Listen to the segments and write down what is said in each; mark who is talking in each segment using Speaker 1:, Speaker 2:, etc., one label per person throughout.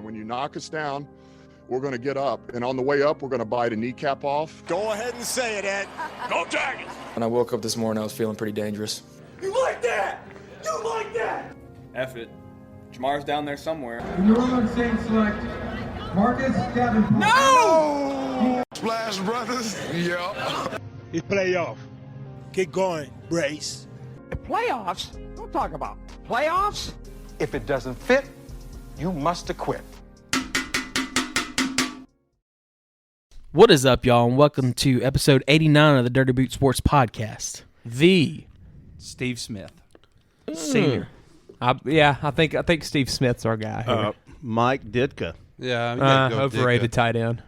Speaker 1: And when you knock us down, we're going to get up. And on the way up, we're going to bite a kneecap off.
Speaker 2: Go ahead and say it, Ed. Go Tigers!
Speaker 3: When I woke up this morning, I was feeling pretty dangerous.
Speaker 2: You like that? You like that?
Speaker 4: F it. Jamar's down there somewhere.
Speaker 5: In the New Orleans Saints select Marcus Davenport.
Speaker 2: No!
Speaker 1: Splash Brothers. Yeah.
Speaker 6: It's playoff. Keep going, Brace.
Speaker 7: Playoffs? Don't talk about playoffs. If it doesn't fit, you must acquit.
Speaker 8: What is up, y'all, and welcome to episode 89 of the Dirty Boot Sports Podcast.
Speaker 9: The Steve Smith, Senior. I think Steve Smith's our guy here.
Speaker 10: Mike Ditka.
Speaker 11: Yeah,
Speaker 9: overrated
Speaker 11: Ditka.
Speaker 9: tight end.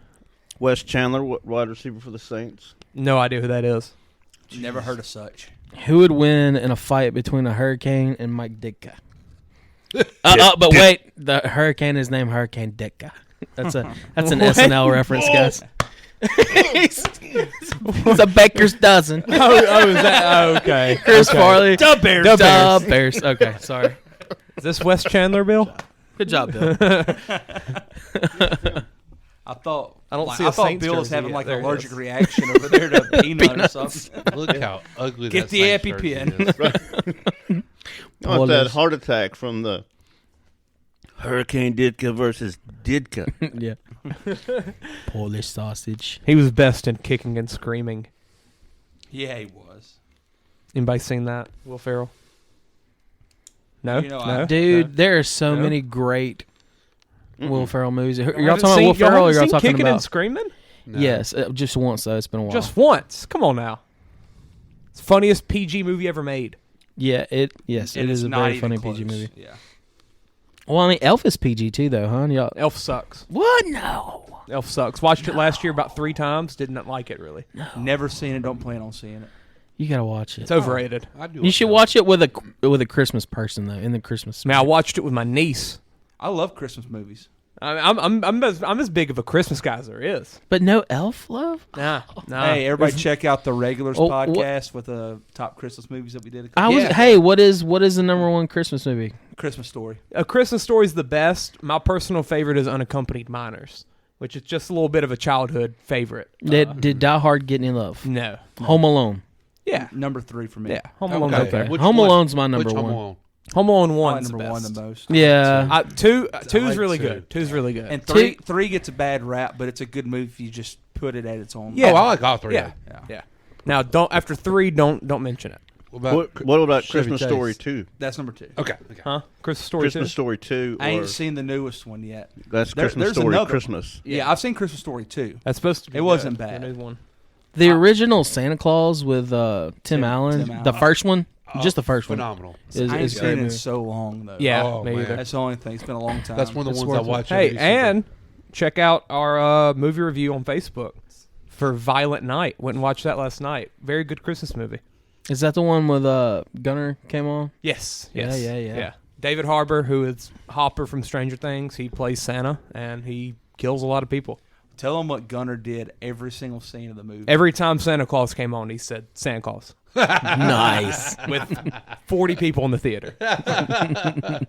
Speaker 10: Wes Chandler, wide receiver for the Saints.
Speaker 9: No idea who that is.
Speaker 4: Never heard of such.
Speaker 8: Who would win in a fight between a Hurricane and Mike Ditka? But wait, the Hurricane is named Hurricane Ditka. That's an SNL reference, guys. It's a baker's dozen.
Speaker 9: Is that okay?
Speaker 8: Chris Farley.
Speaker 9: Dub Bears.
Speaker 8: Dub Bears. Okay, sorry.
Speaker 9: Is this Wes Chandler, Bill?
Speaker 8: Good job, Bill.
Speaker 4: I thought
Speaker 9: Saints
Speaker 4: Bill was
Speaker 9: jersey
Speaker 4: having
Speaker 9: yet.
Speaker 4: like
Speaker 9: There
Speaker 4: an
Speaker 9: it
Speaker 4: allergic
Speaker 9: is.
Speaker 4: reaction over there to peanut or something.
Speaker 11: Look how ugly
Speaker 4: Get
Speaker 11: that
Speaker 4: the
Speaker 11: Saints
Speaker 4: EpiPen.
Speaker 11: jersey is.
Speaker 10: Oh, that heart attack from the Hurricane Ditka versus Ditka.
Speaker 8: Yeah. Polish sausage.
Speaker 9: He was best in kicking and screaming.
Speaker 4: Yeah, he was.
Speaker 9: Anybody seen that? Will Ferrell? No,
Speaker 4: You know,
Speaker 9: no.
Speaker 8: Dude, there are so
Speaker 9: No.
Speaker 8: many great Will Ferrell movies. Y'all
Speaker 9: Haven't
Speaker 8: talking about Will
Speaker 9: seen-
Speaker 8: Ferrell or
Speaker 9: haven't
Speaker 8: y'all
Speaker 9: seen
Speaker 8: talking
Speaker 9: Kicking and
Speaker 8: about...
Speaker 9: Screaming?
Speaker 11: No.
Speaker 8: Yes, just once, though. It's been a while.
Speaker 9: Just once. Come on now. It's the funniest PG movie ever made.
Speaker 8: Yeah, it
Speaker 4: And
Speaker 8: is a
Speaker 4: not
Speaker 8: very
Speaker 4: even
Speaker 8: funny
Speaker 4: close.
Speaker 8: PG movie.
Speaker 4: Yeah.
Speaker 8: Well, I mean, Elf is PG, too, though, huh? Y'all...
Speaker 9: Elf sucks.
Speaker 8: What? No.
Speaker 9: Elf sucks. Watched it last year about 3 times. Did not like it, really.
Speaker 4: Never seen it. Don't plan on seeing it.
Speaker 8: You got to watch it.
Speaker 9: It's overrated.
Speaker 11: I do
Speaker 8: You should watch it with a Christmas person, though, in the Christmas
Speaker 9: I mean, I watched it with my niece.
Speaker 4: I love Christmas movies.
Speaker 9: I'm as big of a Christmas guy as there is.
Speaker 8: But no Elf love?
Speaker 9: Nah.
Speaker 4: Hey, everybody check out the Regulars
Speaker 8: Oh,
Speaker 4: podcast with the top Christmas movies that we did.
Speaker 8: Hey, what is the number one Christmas movie?
Speaker 4: Christmas Story.
Speaker 9: A Christmas Story is the best. My personal favorite is Unaccompanied Minors, which is just a little bit of a childhood favorite.
Speaker 8: Did Die Hard get any love?
Speaker 9: No.
Speaker 8: Home Alone.
Speaker 9: Yeah.
Speaker 4: Number 3 for me.
Speaker 9: Yeah. Home Alone's okay.
Speaker 8: Home Alone's my number
Speaker 11: Which
Speaker 8: one.
Speaker 11: Home Alone?
Speaker 9: Home Alone
Speaker 4: Probably
Speaker 9: 1's the
Speaker 4: number
Speaker 9: best.
Speaker 4: 1 the most.
Speaker 8: Yeah.
Speaker 9: Two is
Speaker 11: like
Speaker 9: really
Speaker 11: two.
Speaker 9: good. 2's really good.
Speaker 4: And three gets a bad rap, but it's a good movie if you just put it at its own.
Speaker 9: Yeah.
Speaker 11: Oh, I like all three.
Speaker 9: Yeah.
Speaker 11: of them.
Speaker 9: Yeah. Now, after 3, don't mention it.
Speaker 11: What
Speaker 10: What about
Speaker 11: Chevy
Speaker 10: Christmas
Speaker 11: Chase?
Speaker 10: Story 2?
Speaker 4: That's number 2.
Speaker 11: Okay.
Speaker 9: Huh? Christmas Story
Speaker 10: Christmas
Speaker 9: 2?
Speaker 10: Story 2.
Speaker 4: I
Speaker 10: or
Speaker 4: ain't seen the newest one yet.
Speaker 10: That's
Speaker 4: There-
Speaker 10: Christmas
Speaker 4: there's
Speaker 10: Story
Speaker 4: another
Speaker 10: Christmas.
Speaker 4: Yeah, I've seen Christmas Story 2.
Speaker 9: That's supposed to be
Speaker 4: It wasn't
Speaker 9: good,
Speaker 4: bad.
Speaker 9: The new one.
Speaker 8: The original Santa Claus with Tim Allen,
Speaker 4: Tim
Speaker 8: the
Speaker 4: Allen.
Speaker 8: first one, just the first one.
Speaker 11: Phenomenal.
Speaker 4: I ain't
Speaker 8: Is
Speaker 4: seen
Speaker 8: great
Speaker 4: it in
Speaker 8: movie.
Speaker 4: so long, though.
Speaker 9: Yeah,
Speaker 11: Oh,
Speaker 9: me
Speaker 11: man.
Speaker 9: either.
Speaker 4: That's the only thing. It's been a long time.
Speaker 11: That's one of the
Speaker 8: It's
Speaker 11: ones I
Speaker 8: worth it.
Speaker 11: watch.
Speaker 9: Hey,
Speaker 11: every single-
Speaker 9: and check out our movie review on Facebook for Violent Night. Went and watched that last night. Very good Christmas movie.
Speaker 8: Is that the one with Gunner came on?
Speaker 9: Yes.
Speaker 8: Yeah.
Speaker 9: David Harbour, who is Hopper from Stranger Things, he plays Santa, and he kills a lot of people.
Speaker 4: Tell them what Gunner did every single scene of the movie.
Speaker 9: Every time Santa Claus came on, he said, Santa Claus.
Speaker 8: Nice.
Speaker 9: With 40 people in the theater. Yeah.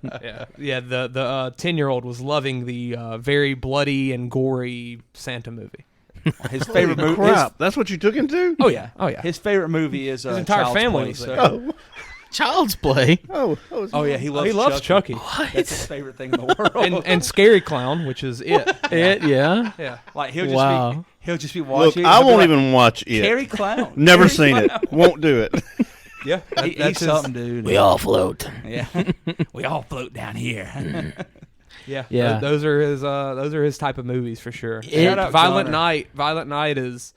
Speaker 9: The 10-year-old was loving the very bloody and gory Santa movie.
Speaker 4: His favorite movie.
Speaker 10: Crap, that's what you took him to?
Speaker 9: Oh yeah.
Speaker 4: His favorite movie is
Speaker 9: His entire
Speaker 4: Child's
Speaker 9: family
Speaker 4: Play,
Speaker 9: was
Speaker 4: so-
Speaker 9: there.
Speaker 8: Child's Play.
Speaker 4: Oh yeah, he loves
Speaker 9: Chucky.
Speaker 4: That's his favorite thing in the world.
Speaker 9: and Scary Clown, which is it.
Speaker 8: Yeah.
Speaker 9: Yeah.
Speaker 4: Like he'll just be
Speaker 10: Look,
Speaker 4: watching.
Speaker 10: I
Speaker 4: he'll be
Speaker 10: won't
Speaker 4: like,
Speaker 10: even watch it.
Speaker 4: Carrie Clown.
Speaker 10: Never
Speaker 4: Carrie
Speaker 10: seen it.
Speaker 4: Clown.
Speaker 10: Won't do it.
Speaker 9: Yeah.
Speaker 4: He's
Speaker 9: That's his,
Speaker 4: something, dude.
Speaker 8: We all float.
Speaker 4: Yeah, we all float down here.
Speaker 8: Yeah.
Speaker 9: Those are his type of movies for sure.
Speaker 4: Shout out
Speaker 9: Violent
Speaker 4: Gunner.
Speaker 9: Night. Violent Night it's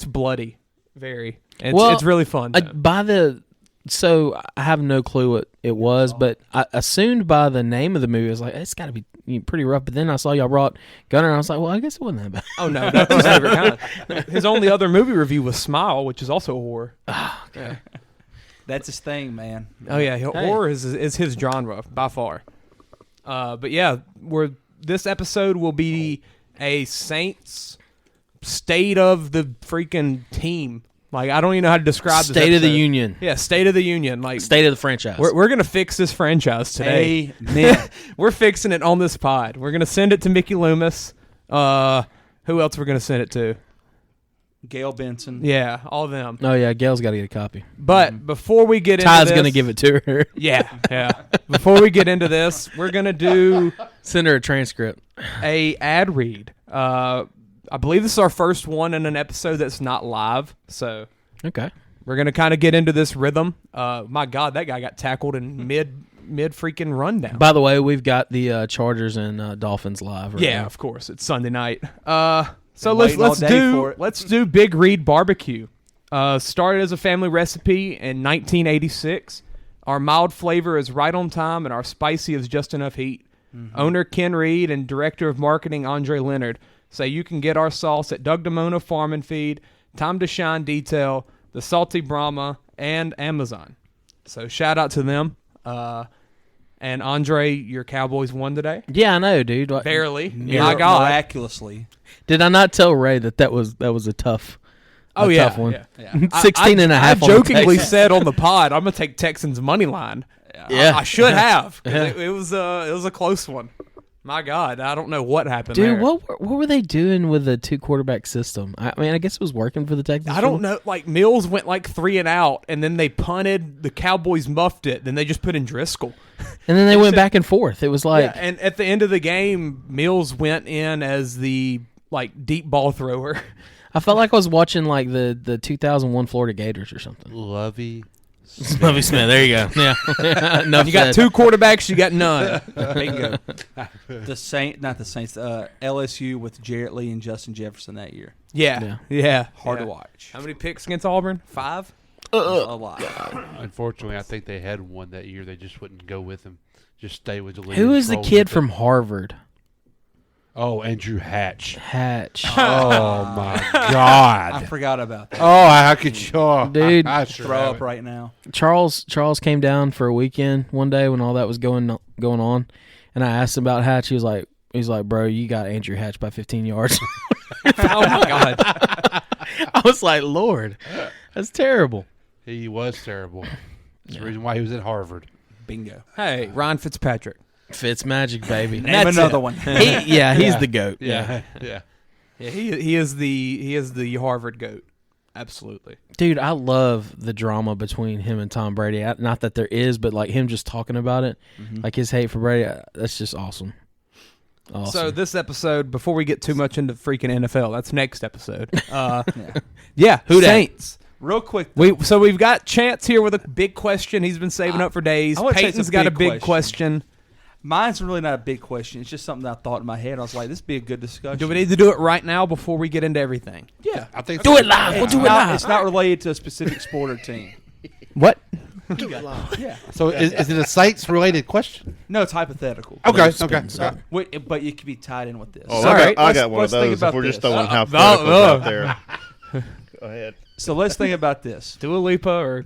Speaker 9: bloody, very.
Speaker 8: Well,
Speaker 9: It's really fun. though.
Speaker 8: So I have no clue what it was, but I assumed by the name of the movie, I was like, it's got to be pretty rough. But then I saw y'all brought Gunner, and I was like, well, I guess it wasn't that bad.
Speaker 9: Oh no, that's his favorite kind. His only other movie review was Smile, which is also a horror.
Speaker 8: Okay.
Speaker 4: That's his thing, man.
Speaker 9: Oh yeah, horror is his genre by far. But yeah, this episode will be a Saints state of the freaking team. Like, I don't even know how to describe this
Speaker 8: State of the
Speaker 9: episode.
Speaker 8: Union.
Speaker 9: Yeah, State of the Union. Like,
Speaker 8: State of the franchise.
Speaker 9: we're going to fix this franchise today.
Speaker 4: Amen.
Speaker 9: We're fixing it on this pod. We're going to send it to Mickey Loomis. Who else we're going to send it to?
Speaker 4: Gail Benson.
Speaker 9: Yeah, all of them.
Speaker 8: Oh, yeah, Gail's got to get a copy.
Speaker 9: But before we get into
Speaker 8: Ty's
Speaker 9: this...
Speaker 8: going to give it to her.
Speaker 9: Yeah. Before we get into this, we're going to do
Speaker 8: Send her a transcript.
Speaker 9: a ad read. I believe this is our first one in an episode that's not live, so
Speaker 8: Okay.
Speaker 9: we're gonna kind of get into this rhythm. My God, that guy got tackled in mid freaking rundown.
Speaker 8: By the way, we've got the Chargers and Dolphins live. Right
Speaker 9: Yeah,
Speaker 8: now.
Speaker 9: of course, it's Sunday night. So
Speaker 4: Been
Speaker 9: let's
Speaker 4: waiting all day for it.
Speaker 9: let's do Big Reed BBQ. Started as a family recipe in 1986. Our mild flavor is right on time, and our spicy is just enough heat. Owner Ken Reed and director of marketing Andre Leonard say you can get our sauce at Doug DeMona Farm and Feed, Time to Shine Detail, the Salty Brahma, and Amazon. So shout out to them. And Andre, your Cowboys won today.
Speaker 8: Yeah, I know, dude. Like,
Speaker 9: Barely.
Speaker 4: Yeah,
Speaker 9: My God.
Speaker 4: miraculously.
Speaker 8: Did I not tell Ray that was a tough?
Speaker 9: Oh,
Speaker 8: a
Speaker 9: yeah.
Speaker 8: tough one.
Speaker 9: Yeah.
Speaker 8: 16 and a half.
Speaker 9: I
Speaker 8: on the
Speaker 9: jokingly
Speaker 8: Texans.
Speaker 9: said on the pod, I'm going to take Texans money line.
Speaker 8: Yeah.
Speaker 9: I should have. 'Cause
Speaker 8: Yeah.
Speaker 9: it was a close one. My God, I don't know what happened
Speaker 8: Dude,
Speaker 9: there.
Speaker 8: what were they doing with the 2-quarterback system? I mean, I guess it was working for the Texans.
Speaker 9: I don't know. Like, Mills went like 3 and out, and then they punted. The Cowboys muffed it. Then they just put in Driscoll.
Speaker 8: And then they went back and forth. It was like,
Speaker 9: Yeah, and at the end of the game, Mills went in as the deep ball thrower.
Speaker 8: I felt like I was watching like the 2001 Florida Gators or something.
Speaker 11: Lovey
Speaker 8: Smith. There you go. Yeah. Enough
Speaker 9: You got
Speaker 8: said.
Speaker 9: 2 quarterbacks. You got none. Bingo.
Speaker 4: Not the Saints. LSU with Jarrett Lee and Justin Jefferson that year.
Speaker 9: Yeah.
Speaker 4: Hard to watch.
Speaker 9: How many picks against Auburn? 5.
Speaker 4: A lot.
Speaker 11: Unfortunately, I think they had one that year. They just wouldn't go with him. Just stay with the lead.
Speaker 8: Who is the kid from Harvard?
Speaker 11: Oh, Andrew Hatch.
Speaker 8: Hatch.
Speaker 11: Oh my God!
Speaker 4: I forgot about that.
Speaker 11: Oh, how could you,
Speaker 8: Dude,
Speaker 11: I sure
Speaker 4: Throw up
Speaker 11: haven't.
Speaker 4: right now.
Speaker 8: Charles came down for a weekend one day when all that was going on, and I asked him about Hatch. He's like, bro, you got Andrew Hatch by 15 yards.
Speaker 9: Oh my God.
Speaker 8: I was like, Lord, that's terrible.
Speaker 11: He was terrible. That's the reason why he was at Harvard.
Speaker 4: Bingo.
Speaker 9: Hey, Ryan Fitzpatrick.
Speaker 8: Fitzmagic, baby.
Speaker 4: Name another one.
Speaker 8: He's the GOAT.
Speaker 11: Yeah.
Speaker 9: He is the Harvard GOAT. Absolutely.
Speaker 8: Dude, I love the drama between him and Tom Brady. Not that there is, but like him just talking about it, like his hate for Brady. That's just awesome.
Speaker 9: So this episode, before we get too much into freaking NFL, that's next episode. Yeah,
Speaker 8: Who dat?
Speaker 9: Saints.
Speaker 4: Real quick.
Speaker 9: We've got Chance here with a big question. He's been saving up for days.
Speaker 4: I wouldn't say it's
Speaker 9: Peyton's
Speaker 4: a
Speaker 9: got a
Speaker 4: big
Speaker 9: big question.
Speaker 4: Mine's really not a big question. It's just something that I thought in my head. I was like, this would be a good discussion.
Speaker 9: Do we need to do it right now before we get into everything?
Speaker 4: Yeah.
Speaker 11: I think
Speaker 8: Do it live. We'll do it live.
Speaker 4: It's not related to a specific sport or team.
Speaker 9: What?
Speaker 4: Yeah.
Speaker 11: so. Is it a Saints related question?
Speaker 4: No, it's hypothetical.
Speaker 11: Okay.
Speaker 4: But it could be tied in with this.
Speaker 10: Oh,
Speaker 9: All right,
Speaker 10: I got one of
Speaker 4: let's think
Speaker 10: those.
Speaker 4: about
Speaker 10: If we're just
Speaker 4: this.
Speaker 10: throwing hypotheticals out there. Go ahead.
Speaker 4: So let's think about this.
Speaker 9: Dua Lipa or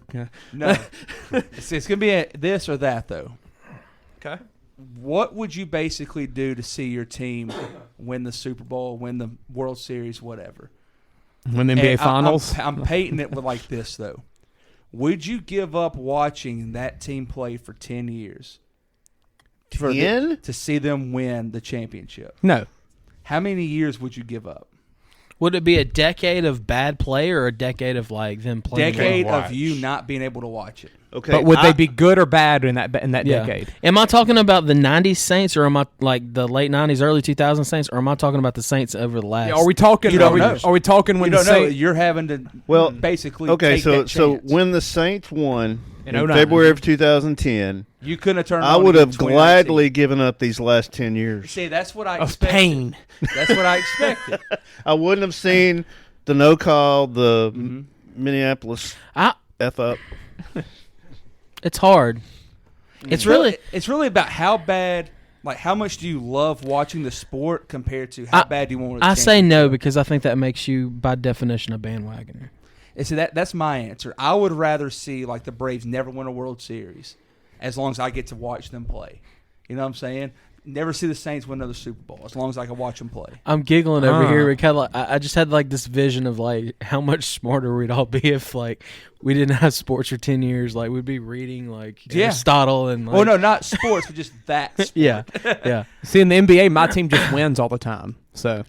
Speaker 4: No. It's going to be this or that, though.
Speaker 9: okay?
Speaker 4: What would you basically do to see your team win the Super Bowl, win the World Series, whatever?
Speaker 9: Win the NBA
Speaker 4: And
Speaker 9: Finals.
Speaker 4: I'm painting it with like this, though. Would you give up watching that team play for 10 years?
Speaker 10: 10?
Speaker 4: To see them win the championship.
Speaker 9: No.
Speaker 4: How many years would you give up?
Speaker 8: Would it be a decade of bad play or a decade of like them playing?
Speaker 4: Decade
Speaker 11: watch.
Speaker 4: of you not being able to watch it.
Speaker 10: Okay.
Speaker 9: But would they be good or bad in that decade?
Speaker 8: Am I talking about the 90s Saints or am I like the late 90s, early 2000s Saints, or am I talking about the Saints over the last?
Speaker 9: Yeah, are we talking?
Speaker 4: You don't know.
Speaker 9: Are we talking when
Speaker 4: You don't
Speaker 9: the
Speaker 4: know.
Speaker 9: Saints?
Speaker 4: You're having to basically
Speaker 10: Okay,
Speaker 4: take
Speaker 10: so
Speaker 4: that chance.
Speaker 10: when the Saints won
Speaker 9: In
Speaker 10: in
Speaker 9: 09.
Speaker 10: February of 2010,
Speaker 4: You couldn't have turned.
Speaker 10: I
Speaker 4: on
Speaker 10: would
Speaker 4: again
Speaker 10: have
Speaker 4: in 2019.
Speaker 10: gladly given up these last 10 years.
Speaker 4: See, that's what I
Speaker 9: Of
Speaker 4: expected.
Speaker 9: pain.
Speaker 4: That's what I expected.
Speaker 10: I wouldn't have seen the no call, the Minneapolis F up.
Speaker 8: It's hard. It's really
Speaker 4: about how bad, like how much do you love watching the sport compared to how bad do you want to.
Speaker 8: I say no because I think that makes you, by definition, a bandwagoner.
Speaker 4: And so that's my answer. I would rather see like the Braves never win a World Series, as long as I get to watch them play. You know what I'm saying? never see the Saints win another Super Bowl as long as I can watch them play.
Speaker 8: I'm giggling over here. We kind of I just had like this vision of like how much smarter we'd all be if like we didn't have sports for 10 years. Like we'd be reading like Aristotle and like,
Speaker 4: no, not sports, but just that. Sport.
Speaker 8: yeah.
Speaker 9: See, in the NBA, my team just wins all the time, so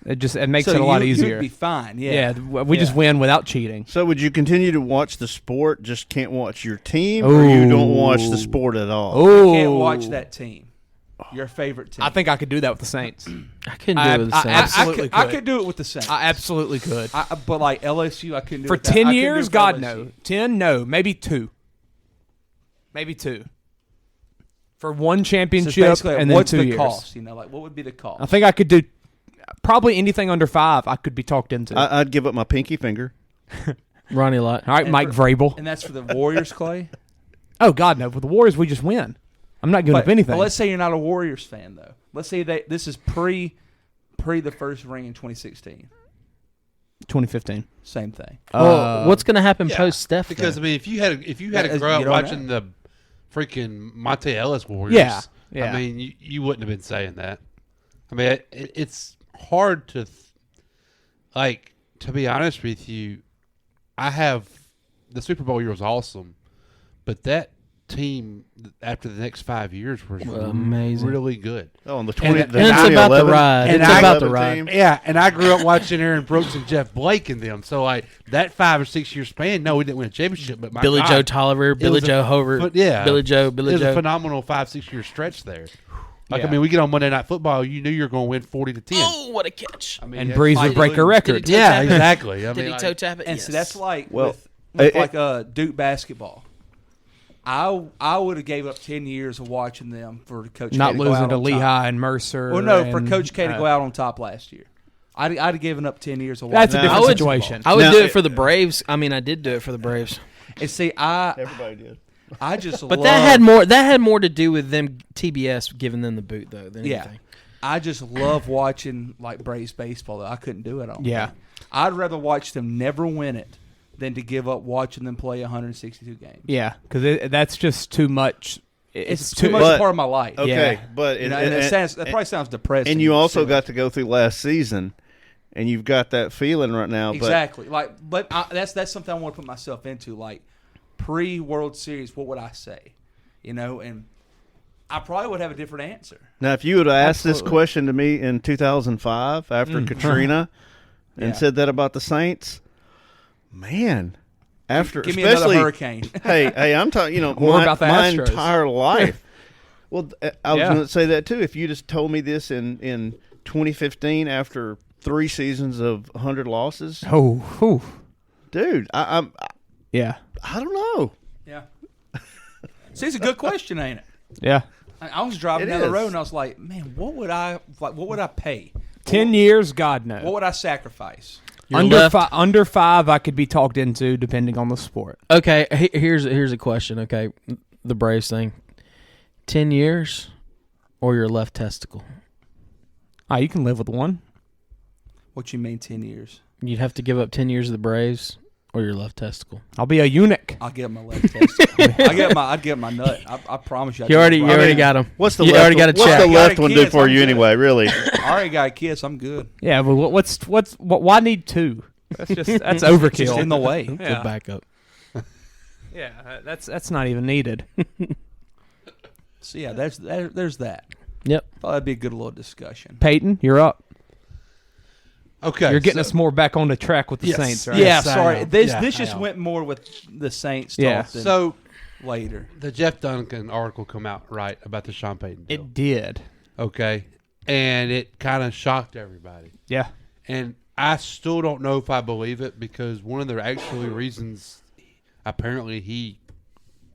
Speaker 9: it makes it a lot easier.
Speaker 4: You'd be fine. Yeah,
Speaker 9: we just win without cheating.
Speaker 10: So would you continue to watch the sport, just can't watch your team, or you don't watch the sport at all?
Speaker 4: You can't watch that team. Your favorite team.
Speaker 9: I think I could do that with the Saints.
Speaker 8: I couldn't do it with the Saints.
Speaker 9: Absolutely could.
Speaker 4: I could do it with the Saints.
Speaker 9: I absolutely could.
Speaker 4: But like LSU, I couldn't do
Speaker 9: for
Speaker 4: it.
Speaker 9: 10 years, God no. 10, no. Maybe 2. Maybe 2. For one championship
Speaker 4: so
Speaker 9: and then
Speaker 4: what's
Speaker 9: 2
Speaker 4: the
Speaker 9: years.
Speaker 4: cost? Like what would be the cost?
Speaker 9: I think I could do probably anything under 5. I could be talked into.
Speaker 10: I'd give up my pinky finger.
Speaker 8: Ronnie Lott.
Speaker 9: All right, Mike Vrabel.
Speaker 4: And that's for the Warriors, Clay?
Speaker 9: Oh, God, no. For the Warriors, we just win. I'm not giving up anything.
Speaker 4: But let's say you're not a Warriors fan, though. Let's say this is pre the first ring in 2016.
Speaker 9: 2015.
Speaker 4: Same thing.
Speaker 8: Well, what's going to happen post Steph?
Speaker 11: Because I mean, if you had to grow up watching the freaking Monte Ellis Warriors,
Speaker 9: yeah.
Speaker 11: I mean, you wouldn't have been saying that. I mean, it's hard to, to be honest with you, the Super Bowl year was awesome, but that team after the next 5 years was
Speaker 8: amazing,
Speaker 11: really good.
Speaker 10: Oh, and
Speaker 8: it's about the ride. It's about the ride.
Speaker 11: Yeah, and I grew up watching Aaron Brooks and Jeff Blake and them. So that 5 or 6 year span, no, we didn't win a championship, but
Speaker 8: Billy Joe Tolliver, Billy Joe Hobart, Billy Joe.
Speaker 11: It was a phenomenal 5-6 year stretch there. I mean, we get on Monday Night Football, you knew you were going to win 40-10.
Speaker 8: Oh, what a catch!
Speaker 11: I mean,
Speaker 9: and Breeze would break a record.
Speaker 11: Yeah, exactly.
Speaker 8: Did he toe tap it?
Speaker 4: And
Speaker 8: yes.
Speaker 4: so that's like
Speaker 10: with
Speaker 4: Duke basketball. I would have gave up 10 years of watching them for Coach K
Speaker 9: not
Speaker 4: to go
Speaker 9: losing
Speaker 4: out
Speaker 9: to
Speaker 4: on
Speaker 9: Lehigh
Speaker 4: top.
Speaker 9: and Mercer.
Speaker 4: Well, no, for Coach K to go out on top last year. I'd have given up 10 years of watching.
Speaker 9: That's a different situation.
Speaker 8: I would do it for the Braves. I mean, I did do it for the Braves.
Speaker 4: And see,
Speaker 10: everybody did.
Speaker 4: I just
Speaker 8: but that had more to do with them TBS giving them the boot though than anything.
Speaker 4: I just love watching like Braves baseball though. I couldn't do it all.
Speaker 9: Yeah.
Speaker 4: I'd rather watch them never win it than to give up watching them play 162 games.
Speaker 9: Yeah, because that's just too much.
Speaker 4: It's too much part of my life.
Speaker 10: Okay,
Speaker 4: yeah.
Speaker 10: but
Speaker 4: that probably sounds depressing.
Speaker 10: And you also got to go through last season, and you've got that feeling right now.
Speaker 4: Exactly. But that's something I want to put myself into. Like pre-World Series, what would I say? And I probably would have a different answer.
Speaker 10: Now, if you would have asked this question to me in 2005 after Katrina and said that about the Saints, man,
Speaker 4: give me another hurricane.
Speaker 10: hey, I'm talking.
Speaker 9: More about the
Speaker 10: my
Speaker 9: Astros.
Speaker 10: entire life. Well, I was going to say that too. If you just told me this in 2015 after 3 seasons of 100 losses, dude, I don't know.
Speaker 4: Yeah. See, it's a good question, ain't it?
Speaker 9: Yeah.
Speaker 4: I was driving down the road and I was like, man, what would I pay?
Speaker 9: 10 years, God knows.
Speaker 4: What would I sacrifice?
Speaker 9: Under 5, I could be talked into depending on the sport.
Speaker 8: Okay, here's a question. Okay, the Braves thing: 10 years or your left testicle?
Speaker 9: You can live with one.
Speaker 4: What you mean 10 years?
Speaker 8: You'd have to give up 10 years of the Braves or your left testicle.
Speaker 9: I'll be a eunuch.
Speaker 4: I'll give my left testicle. I'd give my nut. I promise you.
Speaker 8: You already got him.
Speaker 10: What's the
Speaker 8: you
Speaker 10: left?
Speaker 8: Already got a check.
Speaker 10: What's the left one do for you anyway? Really?
Speaker 4: I already got a kiss. I'm good.
Speaker 9: Yeah, but why need 2? That's overkill.
Speaker 4: Just in the way.
Speaker 8: Yeah. Good backup.
Speaker 9: Yeah, that's not even needed.
Speaker 4: So yeah, there's that.
Speaker 8: Yep.
Speaker 4: Thought that'd be a good little discussion.
Speaker 9: Peyton, you're up.
Speaker 11: Okay,
Speaker 9: you're getting us more back on the track with the Saints, right?
Speaker 4: Yeah, sorry. This just went more with the Saints talk than
Speaker 11: so
Speaker 4: later.
Speaker 11: The Jeff Duncan article come out right about the Sean Payton deal.
Speaker 9: It did.
Speaker 11: Okay. And it kind of shocked everybody.
Speaker 9: Yeah.
Speaker 11: And I still don't know if I believe it because one of the actually reasons apparently he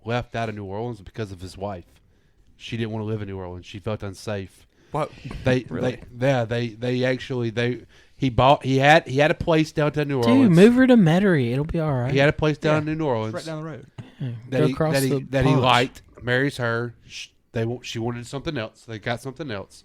Speaker 11: left out of New Orleans because of his wife. She didn't want to live in New Orleans. She felt unsafe.
Speaker 9: What?
Speaker 11: He had a place downtown New Orleans.
Speaker 8: Dude, move her to Metairie. It'll be all right.
Speaker 11: He had a place down in New Orleans.
Speaker 4: Right down the road.
Speaker 11: That he liked. Marries her. She wanted something else. They got something else.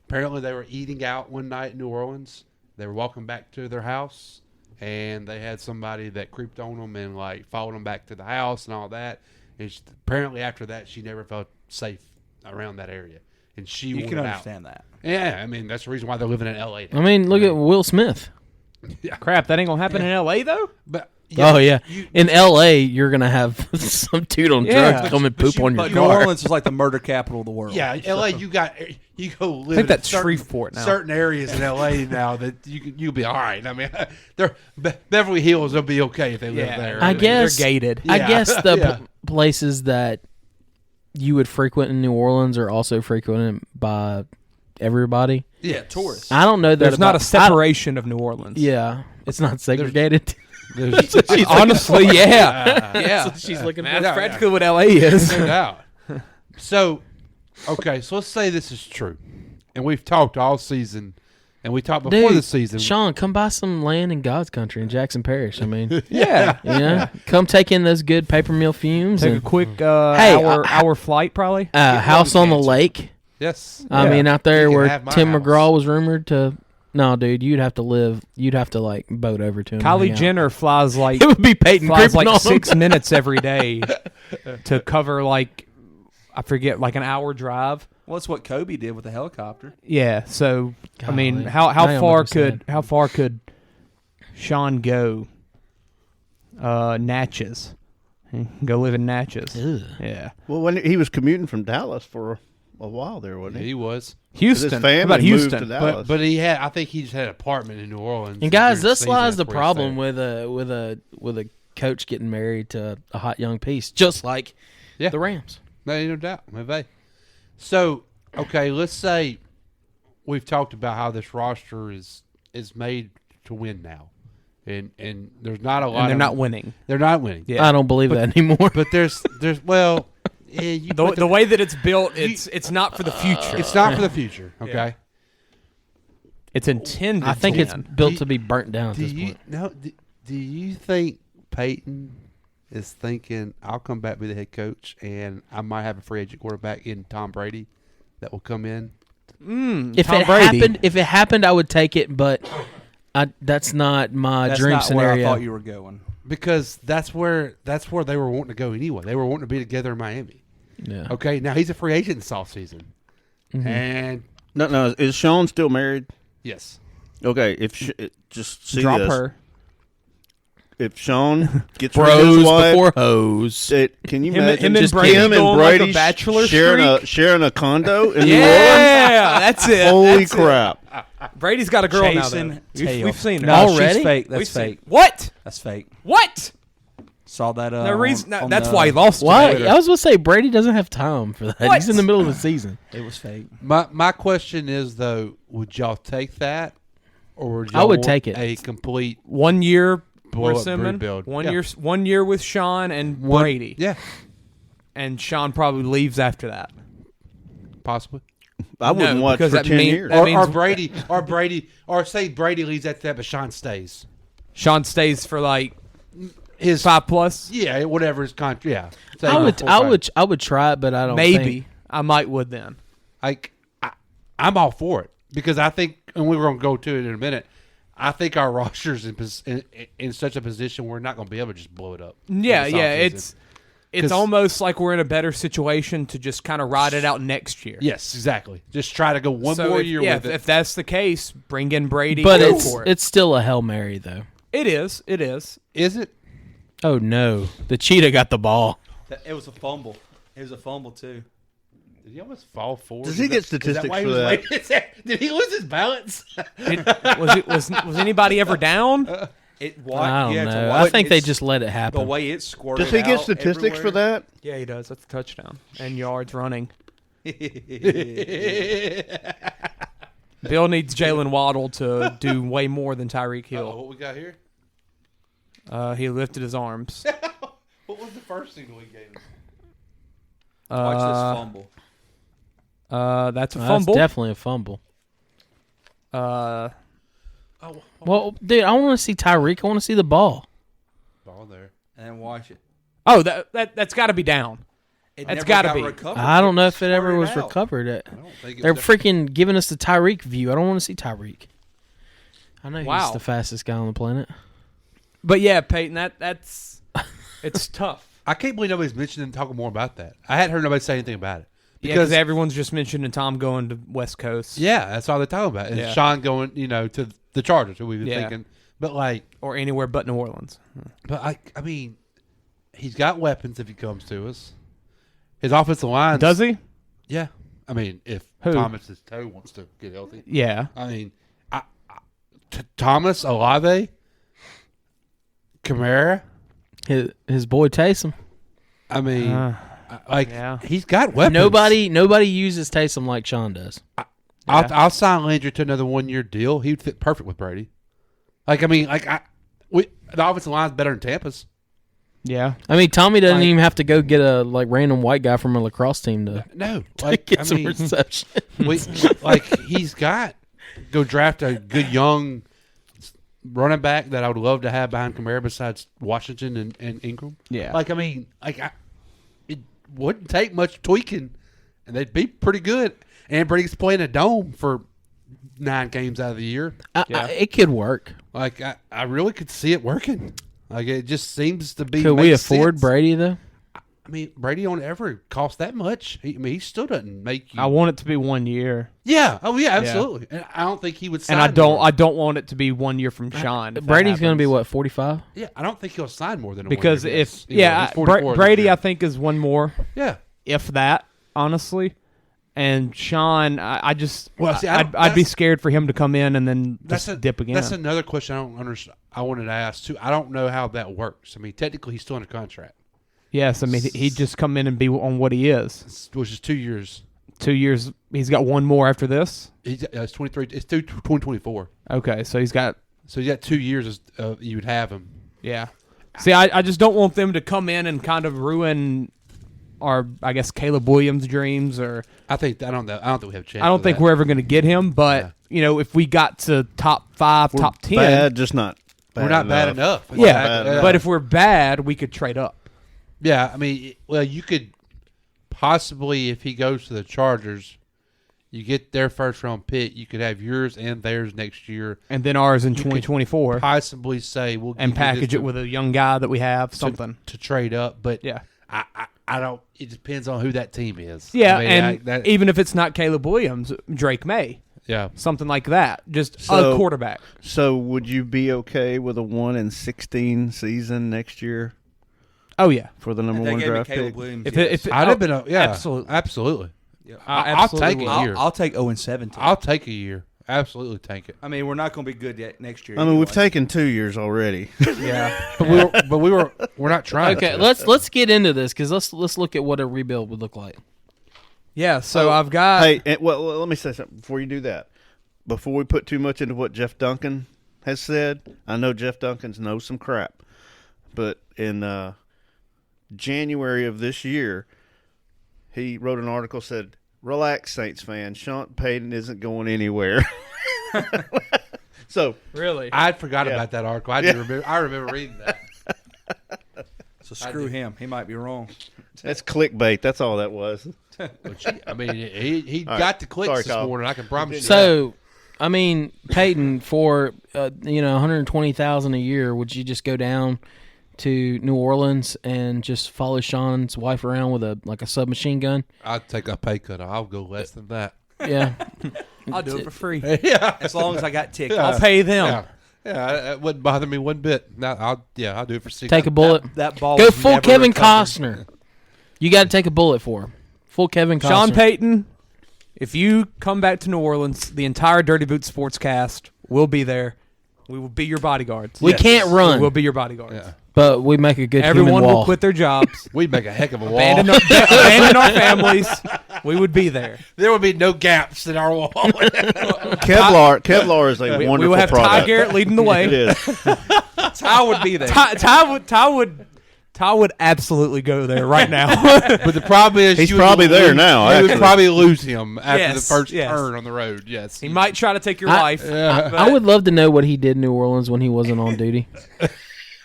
Speaker 11: Apparently, they were eating out one night in New Orleans. They were walking back to their house, and they had somebody that creeped on them and followed them back to the house and all that. And apparently, after that, she never felt safe around that area. and she
Speaker 4: You
Speaker 11: wanted
Speaker 4: can
Speaker 11: out.
Speaker 4: understand that.
Speaker 11: Yeah, I mean, that's the reason why they're living in L.A. now.
Speaker 8: I mean, look at Will Smith.
Speaker 9: Crap, that ain't gonna happen in L.A. though.
Speaker 11: But
Speaker 8: Oh yeah, in L.A. you're gonna have some dude on drugs come and poop on your
Speaker 4: But
Speaker 8: car.
Speaker 4: New Orleans is like the murder capital of the world.
Speaker 11: Yeah, L.A. You go live.
Speaker 9: I think that's
Speaker 11: in
Speaker 9: Shreveport now.
Speaker 11: Certain areas in L.A. now that you'll be all right. I mean, Beverly Hills will be okay if they live there.
Speaker 8: I guess
Speaker 9: they're gated.
Speaker 8: I
Speaker 11: Yeah.
Speaker 8: guess the
Speaker 11: Yeah.
Speaker 8: places that you would frequent in New Orleans are also frequented by everybody.
Speaker 4: Yeah, tourists.
Speaker 8: I don't know that
Speaker 9: There's not a
Speaker 8: about-
Speaker 9: separation of New Orleans.
Speaker 8: Yeah, it's not segregated.
Speaker 9: Honestly, yeah.
Speaker 8: That's what she's looking for.
Speaker 9: That's practically what LA is.
Speaker 11: No doubt. So, okay, so let's say this is true, and we've talked all season, and we talked before
Speaker 8: Dude,
Speaker 11: the season.
Speaker 8: Sean, come buy some land in God's country in Jackson Parish. I mean,
Speaker 9: Yeah.
Speaker 8: you know, come take in those good paper mill fumes.
Speaker 9: Take a
Speaker 8: and,
Speaker 9: quick
Speaker 8: Hey,
Speaker 9: hour flight, probably.
Speaker 8: house on the lake.
Speaker 11: Yes,
Speaker 8: I mean, out there
Speaker 11: You can
Speaker 8: where
Speaker 11: have my
Speaker 8: Tim
Speaker 11: house.
Speaker 8: McGraw was rumored to. No, dude, you'd have to live. You'd have to like boat over to him. and hang
Speaker 9: Kylie
Speaker 8: out.
Speaker 9: Jenner flies like
Speaker 8: It would be Peyton
Speaker 9: flies
Speaker 8: creeping
Speaker 9: like
Speaker 8: on
Speaker 9: 6
Speaker 8: him.
Speaker 9: minutes every day to cover like I forget like an hour drive.
Speaker 4: Well, that's what Kobe did with the helicopter.
Speaker 9: Yeah. So I mean,
Speaker 8: Golly.
Speaker 9: how
Speaker 8: Now I'm
Speaker 9: far
Speaker 8: about to
Speaker 9: could
Speaker 8: say.
Speaker 9: how far could Sean go? Natchez. Go live in Natchez.
Speaker 8: Ugh.
Speaker 9: Yeah.
Speaker 10: Well, when he was commuting from Dallas for a while there, wasn't he?
Speaker 11: he was.
Speaker 9: Houston.
Speaker 10: His family
Speaker 9: How about
Speaker 10: moved
Speaker 9: Houston?
Speaker 10: to Dallas.
Speaker 11: But he had. I think he just had an apartment in New Orleans.
Speaker 8: And guys,
Speaker 11: during
Speaker 8: this
Speaker 11: season,
Speaker 8: lies the
Speaker 11: that's where he
Speaker 8: problem
Speaker 11: stayed.
Speaker 8: with a coach getting married to a hot young piece, just like
Speaker 11: Yeah.
Speaker 8: the Rams.
Speaker 11: No doubt. Maybe. So, okay, let's say we've talked about how this roster is made to win now, and there's not a lot.
Speaker 9: And they're
Speaker 11: of,
Speaker 9: not winning.
Speaker 11: They're not winning.
Speaker 9: Yeah.
Speaker 8: I don't believe that anymore.
Speaker 11: But there's well, yeah,
Speaker 9: The way that it's built, it's not for the future.
Speaker 11: it's not for the future. Okay.
Speaker 9: It's intended.
Speaker 8: I think
Speaker 9: to
Speaker 8: it's
Speaker 9: win.
Speaker 8: built to be burnt down at
Speaker 11: Do
Speaker 8: this
Speaker 11: you
Speaker 8: point.
Speaker 11: no? Do you think Peyton is thinking I'll come back be the head coach and I might have a free agent quarterback in Tom Brady that will come in?
Speaker 8: If
Speaker 9: Tom
Speaker 8: it
Speaker 9: Brady.
Speaker 8: happened, I would take it, but that's not my
Speaker 4: That's
Speaker 8: dream
Speaker 4: not
Speaker 8: scenario.
Speaker 4: where I thought you were going.
Speaker 11: Because that's where they were wanting to go anyway. They were wanting to be together in Miami.
Speaker 8: Yeah.
Speaker 11: Okay, now he's a free agent this offseason. And
Speaker 10: No, is Sean still married?
Speaker 11: yes.
Speaker 10: Okay, just see
Speaker 9: Drop
Speaker 10: this.
Speaker 9: her.
Speaker 10: If Sean gets rid of
Speaker 8: Bros
Speaker 10: his wife,
Speaker 8: before hoes.
Speaker 10: can you
Speaker 9: Him
Speaker 10: imagine
Speaker 9: and
Speaker 10: just
Speaker 9: Brady
Speaker 10: him and
Speaker 9: going like a
Speaker 10: Brady
Speaker 9: bachelor
Speaker 10: sharing a condo in New Orleans?
Speaker 9: Yeah, that's it.
Speaker 10: Holy
Speaker 9: That's it.
Speaker 10: crap!
Speaker 9: Brady's got a girl
Speaker 4: Chasing
Speaker 9: now.
Speaker 4: tail.
Speaker 9: We've seen her.
Speaker 4: No,
Speaker 8: Already?
Speaker 4: she's fake. That's
Speaker 9: We've seen-
Speaker 4: fake.
Speaker 9: What?
Speaker 4: That's fake.
Speaker 9: What?
Speaker 4: Saw that.
Speaker 9: No reason.
Speaker 4: on
Speaker 9: That's
Speaker 4: the-
Speaker 9: why he lost.
Speaker 8: Why?
Speaker 9: Twitter.
Speaker 8: I was going to say Brady doesn't have time for that.
Speaker 9: What?
Speaker 8: He's in the middle of the season.
Speaker 4: It was fake.
Speaker 11: My question is though, would y'all take that, or would
Speaker 8: I
Speaker 11: y'all
Speaker 8: would
Speaker 11: want
Speaker 8: take it.
Speaker 11: a complete
Speaker 9: 1 year
Speaker 11: blow up
Speaker 9: Persimmon,
Speaker 11: rebuild?
Speaker 9: 1
Speaker 11: Yeah.
Speaker 9: year, 1 year with Sean and
Speaker 11: One-
Speaker 9: Brady.
Speaker 11: Yeah,
Speaker 9: And Sean probably leaves after that.
Speaker 11: possibly.
Speaker 10: I wouldn't watch
Speaker 9: because
Speaker 10: for
Speaker 9: that
Speaker 10: 10
Speaker 9: mean-
Speaker 10: years.
Speaker 9: that
Speaker 11: Or,
Speaker 9: means-
Speaker 11: or Brady, or say Brady leaves after that, but Sean stays.
Speaker 9: Sean stays for like
Speaker 11: His
Speaker 9: 5+.
Speaker 11: yeah, whatever his contract. Yeah, Say
Speaker 8: I would,
Speaker 11: 4 or
Speaker 8: I
Speaker 11: 5.
Speaker 8: would, I would try it, but I don't.
Speaker 9: Maybe
Speaker 8: think-
Speaker 9: I might would then.
Speaker 11: Like I'm all for it because I think, and we're going to go to it in a minute. I think our roster's in such a position we're not going to be able to just blow it up.
Speaker 9: Yeah,
Speaker 11: this
Speaker 9: yeah.
Speaker 11: offseason.
Speaker 9: It's
Speaker 11: 'Cause-
Speaker 9: almost like we're in a better situation to just kind of ride it out next year.
Speaker 11: Yes, exactly. Just try to go one
Speaker 9: So
Speaker 11: more
Speaker 9: if,
Speaker 11: year
Speaker 9: yeah,
Speaker 11: with it.
Speaker 9: if that's the case, bring in Brady.
Speaker 8: But
Speaker 9: go
Speaker 8: it's
Speaker 9: for it.
Speaker 8: it's still a Hail Mary though.
Speaker 9: It is. It is.
Speaker 11: Is it?
Speaker 8: Oh no, the cheetah got the ball.
Speaker 4: It was a fumble. It was a fumble too.
Speaker 11: Did he almost fall forward?
Speaker 10: Does he get statistics for that?
Speaker 11: Did he lose his balance?
Speaker 9: Was anybody ever down?
Speaker 8: I don't know. I think they just let it happen.
Speaker 4: The way it squirted.
Speaker 10: Does he get
Speaker 4: out
Speaker 10: statistics for
Speaker 4: everywhere.
Speaker 10: that?
Speaker 9: Yeah, he does. That's a touchdown and yards running. Bill needs Jalen Waddle to do way more than Tyreek Hill.
Speaker 11: What we got here?
Speaker 9: He lifted his arms.
Speaker 11: What was the first signal he gave him?
Speaker 4: Watch this fumble.
Speaker 9: That's a
Speaker 8: That's
Speaker 9: fumble.
Speaker 8: definitely a fumble.
Speaker 9: Uh,
Speaker 8: Well, dude, I want to see Tyreek. I want to see the ball.
Speaker 11: Ball there.
Speaker 4: And watch it.
Speaker 9: oh, that's got to be down.
Speaker 4: It
Speaker 9: That's
Speaker 4: never
Speaker 9: gotta
Speaker 4: got
Speaker 9: be.
Speaker 4: recovered.
Speaker 8: I don't know if it ever
Speaker 4: Squirted
Speaker 8: was
Speaker 4: out.
Speaker 8: recovered.
Speaker 11: I don't think it
Speaker 8: They're
Speaker 11: was
Speaker 8: freaking giving us the Tyreek view. I don't want to see Tyreek. I know
Speaker 9: Wow.
Speaker 8: he's the fastest guy on the planet.
Speaker 9: But yeah, Peyton, that's it's tough.
Speaker 11: I can't believe nobody's mentioning and talking more about that. I hadn't heard nobody say anything about it.
Speaker 9: Because everyone's just mentioning Tom going to West Coast.
Speaker 11: Yeah, that's all they're talking about. And Sean going, to the Chargers, who we've been thinking. But
Speaker 9: or anywhere but New Orleans.
Speaker 11: But I mean, he's got weapons if he comes to us. His offensive line.
Speaker 9: Does he?
Speaker 11: Yeah. I mean, if
Speaker 9: Who?
Speaker 11: Thomas's toe wants to get healthy.
Speaker 9: Yeah.
Speaker 11: I mean, Thomas, Olave, Kamara.
Speaker 8: His boy Taysom.
Speaker 11: I mean, he's got weapons.
Speaker 8: Nobody uses Taysom like Sean does.
Speaker 11: I'll sign Landry to another 1-year deal. He would fit perfect with Brady. The offensive line's better than Tampa's.
Speaker 9: Yeah.
Speaker 8: I mean, Tommy doesn't even have to go get a random white guy from a lacrosse team to get some reception.
Speaker 11: He's got go draft a good young running back that I would love to have behind Kamara besides Washington and Ingram.
Speaker 9: Yeah.
Speaker 11: It wouldn't take much tweaking, and they'd be pretty good. And Brady's playing a dome for 9 games out of the year.
Speaker 8: It could work.
Speaker 11: I really could see it working. It just seems to be.
Speaker 8: Could we afford Brady though?
Speaker 11: I mean, Brady don't ever cost that much. He still doesn't make you.
Speaker 9: I want it to be 1 year.
Speaker 11: Yeah. Oh yeah, absolutely. Yeah. And I don't think he would sign.
Speaker 9: And I don't want it to be 1 year from Sean.
Speaker 8: Brady's going to be what, 45?
Speaker 11: Yeah, I don't think he'll sign more than a
Speaker 9: because
Speaker 11: 1 year.
Speaker 9: if Brady, I think is one more.
Speaker 11: Yeah.
Speaker 9: If that, honestly. And Sean, I'd be scared for him to come in and then just dip again.
Speaker 11: That's another question I don't understand. I wanted to ask too. I don't know how that works. I mean, technically, he's still under contract.
Speaker 9: Yes, I mean he'd just come in and be on what he is,
Speaker 11: which is 2 years.
Speaker 9: 2 years. He's got one more after this.
Speaker 11: It's 23. It's 2024.
Speaker 9: Okay, so he's got
Speaker 11: 2 years. You would have him.
Speaker 9: Yeah. See, I just don't want them to come in and kind of ruin our, I guess, Caleb Williams' dreams. Or
Speaker 11: I don't know. I don't think we have a chance.
Speaker 9: I don't think we're ever going to get him. But if we got to top 5, top 10,
Speaker 10: bad, just not.
Speaker 11: We're not bad enough.
Speaker 9: Yeah, but if we're bad, we could trade up.
Speaker 11: Yeah, I mean, you could possibly, if he goes to the Chargers, you get their first-round pick, you could have yours and theirs next year.
Speaker 9: And then ours in 2024.
Speaker 11: Possibly say we'll
Speaker 9: and package it with a young guy that we have, something.
Speaker 11: To trade up. But
Speaker 9: yeah.
Speaker 11: I don't – it depends on who that team is.
Speaker 9: Yeah, I mean, even if it's not Caleb Williams, Drake May.
Speaker 11: Yeah.
Speaker 9: Something like that. Just a quarterback.
Speaker 10: So would you be okay with a 1-16 season next year?
Speaker 9: Oh, yeah.
Speaker 10: For the number 1 draft pick?
Speaker 9: If
Speaker 11: I'd have been
Speaker 9: absolutely.
Speaker 11: Yeah. I'll take a year.
Speaker 4: I'll take 0-17.
Speaker 11: I'll take a year. Absolutely take it.
Speaker 4: I mean, we're not going to be good yet next year.
Speaker 10: I mean, we've taken 2 years already.
Speaker 4: Yeah.
Speaker 11: We're not trying.
Speaker 8: Okay, let's get into this because let's look at what a rebuild would look like.
Speaker 9: Yeah, so I've got.
Speaker 10: Hey, well, let me say something before you do that. Before we put too much into what Jeff Duncan has said, I know Jeff Duncan's knows some crap, but in January of this year, he wrote an article said, "Relax, Saints fans. Sean Payton isn't going anywhere." So
Speaker 9: really,
Speaker 11: I forgot about that article. I remember reading that.
Speaker 4: So screw him. He might be wrong.
Speaker 10: That's clickbait. That's all that was.
Speaker 11: I mean, he got the clicks this morning. I can promise you.
Speaker 8: So, I mean, Peyton, for $120,000 a year, would you just go down to New Orleans and just follow Sean's wife around with a submachine gun?
Speaker 11: I'd take a pay cut. I'll go less than that.
Speaker 8: Yeah,
Speaker 9: I'll do it for free.
Speaker 11: Yeah,
Speaker 4: as long as I got tickets,
Speaker 9: I'll pay them.
Speaker 11: Yeah, it wouldn't bother me one bit. I'll do it for $6.
Speaker 8: Take a bullet.
Speaker 4: That ball.
Speaker 8: Go full Kevin Costner. You got to take a bullet for him. Full Kevin Costner.
Speaker 9: Sean Payton, if you come back to New Orleans, the entire Dirty Boot Sportscast will be there. We will be your bodyguards.
Speaker 8: We can't run.
Speaker 9: We'll be your bodyguards. Yeah.
Speaker 8: But we make a good
Speaker 9: Everyone
Speaker 8: human wall.
Speaker 9: will quit their jobs.
Speaker 11: We'd make a heck of a wall.
Speaker 9: Abandon our families. We would be there.
Speaker 11: There would be no gaps in our wall.
Speaker 10: Kevlar is a wonderful
Speaker 9: We will have
Speaker 10: product.
Speaker 9: Ty Garrett leading the way.
Speaker 10: It is.
Speaker 9: Ty would be there. Ty would absolutely go there right now.
Speaker 11: But the problem is
Speaker 10: he's probably there now.
Speaker 11: You would probably lose him after the first turn on the road. Yes,
Speaker 9: he might try to take your wife.
Speaker 8: I would love to know what he did in New Orleans when he wasn't on duty.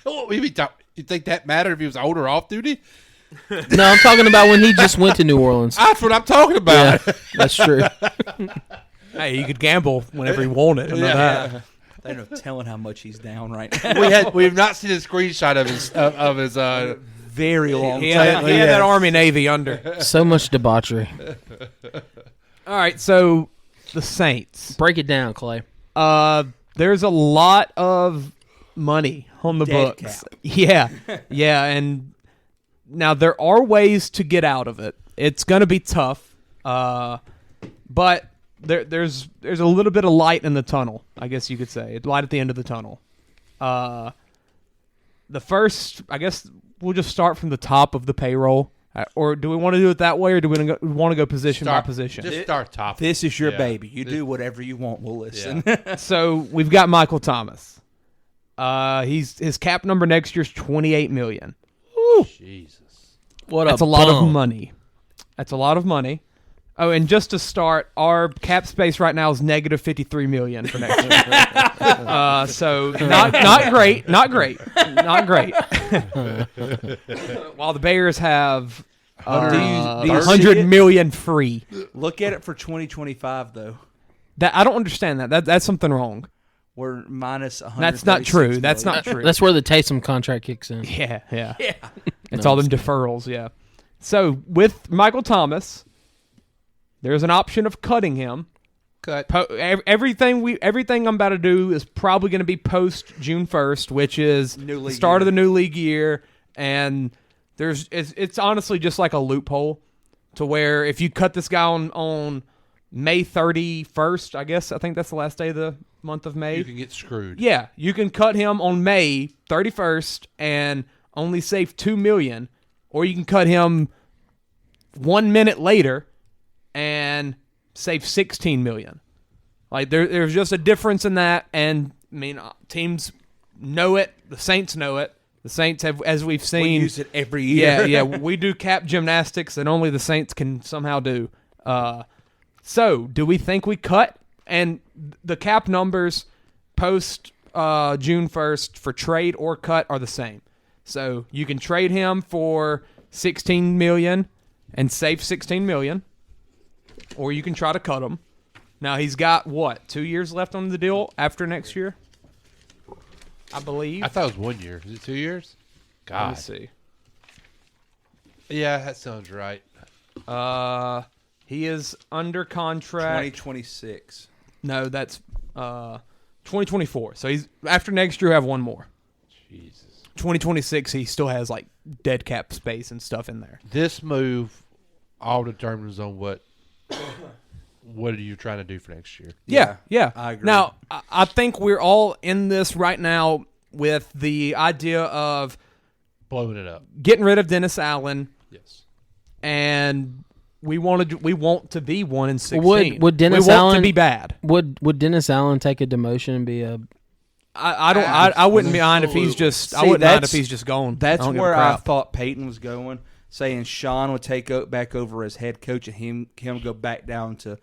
Speaker 11: You think that mattered if he was on or off duty?
Speaker 8: No, I'm talking about when he just went to New Orleans.
Speaker 11: That's what I'm talking about.
Speaker 8: Yeah, that's true.
Speaker 9: Hey, he could gamble whenever he wanted.
Speaker 4: They're no telling how much he's down right now.
Speaker 11: We have not seen a screenshot of his
Speaker 4: very long
Speaker 9: He
Speaker 4: time.
Speaker 9: had that Army Navy under.
Speaker 8: So much debauchery.
Speaker 9: All right, so the Saints.
Speaker 8: Break it down, Clay.
Speaker 9: There's a lot of money on the
Speaker 4: Dead
Speaker 9: books.
Speaker 4: cap.
Speaker 9: Yeah, and now there are ways to get out of it. It's going to be tough, but there's a little bit of light in the tunnel, I guess you could say. Light at the end of the tunnel. The first, I guess we'll just start from the top of the payroll. Or do we want to do it that way, or do we want to go position by position?
Speaker 11: Just start top.
Speaker 4: This is your baby. You do whatever you want. We'll listen.
Speaker 9: So we've got Michael Thomas. His cap number next year is $28 million. Woo.
Speaker 11: Jesus,
Speaker 9: That's a lot of money. That's a lot of money. Oh, and just to start, our cap space right now is negative $53 million for next year. So not great. While the Bears have $100 million free.
Speaker 4: Look at it for 2025, though.
Speaker 9: That I don't understand that. That's something wrong.
Speaker 4: We're minus 100.
Speaker 9: That's not true. That's not true.
Speaker 8: That's where the Taysom contract kicks in.
Speaker 9: Yeah. It's all them deferrals. Yeah. So with Michael Thomas, there's an option of cutting him. Everything I'm about to do is probably going to be post June 1st, which is the start of the new league year, and it's honestly just like a loophole to where if you cut this guy on May 31st, I think that's the last day of the month of May,
Speaker 11: you can get screwed.
Speaker 9: Yeah, you can cut him on May 31st and only save $2 million, or you can cut him 1 minute later and save $16 million. Like there's just a difference in that, and I mean teams know it. The Saints know it. The Saints have, as we've seen,
Speaker 4: we use it every year.
Speaker 9: Yeah. We do cap gymnastics that only the Saints can somehow do. So do we think we cut? And the cap numbers post June 1st for trade or cut are the same. So you can trade him for $16 million and save $16 million. Or you can try to cut him. Now, he's got, 2 years left on the deal after next year? I believe.
Speaker 11: I thought it was 1 year. Is it 2 years? God.
Speaker 9: Let me see.
Speaker 11: Yeah, that sounds right.
Speaker 9: He is under contract.
Speaker 4: 2026.
Speaker 9: No, that's 2024. So he's after next year, have one more.
Speaker 11: Jesus.
Speaker 9: 2026, he still has, dead cap space and stuff in there.
Speaker 11: This move all determines on what are you trying to do for next year?
Speaker 9: Yeah.
Speaker 4: I agree.
Speaker 9: Now, I think we're all in this right now with the idea of
Speaker 11: blowing it up,
Speaker 9: getting rid of Dennis Allen.
Speaker 11: Yes,
Speaker 9: and we want to be 1-16.
Speaker 8: Would Dennis
Speaker 9: we want
Speaker 8: Allen
Speaker 9: to be bad?
Speaker 8: Would Dennis Allen take a demotion and be a?
Speaker 9: I wouldn't mind if he's just. I wouldn't mind if he's just gone.
Speaker 4: That's where I thought Peyton was going, saying Sean would take back over as head coach and him go back down to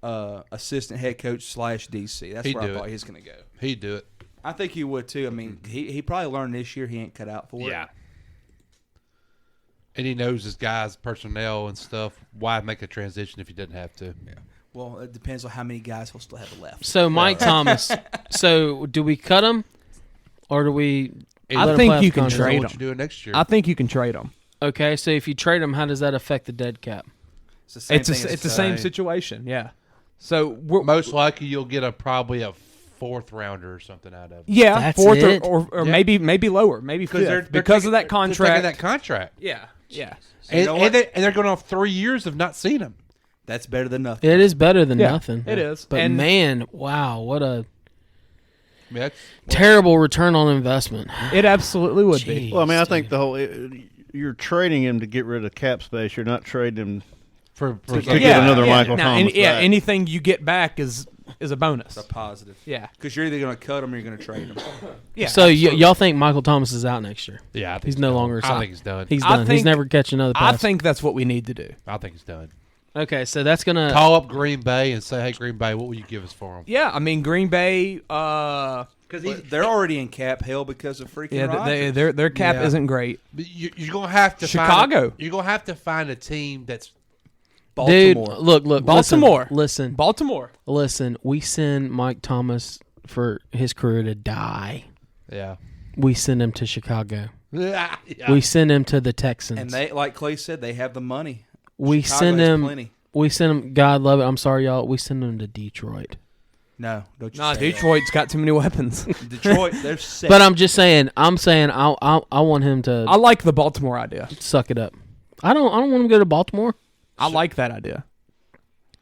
Speaker 4: assistant head coach / DC. That's where I thought he was going to go.
Speaker 11: He'd do it.
Speaker 4: I think he would too. I mean, he probably learned this year he ain't cut out for it.
Speaker 11: Yeah. And he knows his guys' personnel and stuff. Why make a transition if he didn't have to?
Speaker 4: Yeah. Well, it depends on how many guys he'll still have left.
Speaker 8: So Mike Thomas. So do we cut him, or do we?
Speaker 9: I think you can trade him.
Speaker 11: What you doing next year?
Speaker 9: I think you can trade him.
Speaker 8: Okay, so if you trade him, how does that affect the dead cap?
Speaker 4: It's
Speaker 9: the same situation. Yeah. So
Speaker 11: most likely you'll get probably a fourth rounder or something out of it.
Speaker 9: Yeah,
Speaker 8: that's
Speaker 9: fourth
Speaker 8: it?
Speaker 9: or maybe lower, maybe fifth because of that contract.
Speaker 11: They're taking that contract.
Speaker 9: Yeah.
Speaker 11: And they're going off 3 years of not seeing him.
Speaker 4: That's better than nothing.
Speaker 8: It is better than nothing.
Speaker 9: It is.
Speaker 8: But man, wow, what a
Speaker 11: that's
Speaker 8: terrible return on investment.
Speaker 9: It absolutely would be.
Speaker 10: Well, I mean, I think the whole you're trading him to get rid of cap space. You're not trading him
Speaker 11: to
Speaker 10: get another Michael Thomas.
Speaker 9: Back. Anything you get back is a bonus.
Speaker 4: It's a positive.
Speaker 9: Yeah,
Speaker 4: because you're either going to cut him or you're going to trade him.
Speaker 9: Yeah.
Speaker 8: So y'all think Michael Thomas is out next year?
Speaker 11: Yeah, I think
Speaker 8: he's no longer.
Speaker 11: I think he's done.
Speaker 8: He's done. He's never catch another pass.
Speaker 9: I think that's what we need to do.
Speaker 11: I think he's done.
Speaker 8: Okay, so that's gonna
Speaker 11: call up Green Bay and say, "Hey, Green Bay, what will you give us for him?"
Speaker 9: Yeah, I mean Green Bay,
Speaker 4: because they're already in cap hell because of freaking Rodgers.
Speaker 9: Their cap isn't great.
Speaker 11: But you're gonna have to
Speaker 9: Chicago.
Speaker 11: You're gonna have to find a team that's
Speaker 4: Baltimore.
Speaker 8: Dude, look,
Speaker 9: Baltimore.
Speaker 8: Listen,
Speaker 9: Baltimore.
Speaker 8: Listen, we send Mike Thomas for his career to die.
Speaker 11: Yeah.
Speaker 8: We send him to Chicago.
Speaker 11: Yeah.
Speaker 8: We send him to the Texans.
Speaker 4: And they, like Clay said, they have the money.
Speaker 8: we
Speaker 4: Chicago
Speaker 8: send
Speaker 4: has
Speaker 8: him.
Speaker 4: plenty.
Speaker 8: We send him. God love it. I'm sorry, y'all. We send him to Detroit.
Speaker 4: No, don't you
Speaker 9: Nah,
Speaker 4: say
Speaker 9: Detroit's got too many weapons.
Speaker 4: that. Detroit, they're set.
Speaker 8: But I'm just saying. I want him to
Speaker 9: I like the Baltimore idea.
Speaker 8: suck it up. I don't want him to go to Baltimore.
Speaker 9: I like that idea.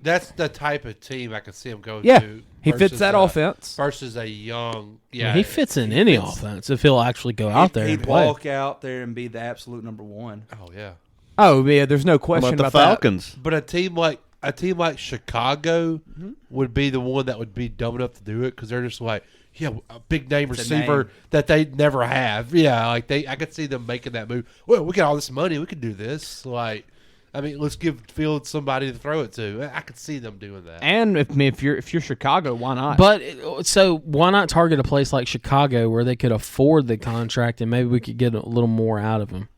Speaker 11: That's the type of team I can see him go
Speaker 9: Yeah,
Speaker 11: to.
Speaker 9: he fits
Speaker 11: versus
Speaker 9: that offense.
Speaker 11: versus a young.
Speaker 8: Yeah,
Speaker 11: Yeah,
Speaker 8: he fits in any offense if he'll actually go out there and
Speaker 4: He'd
Speaker 8: play.
Speaker 4: walk out there and be the absolute number one.
Speaker 11: Oh yeah.
Speaker 9: Oh yeah, there's no question
Speaker 10: About the
Speaker 9: about that.
Speaker 10: Falcons.
Speaker 11: But a team like Chicago would be the one that would be dumb enough to do it because they're just like, yeah, a big name
Speaker 4: It's a
Speaker 11: receiver
Speaker 4: name.
Speaker 11: that they never have. Yeah, like I could see them making that move. Well, we got all this money, we could do this. Like, I mean, let's give Fields somebody to throw it to. I could see them doing that.
Speaker 9: And if you're Chicago, why not?
Speaker 8: But so why not target a place like Chicago where they could afford the contract and maybe we could get a little more out of him?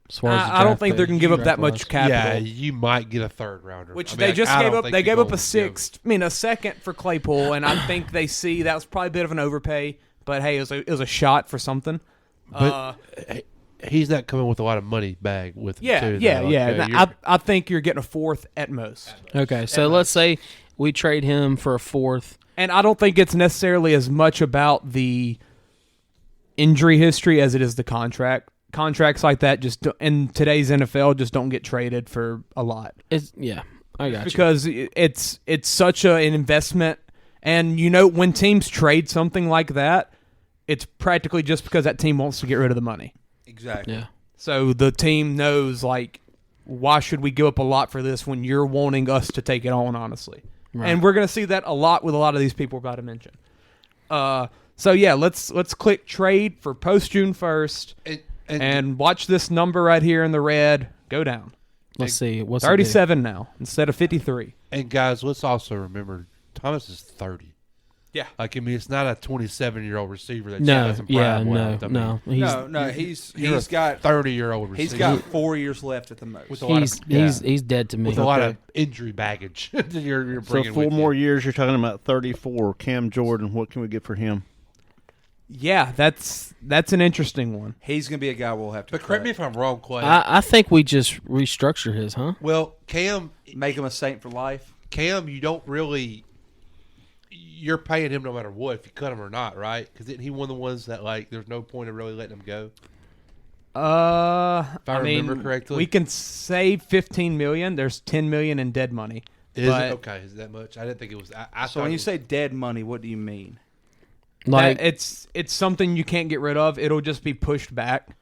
Speaker 8: As far as the
Speaker 9: I don't
Speaker 8: draft
Speaker 9: think they're
Speaker 8: pick-
Speaker 9: gonna give up that
Speaker 8: draft
Speaker 9: much
Speaker 8: wise.
Speaker 9: capital.
Speaker 11: Yeah, you might get a third rounder,
Speaker 9: Which
Speaker 11: I mean,
Speaker 9: they just
Speaker 11: I
Speaker 9: gave
Speaker 11: don't
Speaker 9: up.
Speaker 11: think
Speaker 9: They
Speaker 11: you're
Speaker 9: gave up
Speaker 11: going
Speaker 9: a
Speaker 11: to
Speaker 9: sixth. I mean, a second for Claypool, and I think they see that was probably a bit of an overpay. But hey, it was a shot for something.
Speaker 11: But he's not coming with a lot of money bag with him.
Speaker 9: Yeah,
Speaker 11: too,
Speaker 9: yeah,
Speaker 11: though.
Speaker 9: yeah.
Speaker 11: Like,
Speaker 9: Now, I think you're getting a fourth at most.
Speaker 8: Okay, so let's say we trade him for a fourth.
Speaker 9: And I don't think it's necessarily as much about the injury history as it is the contract. Contracts like that just in today's NFL just don't get traded for a lot.
Speaker 8: I got
Speaker 9: Because it's such an investment, and when teams trade something like that, it's practically just because that team wants to get rid of the money.
Speaker 4: Exactly.
Speaker 8: Yeah.
Speaker 9: So the team knows, like, why should we give up a lot for this when you're wanting us to take it on, honestly?
Speaker 8: Right.
Speaker 9: And we're going to see that a lot with a lot of these people we're about to mention. So yeah, let's click trade for post June 1st and watch this number right here in the red go down.
Speaker 8: Let's see. What's
Speaker 9: 37 now instead of 53.
Speaker 11: And guys, let's also remember Thomas is 30.
Speaker 9: Yeah.
Speaker 11: Like, I mean, it's not a 27-year-old receiver that
Speaker 8: No,
Speaker 11: has
Speaker 8: yeah,
Speaker 11: prime
Speaker 8: no,
Speaker 11: left. I mean,
Speaker 8: no.
Speaker 4: He's
Speaker 11: you're a
Speaker 4: got
Speaker 11: 30-year-old receiver.
Speaker 4: He's got 4 years left at the most.
Speaker 11: With a lot of,
Speaker 8: He's dead to me.
Speaker 11: with a lot of injury baggage that you're
Speaker 10: So
Speaker 11: bringing
Speaker 10: 4
Speaker 11: with
Speaker 10: more
Speaker 11: you.
Speaker 10: years, you're talking about 34. Cam Jordan, what can we get for him?
Speaker 9: Yeah, that's an interesting one.
Speaker 4: He's going to be a guy we'll have to
Speaker 11: But correct me if I'm wrong, Clay.
Speaker 8: I think we just restructure his, huh?
Speaker 11: Well, Cam,
Speaker 4: make him a Saint for life.
Speaker 11: Cam, you don't really. You're paying him no matter what, if you cut him or not, right? Because isn't he one of the ones that, like, there's no point of really letting him go?
Speaker 9: If I
Speaker 11: remember correctly.
Speaker 9: we can save $15 million. There's $10 million in dead money.
Speaker 11: Is it? Okay, is that much? I didn't think it was. I
Speaker 4: So when you say dead money, what do you mean?
Speaker 9: Like it's something you can't get rid of. It'll just be pushed back.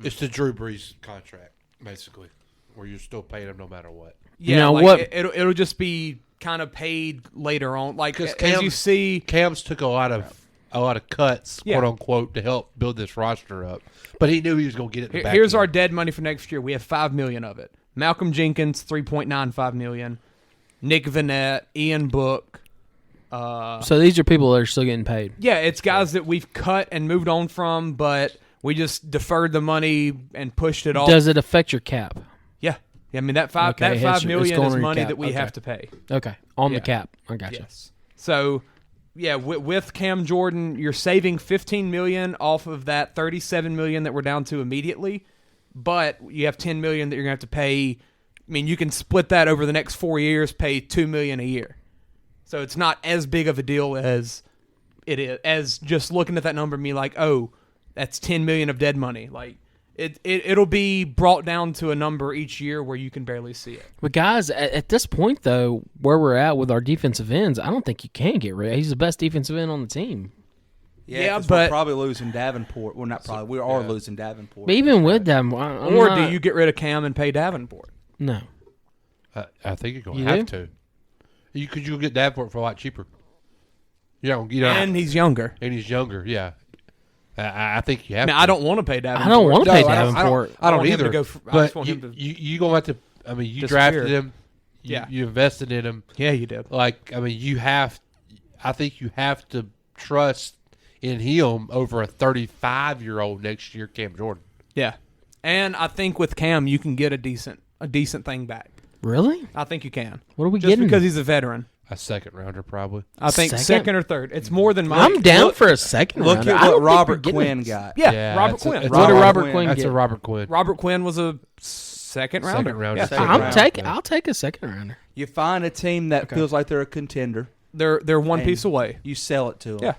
Speaker 11: It's the Drew Brees contract, basically, where you're still paying him no matter what.
Speaker 9: Yeah,
Speaker 8: what?
Speaker 9: what? It'll just be kind of paid later on. Like as you see,
Speaker 11: Cam's took a lot of cuts,
Speaker 9: Yeah.
Speaker 11: quote unquote, to help build this roster up. But he knew he was going to get it. In the back
Speaker 9: here's
Speaker 11: end.
Speaker 9: our dead money for next year. We have $5 million of it. Malcolm Jenkins, $3.95 million. Nick Vannett, Ian Book.
Speaker 8: So these are people that are still getting paid.
Speaker 9: Yeah, it's guys that we've cut and moved on from, but we just deferred the money and pushed it off.
Speaker 8: Does it affect your cap?
Speaker 9: Yeah. I mean that $5
Speaker 8: it's
Speaker 9: million
Speaker 8: going
Speaker 9: is
Speaker 8: on your
Speaker 9: money
Speaker 8: cap.
Speaker 9: that we
Speaker 8: Okay.
Speaker 9: have to pay.
Speaker 8: Okay, on
Speaker 9: Yeah.
Speaker 8: the cap. I got you.
Speaker 9: Yes. So, yeah, with Cam Jordan, you're saving $15 million off of that $37 million that we're down to immediately, but you have $10 million that you're gonna have to pay. I mean, you can split that over the next 4 years, pay $2 million a year. So it's not as big of a deal as it is, as just looking at that number and be like, oh, that's $10 million of dead money. Like it'll be brought down to a number each year where you can barely see it.
Speaker 8: But guys, at this point though, where we're at with our defensive ends, I don't think you can get rid. He's the best defensive end on the team.
Speaker 9: Yeah,
Speaker 4: 'cause
Speaker 9: but-
Speaker 4: we're probably losing Davenport. Well, not probably. We are losing Davenport.
Speaker 8: But even with them,
Speaker 9: Or do you get rid of Cam and pay Davenport?
Speaker 8: No.
Speaker 11: I think you're going
Speaker 8: You
Speaker 11: to have
Speaker 8: do?
Speaker 11: to. You could get Davenport for a lot cheaper. You know,
Speaker 9: And he's younger.
Speaker 11: And he's younger. Yeah, I think you have.
Speaker 9: I mean,
Speaker 11: to.
Speaker 9: I don't want to pay Davenport.
Speaker 8: I don't want to pay
Speaker 11: No, I don't-
Speaker 8: Davenport.
Speaker 11: I don't
Speaker 9: want him
Speaker 11: either.
Speaker 9: to go for- I
Speaker 11: but
Speaker 9: just want him to
Speaker 11: you going to have to. I mean, you
Speaker 9: disappear.
Speaker 11: drafted him.
Speaker 9: Yeah.
Speaker 11: You invested in him.
Speaker 9: Yeah, you did.
Speaker 11: Like, I mean, you have. I think you have to trust in him over a 35-year-old next year, Cam Jordan.
Speaker 9: Yeah, and I think with Cam, you can get a decent thing back.
Speaker 8: Really?
Speaker 9: I think you can.
Speaker 8: What are we
Speaker 9: Just
Speaker 8: getting?
Speaker 9: because he's a veteran.
Speaker 11: A second rounder, probably.
Speaker 9: I think second or third. It's more than Mike.
Speaker 8: I'm down for a second
Speaker 4: Look
Speaker 8: rounder.
Speaker 4: at what Robert Quinn got.
Speaker 9: Yeah, Robert Quinn.
Speaker 8: What did Robert Quinn
Speaker 11: That's
Speaker 8: get?
Speaker 11: a Robert Quinn.
Speaker 9: Robert Quinn was a second rounder.
Speaker 11: Second rounder.
Speaker 9: Yeah.
Speaker 11: Second
Speaker 8: I'll take a second rounder.
Speaker 4: You find a team that feels like they're a contender.
Speaker 9: They're one
Speaker 4: and
Speaker 9: piece away.
Speaker 4: You sell it to them.
Speaker 9: Yeah.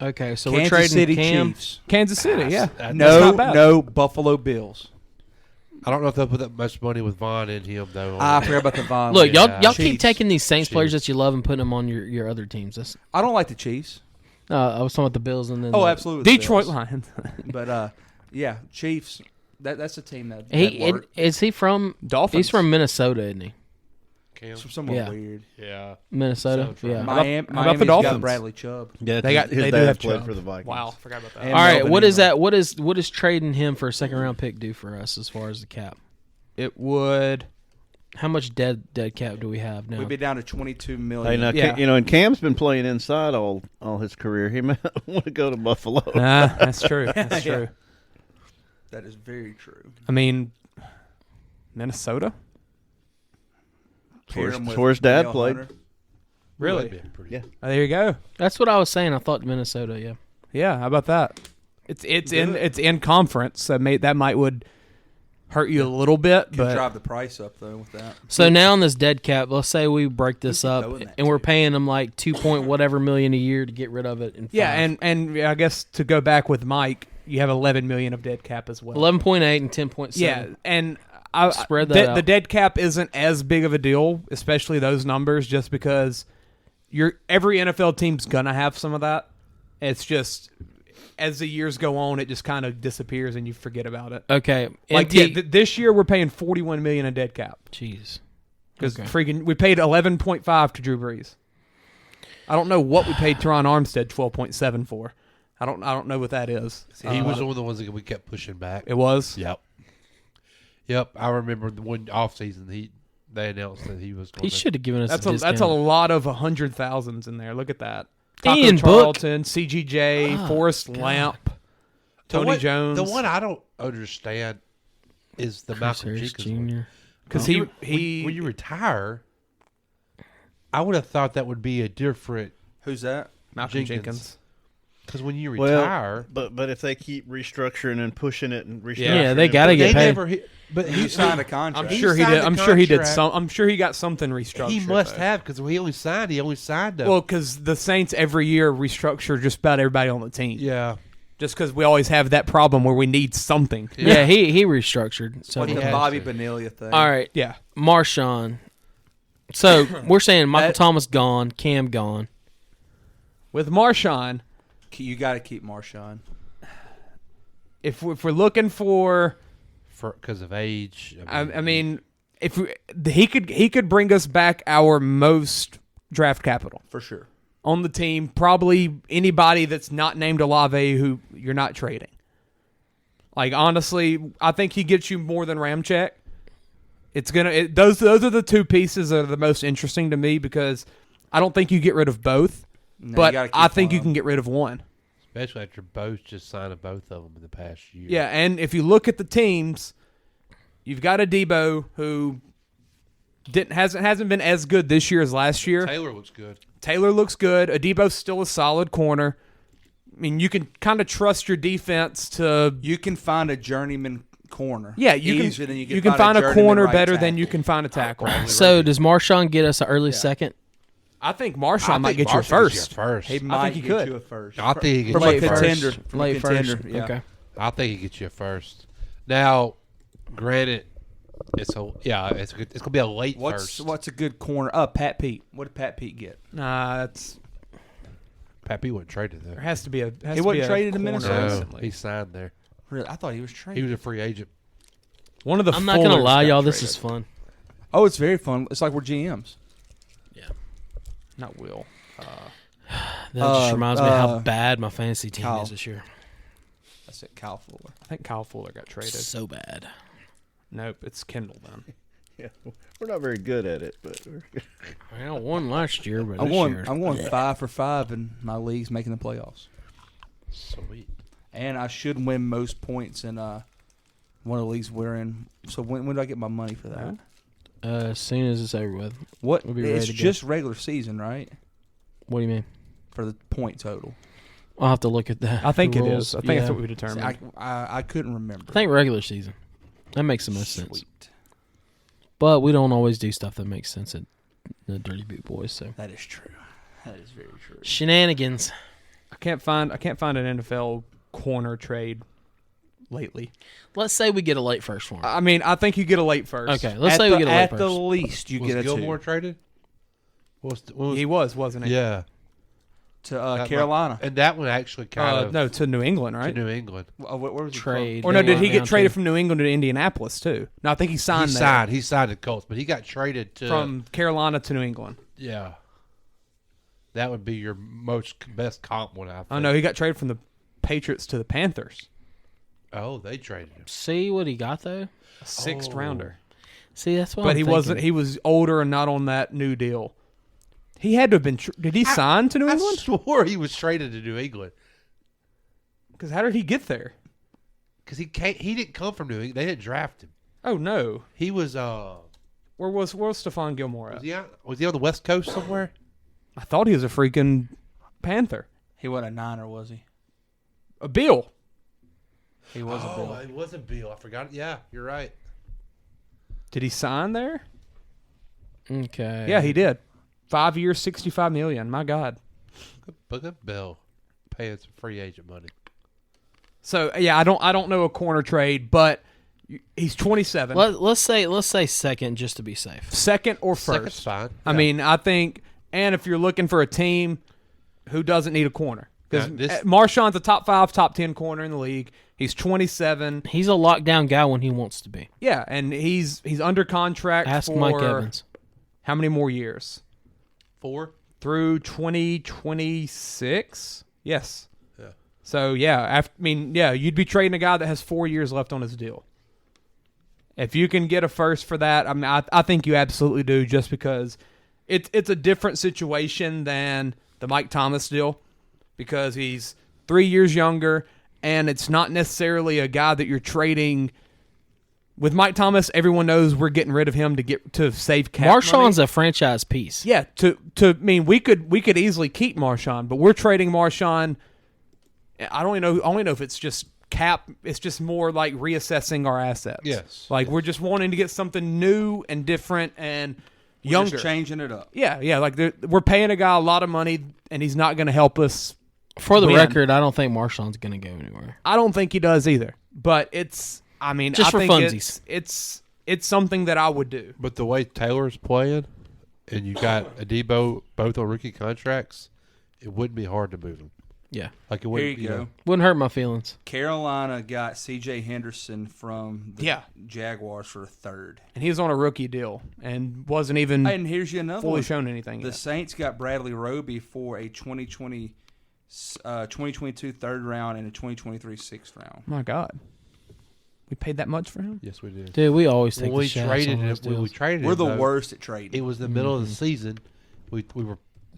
Speaker 8: Okay, so
Speaker 4: Kansas
Speaker 8: we're trading
Speaker 4: City
Speaker 8: Cam.
Speaker 4: Chiefs.
Speaker 9: Kansas City, yeah.
Speaker 11: That's
Speaker 4: No, Buffalo Bills.
Speaker 11: I don't know if they'll put that much money with Vaughn in him though.
Speaker 4: I forgot about the Von.
Speaker 8: Look, y'all keep
Speaker 4: Chiefs.
Speaker 8: taking these Saints players that you love and putting them on your other teams.
Speaker 4: I don't like the Chiefs.
Speaker 8: I was talking about the Bills and then
Speaker 4: absolutely.
Speaker 9: Detroit
Speaker 4: Bills.
Speaker 9: Lions.
Speaker 4: But yeah, Chiefs. That's a team that
Speaker 8: is he from
Speaker 9: Dolphins?
Speaker 8: He's from Minnesota, isn't he?
Speaker 4: It's from somewhere weird.
Speaker 11: Yeah.
Speaker 8: Minnesota.
Speaker 11: Sounds right.
Speaker 8: Yeah.
Speaker 4: Miami's
Speaker 9: How about the
Speaker 4: got
Speaker 9: Dolphins?
Speaker 4: Bradley Chubb.
Speaker 10: Yeah,
Speaker 9: They got-
Speaker 10: his
Speaker 9: they do
Speaker 10: dad
Speaker 9: have
Speaker 10: played
Speaker 9: Chubb.
Speaker 10: for the Vikings.
Speaker 9: Wow, forgot about that.
Speaker 4: And
Speaker 8: All right,
Speaker 4: Melvin
Speaker 8: what is
Speaker 4: Ingram.
Speaker 8: that? What is trading him for a second round pick do for us as far as the cap?
Speaker 9: It would.
Speaker 8: How much dead cap do we have now?
Speaker 4: We'd be down to $22 million.
Speaker 10: Hey, now,
Speaker 9: Yeah.
Speaker 10: and Cam's been playing inside all his career. He might want to go to Buffalo.
Speaker 9: That's true. That's true.
Speaker 4: That is very true.
Speaker 9: I mean, Minnesota?
Speaker 4: Pair him with
Speaker 10: where his dad
Speaker 4: Dale
Speaker 10: played.
Speaker 4: Hunter.
Speaker 9: Really?
Speaker 10: Yeah.
Speaker 9: There you go.
Speaker 8: That's what I was saying. I thought Minnesota. Yeah.
Speaker 9: Yeah, how about that? It's in conference, so that might would hurt you a little bit,
Speaker 4: Could
Speaker 9: but
Speaker 4: drive the price up though with that.
Speaker 8: So now on this dead cap, let's say we break this
Speaker 4: We could
Speaker 8: up
Speaker 4: go in that
Speaker 8: and we're
Speaker 4: too.
Speaker 8: paying them like 2 point whatever million a year to get rid of it. In
Speaker 9: yeah,
Speaker 8: 5.
Speaker 9: and I guess to go back with Mike, you have 11 million of dead cap as well.
Speaker 8: 11.8 and 10.7.
Speaker 9: Yeah, and
Speaker 8: Spread that out.
Speaker 9: The dead cap isn't as big of a deal, especially those numbers, just because every NFL team's gonna have some of that. It's just as the years go on, it just kind of disappears and you forget about it.
Speaker 8: Okay.
Speaker 9: Like this year, we're paying 41 million in dead cap
Speaker 8: Jeez.
Speaker 9: because we paid 11.5 to Drew Brees. I don't know what we paid Teron Armstead 12.7 for. I don't know what that is.
Speaker 11: He was one of the ones that we kept pushing back.
Speaker 9: It was.
Speaker 11: Yep. I remember the one off season they announced that he was going
Speaker 8: He should have given us
Speaker 9: That's
Speaker 8: a
Speaker 9: a
Speaker 8: discount.
Speaker 9: lot of 100,000s in there. Look at that. Taco
Speaker 8: Ian Book.
Speaker 9: Charlton, CGJ, Forrest Lamp, Tony Jones.
Speaker 11: The one I don't understand is the Malcolm
Speaker 8: Harris
Speaker 11: Jenkins one.
Speaker 8: Jr.
Speaker 9: Because
Speaker 11: when you retire, I would have thought that would be a different
Speaker 4: Who's that?
Speaker 9: Malcolm Jenkins.
Speaker 11: Because when you retire,
Speaker 10: but if they keep restructuring and pushing it and restructuring,
Speaker 8: Yeah, they got to get paid.
Speaker 11: But
Speaker 4: He signed a contract.
Speaker 9: I'm sure he did. I'm sure he got something restructured.
Speaker 11: He must
Speaker 9: though.
Speaker 11: have because he only signed them.
Speaker 9: Well, because the Saints every year restructure just about everybody on the team.
Speaker 11: yeah.
Speaker 9: Just because we always have that problem where we need something.
Speaker 8: Yeah, he restructured. So
Speaker 4: Like the
Speaker 11: had
Speaker 4: Bobby
Speaker 11: to.
Speaker 4: Bonilla thing.
Speaker 8: all right,
Speaker 9: Yeah.
Speaker 8: Marshawn. So we're saying Michael Thomas gone, Cam gone.
Speaker 9: With Marshawn,
Speaker 4: You got to keep Marshawn.
Speaker 9: if we're looking for,
Speaker 11: Because of age.
Speaker 9: I mean, if he could bring us back our most draft capital
Speaker 4: For sure.
Speaker 9: on the team. Probably anybody that's not named Olave who you're not trading. Like honestly, I think he gets you more than Ramczyk. Those are the two pieces that are the most interesting to me because I don't think you get rid of both,
Speaker 4: No, you
Speaker 9: but
Speaker 4: gotta keep
Speaker 9: I think
Speaker 4: one
Speaker 9: you
Speaker 4: of
Speaker 9: can
Speaker 4: them.
Speaker 9: get rid of one.
Speaker 11: Especially after both just signed both of them in the past year.
Speaker 9: Yeah, and if you look at the teams, you've got a Debo who hasn't been as good this year as last year.
Speaker 11: Taylor looks good.
Speaker 9: Taylor looks good. Adebo's still a solid corner. I mean, you can kind of trust your defense to.
Speaker 4: You can find a journeyman corner.
Speaker 9: Yeah, you
Speaker 4: easier than
Speaker 9: can find a
Speaker 4: journeyman
Speaker 9: corner
Speaker 4: right
Speaker 9: better
Speaker 4: tackle.
Speaker 9: than you can find a tackle.
Speaker 8: So does Marshawn get us an early second?
Speaker 9: I think Marshawn might
Speaker 11: think
Speaker 9: get you a
Speaker 11: Marshawn
Speaker 9: first.
Speaker 11: first.
Speaker 4: He might
Speaker 9: he
Speaker 4: get
Speaker 9: could.
Speaker 4: you a first.
Speaker 11: I think he gets
Speaker 4: From
Speaker 11: you
Speaker 4: a
Speaker 11: a first.
Speaker 4: contender. From a
Speaker 8: Late
Speaker 4: contender.
Speaker 8: first.
Speaker 4: Yeah.
Speaker 8: Okay.
Speaker 11: I think he gets you a first. Now, granted, it's gonna be a late first.
Speaker 4: What's a good corner? Pat Pete. What did Pat Pete get?
Speaker 9: Nah, that's
Speaker 11: Pat Pete wasn't traded
Speaker 9: there
Speaker 11: there.
Speaker 9: has to be a.
Speaker 4: He wasn't traded to
Speaker 9: corner
Speaker 4: Minnesota?
Speaker 11: No,
Speaker 9: recently.
Speaker 11: he signed there.
Speaker 4: Really? I thought he was traded.
Speaker 11: He was a free agent.
Speaker 9: One of the.
Speaker 8: I'm not gonna
Speaker 9: Fullers
Speaker 8: lie,
Speaker 9: got
Speaker 8: y'all. This
Speaker 9: traded.
Speaker 8: is fun.
Speaker 4: Oh, it's very fun. It's like we're GMs.
Speaker 9: Not Will.
Speaker 8: That just reminds me how
Speaker 4: uh,
Speaker 8: bad my fantasy team
Speaker 4: Kyle.
Speaker 8: is this year.
Speaker 4: That's it. Kyle Fuller.
Speaker 9: I think Kyle Fuller got traded.
Speaker 8: So bad.
Speaker 9: Nope, it's Kendall then.
Speaker 10: Yeah, we're not very good at it, but
Speaker 8: I won last year, but
Speaker 4: I'm
Speaker 8: this
Speaker 4: going.
Speaker 8: year,
Speaker 4: I'm going 5 for 5 in my leagues making the playoffs,
Speaker 11: Sweet.
Speaker 4: and I should win most points in one of the leagues we're in. So when do I get my money for that?
Speaker 8: As soon as it's over with.
Speaker 4: What?
Speaker 8: We'll be ready
Speaker 4: It's
Speaker 8: to go.
Speaker 4: just regular season, right?
Speaker 8: What do you mean?
Speaker 4: For the point total.
Speaker 8: I'll have to look at that.
Speaker 9: I think
Speaker 8: the
Speaker 9: it
Speaker 8: rules.
Speaker 9: is. I think that's
Speaker 8: Yeah.
Speaker 9: what we determined.
Speaker 4: I couldn't remember.
Speaker 8: I think regular season. That makes the most sense.
Speaker 4: Sweet.
Speaker 8: But we don't always do stuff that makes sense at the Dirty Boot Boys. So
Speaker 4: That is true. That is very true.
Speaker 8: shenanigans.
Speaker 9: I can't find an NFL corner trade lately.
Speaker 8: Let's say we get a late first for him.
Speaker 9: I mean, I think you get a late first.
Speaker 8: Okay, let's say we get a late
Speaker 4: At
Speaker 8: first.
Speaker 4: the least, you
Speaker 11: Was
Speaker 4: get a
Speaker 11: Gilmore
Speaker 4: 2
Speaker 11: traded?
Speaker 9: He wasn't he?
Speaker 11: Yeah.
Speaker 4: to Carolina.
Speaker 11: And that one actually kind of
Speaker 9: No, to New England,
Speaker 11: to
Speaker 9: right?
Speaker 11: New England.
Speaker 4: Where was he
Speaker 8: Trade.
Speaker 9: Or no, did he
Speaker 8: Down
Speaker 9: get traded
Speaker 8: to-
Speaker 9: from New England to Indianapolis too? No, I think he signed.
Speaker 11: He
Speaker 9: there.
Speaker 11: signed. He signed at Colts, but he got traded to
Speaker 9: From Carolina to New England.
Speaker 11: Yeah. That would be your best comp one, I think.
Speaker 9: Oh no, he got traded from the Patriots to the Panthers.
Speaker 11: Oh, they traded him.
Speaker 8: See what he got though.
Speaker 9: A sixth rounder.
Speaker 8: See, that's what.
Speaker 9: But
Speaker 8: I'm
Speaker 9: he
Speaker 8: thinking.
Speaker 9: wasn't. He was older and not on that new deal. He had to have been. Did he sign to New
Speaker 11: I
Speaker 9: England?
Speaker 11: swore he was traded to New England
Speaker 9: Because how did he get there?
Speaker 11: because he didn't come from New England. They didn't draft him.
Speaker 9: Oh no,
Speaker 11: He was
Speaker 9: where was Stephon Gilmore at?
Speaker 11: was he on the West Coast somewhere?
Speaker 9: I thought he was a freaking Panther.
Speaker 4: He wasn't a Niner, was he?
Speaker 9: A Bill.
Speaker 4: He was a Bill.
Speaker 11: It was a Bill. I forgot. Yeah, you're right.
Speaker 9: Did he sign there?
Speaker 8: Okay.
Speaker 9: Yeah, he did. 5 years, $65 million. My God.
Speaker 11: Look at Bill paying some free agent money.
Speaker 9: So yeah, I don't know a corner trade, but he's 27.
Speaker 8: Let's say second just to be safe.
Speaker 9: Second or first.
Speaker 11: Second's fine.
Speaker 9: I
Speaker 11: Yeah.
Speaker 9: mean, I think, and if you're looking for a team who doesn't need a corner, because
Speaker 11: Now, this-
Speaker 9: Marshawn's a top 5, top 10 corner in the league. He's 27.
Speaker 8: He's a lockdown guy when he wants to be.
Speaker 9: Yeah, and he's under contract
Speaker 8: Ask
Speaker 9: for
Speaker 8: Mike Evans.
Speaker 9: how many more years?
Speaker 11: 4.
Speaker 9: Through 2026? Yes.
Speaker 11: Yeah.
Speaker 9: So, you'd be trading a guy that has 4 years left on his deal. If you can get a first for that, I mean, I think you absolutely do, just because it's a different situation than the Mike Thomas deal, because he's 3 years younger, and it's not necessarily a guy that you're trading. With Mike Thomas, everyone knows we're getting rid of him to save cap
Speaker 8: Marshawn's
Speaker 9: money.
Speaker 8: a franchise piece.
Speaker 9: Yeah, we could easily keep Marshawn, but we're trading Marshawn. I don't even know if it's just cap. It's just more like reassessing our assets.
Speaker 11: Yes.
Speaker 9: Like we're just wanting to get something new and different and younger.
Speaker 4: Just changing it up.
Speaker 9: Yeah. Like we're paying a guy a lot of money, and he's not going to help us.
Speaker 8: For the
Speaker 9: win.
Speaker 8: record, I don't think Marshawn's going to go anywhere.
Speaker 9: I don't think he does either. But it's. I mean,
Speaker 8: Just
Speaker 9: I
Speaker 8: for
Speaker 9: think
Speaker 8: funsies.
Speaker 9: It's something that I would do.
Speaker 11: But the way Taylor's playing, and you got Adebo both on rookie contracts, it wouldn't be hard to move him.
Speaker 8: Yeah.
Speaker 11: Like it
Speaker 4: Here
Speaker 11: wouldn't.
Speaker 4: you go.
Speaker 11: know.
Speaker 8: Wouldn't hurt my feelings.
Speaker 4: Carolina got C.J. Henderson from the Jaguars for a third.
Speaker 9: And he was on a rookie deal and wasn't even
Speaker 4: And here's you another
Speaker 9: fully
Speaker 4: one.
Speaker 9: shown anything
Speaker 4: The
Speaker 9: yet.
Speaker 4: Saints got Bradley Roby for a 2022 third round and a 2023 sixth round.
Speaker 9: My God. We paid that much for him?
Speaker 11: Yes, we did.
Speaker 8: Dude, we always take
Speaker 11: When
Speaker 8: the
Speaker 11: we
Speaker 8: shots
Speaker 11: traded
Speaker 8: on those
Speaker 11: it, when we
Speaker 8: deals.
Speaker 11: traded
Speaker 4: We're
Speaker 11: him,
Speaker 4: the
Speaker 11: though,
Speaker 4: worst at trading.
Speaker 11: It was the middle of the season. We were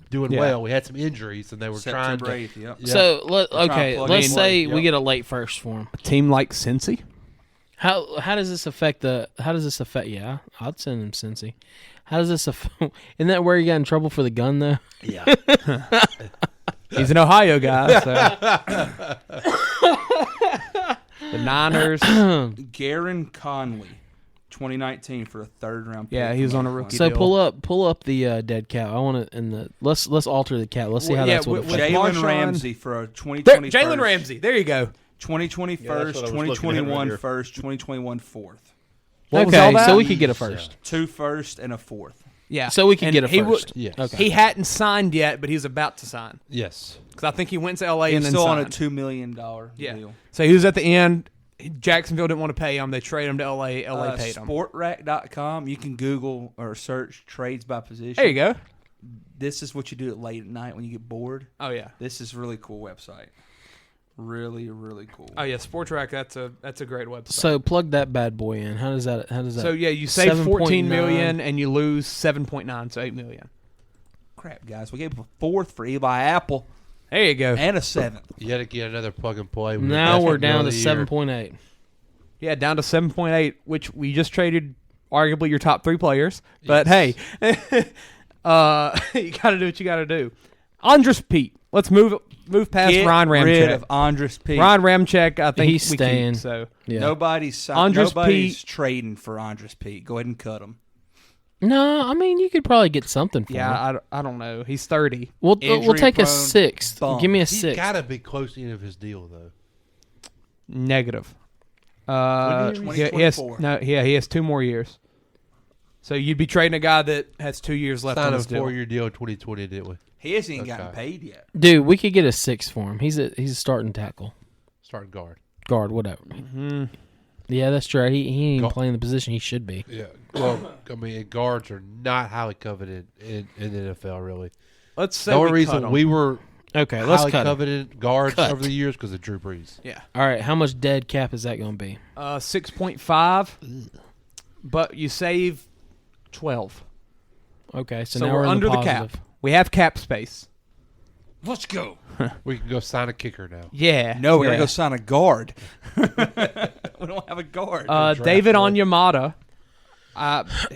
Speaker 11: doing
Speaker 9: Yeah.
Speaker 11: well. We had some injuries, and they were
Speaker 4: September
Speaker 11: trying
Speaker 4: 8th, yep.
Speaker 11: Yeah.
Speaker 8: So,
Speaker 4: trying to plug
Speaker 8: let's
Speaker 4: in.
Speaker 8: say
Speaker 4: Yep.
Speaker 8: we get a late first for him.
Speaker 9: A team like Cincy?
Speaker 8: How does this affect yeah, I'd send him Cincy. How does this affect isn't that where you got in trouble for the gun though?
Speaker 11: Yeah.
Speaker 9: He's an Ohio guy, so. The Niners.
Speaker 4: Garen Conley, 2019 for a third round pick.
Speaker 9: Yeah, he was on a rookie
Speaker 8: So
Speaker 9: deal.
Speaker 8: pull up the dead cat. I want to let's alter the cat. Let's see how
Speaker 9: Yeah,
Speaker 8: that's what
Speaker 9: with
Speaker 8: affects.
Speaker 4: Jalen
Speaker 9: Marshawn-
Speaker 4: Ramsey for a 2020
Speaker 9: Jalen Ramsey. There you go.
Speaker 4: 2020
Speaker 10: Yeah, that's
Speaker 4: first,
Speaker 10: what I was looking at right
Speaker 4: 2021
Speaker 10: here.
Speaker 4: first, 2021 fourth.
Speaker 9: What was all
Speaker 8: Okay,
Speaker 9: that?
Speaker 8: so we could get a first.
Speaker 4: 2 first and a fourth.
Speaker 9: Yeah.
Speaker 8: So we can
Speaker 9: And
Speaker 8: get a
Speaker 9: he
Speaker 8: first.
Speaker 11: Yes.
Speaker 8: Okay.
Speaker 9: He hadn't signed yet, but he's about to sign.
Speaker 11: Yes.
Speaker 9: Because I think he went to L.A. and
Speaker 4: He's
Speaker 9: then
Speaker 4: still on a
Speaker 9: signed.
Speaker 4: $2 million
Speaker 9: Yeah.
Speaker 4: deal.
Speaker 9: So he was at the end. Jacksonville didn't want to pay him. They traded him to L.A. L.A. paid him.
Speaker 4: Sportrack.com. You can Google or search trades by position.
Speaker 9: There you go.
Speaker 4: This is what you do at late at night when you get bored.
Speaker 9: Oh, yeah.
Speaker 4: This is a really cool website. Really, really cool.
Speaker 9: Oh, yeah. Sportrack, that's a great website.
Speaker 8: So plug that bad boy in. How does that
Speaker 9: So yeah, you save 14
Speaker 8: 7.9.
Speaker 9: million and you lose 7.9, so 8 million.
Speaker 4: Crap, guys. We gave him a fourth for Eli Apple
Speaker 9: There you go.
Speaker 4: and a seventh.
Speaker 11: You had to get another plug and play.
Speaker 8: Now we're down to
Speaker 11: Best deal of the year.
Speaker 8: 7.8.
Speaker 9: Yeah, down to 7.8, which we just traded arguably your top 3 players. But hey, you got to do what you got to do. Andres Pete. Let's move past
Speaker 4: Get
Speaker 9: Ryan Ramczyk.
Speaker 4: rid of Andres Pete.
Speaker 9: Ryan Ramczyk, I think
Speaker 8: he's staying.
Speaker 9: Keep, so
Speaker 8: Yeah.
Speaker 4: Nobody's trading for Andres Pete. Go ahead and cut him.
Speaker 8: No, I mean you could probably get something for him.
Speaker 9: yeah, I don't know. He's 30.
Speaker 8: We'll take a
Speaker 4: Injury-prone
Speaker 8: 6th.
Speaker 4: bum.
Speaker 8: Give me a
Speaker 11: He's
Speaker 8: 6th.
Speaker 11: got to be close to the end of his deal, though.
Speaker 9: Negative. He
Speaker 4: he
Speaker 9: has
Speaker 4: 2024?
Speaker 9: he has 2 more years. So you'd be trading a guy that has 2 years left on
Speaker 11: Signed a
Speaker 9: his deal.
Speaker 11: 4-year deal in 2020, didn't we?
Speaker 4: He hasn't even
Speaker 11: Okay.
Speaker 4: gotten paid yet.
Speaker 8: Dude, we could get a 6 for him. He's a starting tackle,
Speaker 11: Starting guard.
Speaker 8: guard, whatever.
Speaker 9: Mm-hmm.
Speaker 8: Yeah, that's true. He ain't even
Speaker 11: Go-
Speaker 8: playing the position he should be.
Speaker 11: Yeah. Well, I mean, guards are not highly coveted in the NFL, really.
Speaker 9: Let's say
Speaker 11: The only
Speaker 9: we cut
Speaker 11: reason
Speaker 9: him.
Speaker 11: we were
Speaker 8: Okay, let's
Speaker 11: highly
Speaker 8: cut him.
Speaker 11: coveted guards
Speaker 8: Cut.
Speaker 11: over the years because of Drew Brees.
Speaker 9: Yeah.
Speaker 8: All right, how much dead cap is that going to be?
Speaker 9: 6.5, but you save 12.
Speaker 8: Okay, so
Speaker 9: So
Speaker 8: now
Speaker 9: we're
Speaker 8: in
Speaker 9: under the
Speaker 8: positive.
Speaker 9: cap. We have cap space.
Speaker 4: Let's go.
Speaker 11: We can go sign a kicker now.
Speaker 9: Yeah.
Speaker 4: No, we're
Speaker 9: yeah.
Speaker 4: gonna go sign a guard. We don't have a guard.
Speaker 9: David Onyemata.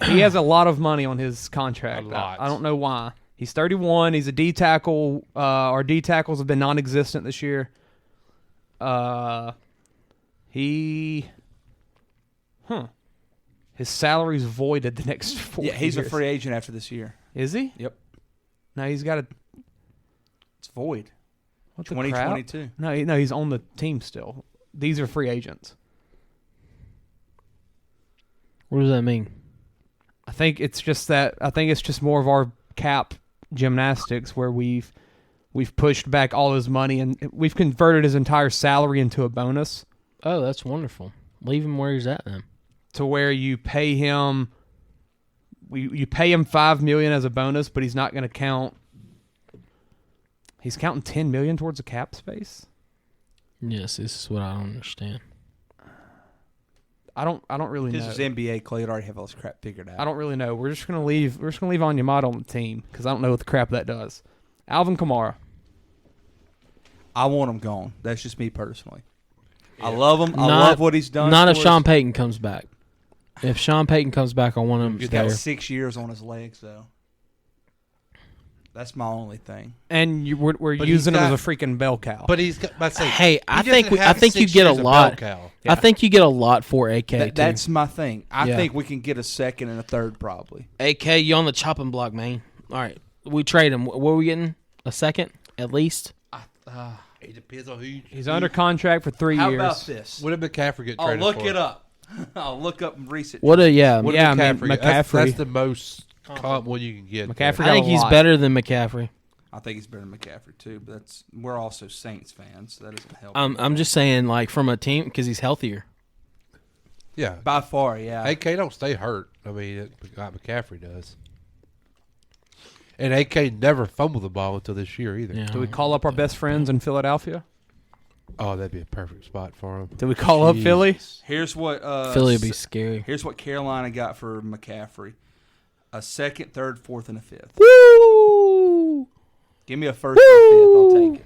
Speaker 9: He has a lot of money on his contract.
Speaker 11: A lot.
Speaker 9: I don't know why. He's 31. He's a D tackle. Our D tackles have been non-existent this year. His salary's voided the next 4 years.
Speaker 4: Yeah, he's a free agent after this year.
Speaker 9: Is he?
Speaker 4: Yep.
Speaker 9: No, he's got a.
Speaker 4: It's void.
Speaker 9: What the crap?
Speaker 4: 2022.
Speaker 9: No, he's on the team still. These are free agents.
Speaker 8: What does that mean?
Speaker 9: I think it's just more of our cap gymnastics where we've pushed back all his money and we've converted his entire salary into a bonus.
Speaker 8: Oh, that's wonderful. Leave him where he's at then.
Speaker 9: To where you pay him, you pay him $5 million as a bonus, but he's not going to count. He's counting $10 million towards the cap space.
Speaker 8: Yes, this is what I don't understand.
Speaker 9: I don't really know.
Speaker 4: This is NBA. Clay would already have all this crap figured out.
Speaker 9: I don't really know. We're just gonna leave Onyemata on the team because I don't know what the crap that does. Alvin Kamara.
Speaker 4: I want him gone. That's just me personally. I love him. I love what he's done.
Speaker 8: Not if
Speaker 4: for
Speaker 8: Sean
Speaker 4: us.
Speaker 8: Payton comes back. If Sean Payton comes back, I want him
Speaker 4: He's
Speaker 8: there.
Speaker 4: got 6 years on his legs, though. That's my only thing.
Speaker 9: And we're
Speaker 11: But
Speaker 9: using
Speaker 11: he's
Speaker 9: him
Speaker 11: got-
Speaker 9: as a freaking bell cow.
Speaker 11: But he's got. Let's say,
Speaker 8: Hey, I
Speaker 11: he
Speaker 8: think
Speaker 11: doesn't
Speaker 8: I
Speaker 11: have
Speaker 8: think you
Speaker 11: 6
Speaker 8: get a
Speaker 11: years of
Speaker 8: lot.
Speaker 11: bell cow.
Speaker 8: I think you get a lot for AK. too.
Speaker 4: That's my thing. I
Speaker 8: Yeah.
Speaker 4: think we can get a second and a third probably.
Speaker 8: AK, you on the chopping block, man. All right, we trade him. What are we getting? A second at least.
Speaker 11: It depends on who.
Speaker 9: He's under contract for 3
Speaker 4: How
Speaker 9: years.
Speaker 4: about this?
Speaker 11: What did McCaffrey get
Speaker 4: I'll
Speaker 11: traded
Speaker 4: look
Speaker 11: for?
Speaker 4: it up. I'll look up recent.
Speaker 8: What a yeah.
Speaker 11: What did
Speaker 9: Yeah, I mean,
Speaker 11: McCaffrey get? That's
Speaker 9: McCaffrey-
Speaker 11: the most comp one you can get.
Speaker 9: McCaffrey
Speaker 8: I think
Speaker 9: got a
Speaker 8: he's
Speaker 9: lot.
Speaker 8: better than McCaffrey.
Speaker 4: I think he's better than McCaffrey too, but we're also Saints fans, so that doesn't help.
Speaker 8: I'm just saying, like from a team because he's healthier.
Speaker 11: Yeah.
Speaker 4: By far, yeah.
Speaker 11: AK don't stay hurt. I mean, like McCaffrey does. And AK never fumbled the ball until this year either.
Speaker 8: Yeah.
Speaker 9: Do we call up our best friends in Philadelphia?
Speaker 11: Oh, that'd be a perfect spot for him.
Speaker 9: Do we call up Philly?
Speaker 4: Here's what
Speaker 8: Philly would be scary.
Speaker 4: Here's what Carolina got for McCaffrey: a second, third, fourth, and a fifth.
Speaker 8: Woo!
Speaker 4: Give me a first and a fifth. I'll take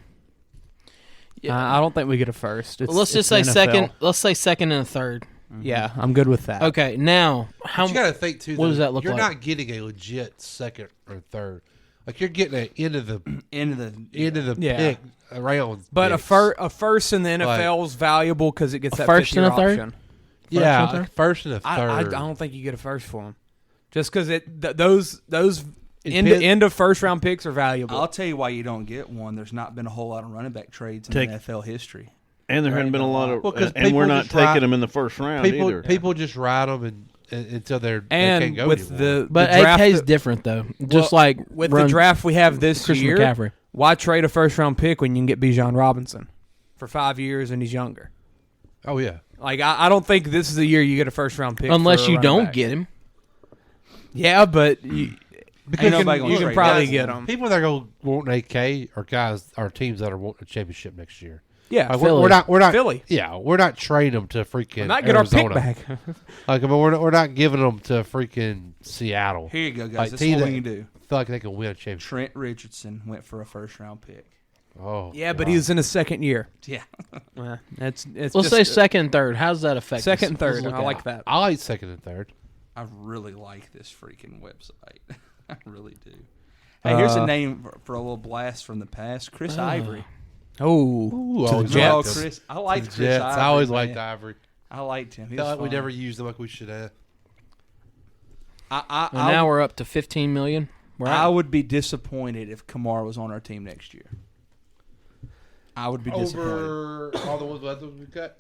Speaker 4: it.
Speaker 9: I don't think we get a first. It's,
Speaker 8: Well, let's just
Speaker 9: it's
Speaker 8: say
Speaker 9: the NFL.
Speaker 8: second. Let's say second and a third.
Speaker 9: Yeah, I'm good with that.
Speaker 8: Okay, now how?
Speaker 11: But you got to think too.
Speaker 8: What
Speaker 11: though,
Speaker 8: does that look
Speaker 11: you're
Speaker 8: like?
Speaker 11: not getting a legit second or third. Like you're getting an end of the
Speaker 9: Yeah.
Speaker 11: pick around.
Speaker 9: But
Speaker 11: picks.
Speaker 9: a first in the NFL is valuable because it gets that
Speaker 8: first and
Speaker 9: fifth-year
Speaker 8: a third?
Speaker 9: option.
Speaker 11: Yeah,
Speaker 8: and a
Speaker 11: like first and a third.
Speaker 9: I don't think you get a first for him, just because those
Speaker 11: It
Speaker 9: end of first round picks are valuable.
Speaker 4: I'll tell you why you don't get one. There's not been a whole lot of running back trades in NFL history.
Speaker 10: And there hadn't been a lot of,
Speaker 11: Well, 'cause
Speaker 10: and we're
Speaker 11: people
Speaker 10: not
Speaker 11: just
Speaker 10: taking
Speaker 11: ride-
Speaker 10: them in the first round either.
Speaker 11: People just ride them and until they
Speaker 9: and
Speaker 11: can't go
Speaker 9: with
Speaker 11: anymore.
Speaker 8: But
Speaker 9: the draft
Speaker 8: AK's
Speaker 9: that-
Speaker 8: different though. Just like
Speaker 9: with
Speaker 8: run
Speaker 9: the draft we have this
Speaker 8: Christian
Speaker 9: year,
Speaker 8: McCaffrey.
Speaker 9: why trade a first round pick when you can get Bijan Robinson for 5 years and he's younger?
Speaker 11: Oh yeah,
Speaker 9: Like I don't think this is the year you get a first round pick
Speaker 8: unless
Speaker 9: for a
Speaker 8: you
Speaker 9: running
Speaker 8: don't
Speaker 9: back.
Speaker 8: get him.
Speaker 9: Yeah, but you,
Speaker 4: Ain't nobody gonna
Speaker 9: you can
Speaker 4: trade
Speaker 9: probably
Speaker 4: that.
Speaker 9: get them.
Speaker 11: people that are going to want an AK are guys are teams that are wanting a championship next year.
Speaker 9: Yeah,
Speaker 11: Like,
Speaker 8: Philly.
Speaker 11: we're not
Speaker 9: Philly.
Speaker 11: Yeah, we're not trading them to freaking
Speaker 9: Not get
Speaker 11: Arizona.
Speaker 9: our pick back.
Speaker 11: Like I mean, we're not giving them to freaking Seattle.
Speaker 4: Here you go, guys.
Speaker 11: Like,
Speaker 4: This
Speaker 11: teams
Speaker 4: is what we
Speaker 11: that
Speaker 4: can do.
Speaker 11: feel like they can win a championship.
Speaker 4: Trent Richardson went for a first round pick.
Speaker 11: Oh
Speaker 9: Yeah, but
Speaker 11: God.
Speaker 9: he was in his second year.
Speaker 4: Yeah.
Speaker 9: It's
Speaker 8: Let's say second and third. How does that affect
Speaker 9: second and
Speaker 8: us? Let's
Speaker 9: third.
Speaker 8: look
Speaker 9: I
Speaker 8: at
Speaker 9: like
Speaker 8: it.
Speaker 9: that.
Speaker 11: I like second and third.
Speaker 4: I really like this freaking website. I really do. Hey, here's a name for a little blast from the past. Chris Ivory.
Speaker 9: Oh,
Speaker 11: to the
Speaker 9: Jets.
Speaker 4: Chris. I liked Chris
Speaker 11: Jets.
Speaker 4: Ivory.
Speaker 11: I always
Speaker 4: man.
Speaker 11: liked Ivory.
Speaker 4: I liked him. He
Speaker 11: I feel
Speaker 4: was
Speaker 11: like we
Speaker 4: fun.
Speaker 11: never used him like we should have.
Speaker 8: And now we're up to $15 million.
Speaker 4: I would be disappointed if Kamara was on our team next year. I would be disappointed.
Speaker 11: Over all the ones we got.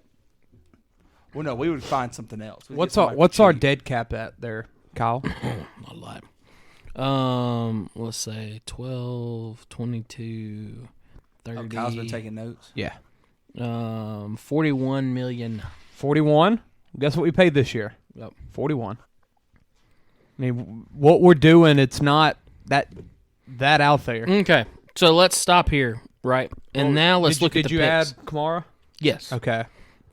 Speaker 4: Well, no, we would find something else. We'd
Speaker 9: What's
Speaker 4: get somebody
Speaker 9: our
Speaker 4: cheap.
Speaker 9: dead cap at there, Kyle?
Speaker 8: Not a lot. Let's say 12, 22, 30.
Speaker 4: Oh, Kyle's been taking notes.
Speaker 9: Yeah.
Speaker 8: 41 million.
Speaker 9: 41. Guess what we paid this year?
Speaker 8: Yep.
Speaker 9: 41. I mean, what we're doing, it's not that out there.
Speaker 8: Okay, so let's stop here, right? And now let's look at the
Speaker 9: Did you
Speaker 8: picks.
Speaker 9: add Kamara?
Speaker 8: Yes.
Speaker 9: Okay.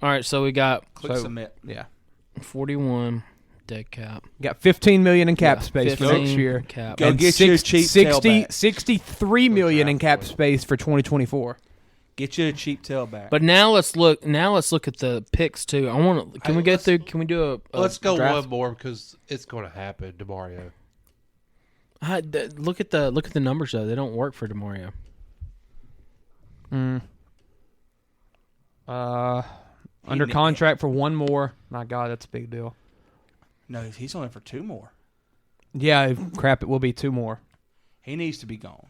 Speaker 8: All right, so we got
Speaker 4: Click submit.
Speaker 9: Yeah.
Speaker 8: 41 dead cap.
Speaker 9: Got $15 million in cap
Speaker 8: Yeah,
Speaker 9: space for
Speaker 8: 15
Speaker 9: next year.
Speaker 8: cap.
Speaker 4: Go
Speaker 9: And
Speaker 4: get you a cheap tailback.
Speaker 9: $63 million in cap space for 2024.
Speaker 4: Get you a cheap tailback.
Speaker 8: But now let's look. Now let's look at the picks too. I want to. Can we go through? Can we do a?
Speaker 11: Let's go
Speaker 8: draft?
Speaker 11: one more because it's going to happen, DeMario.
Speaker 8: Look at the numbers though. They don't work for DeMario.
Speaker 9: Under contract for one more. My God, that's a big deal.
Speaker 4: No, he's only for 2 more.
Speaker 9: Yeah, crap, it will be 2 more.
Speaker 4: He needs to be gone.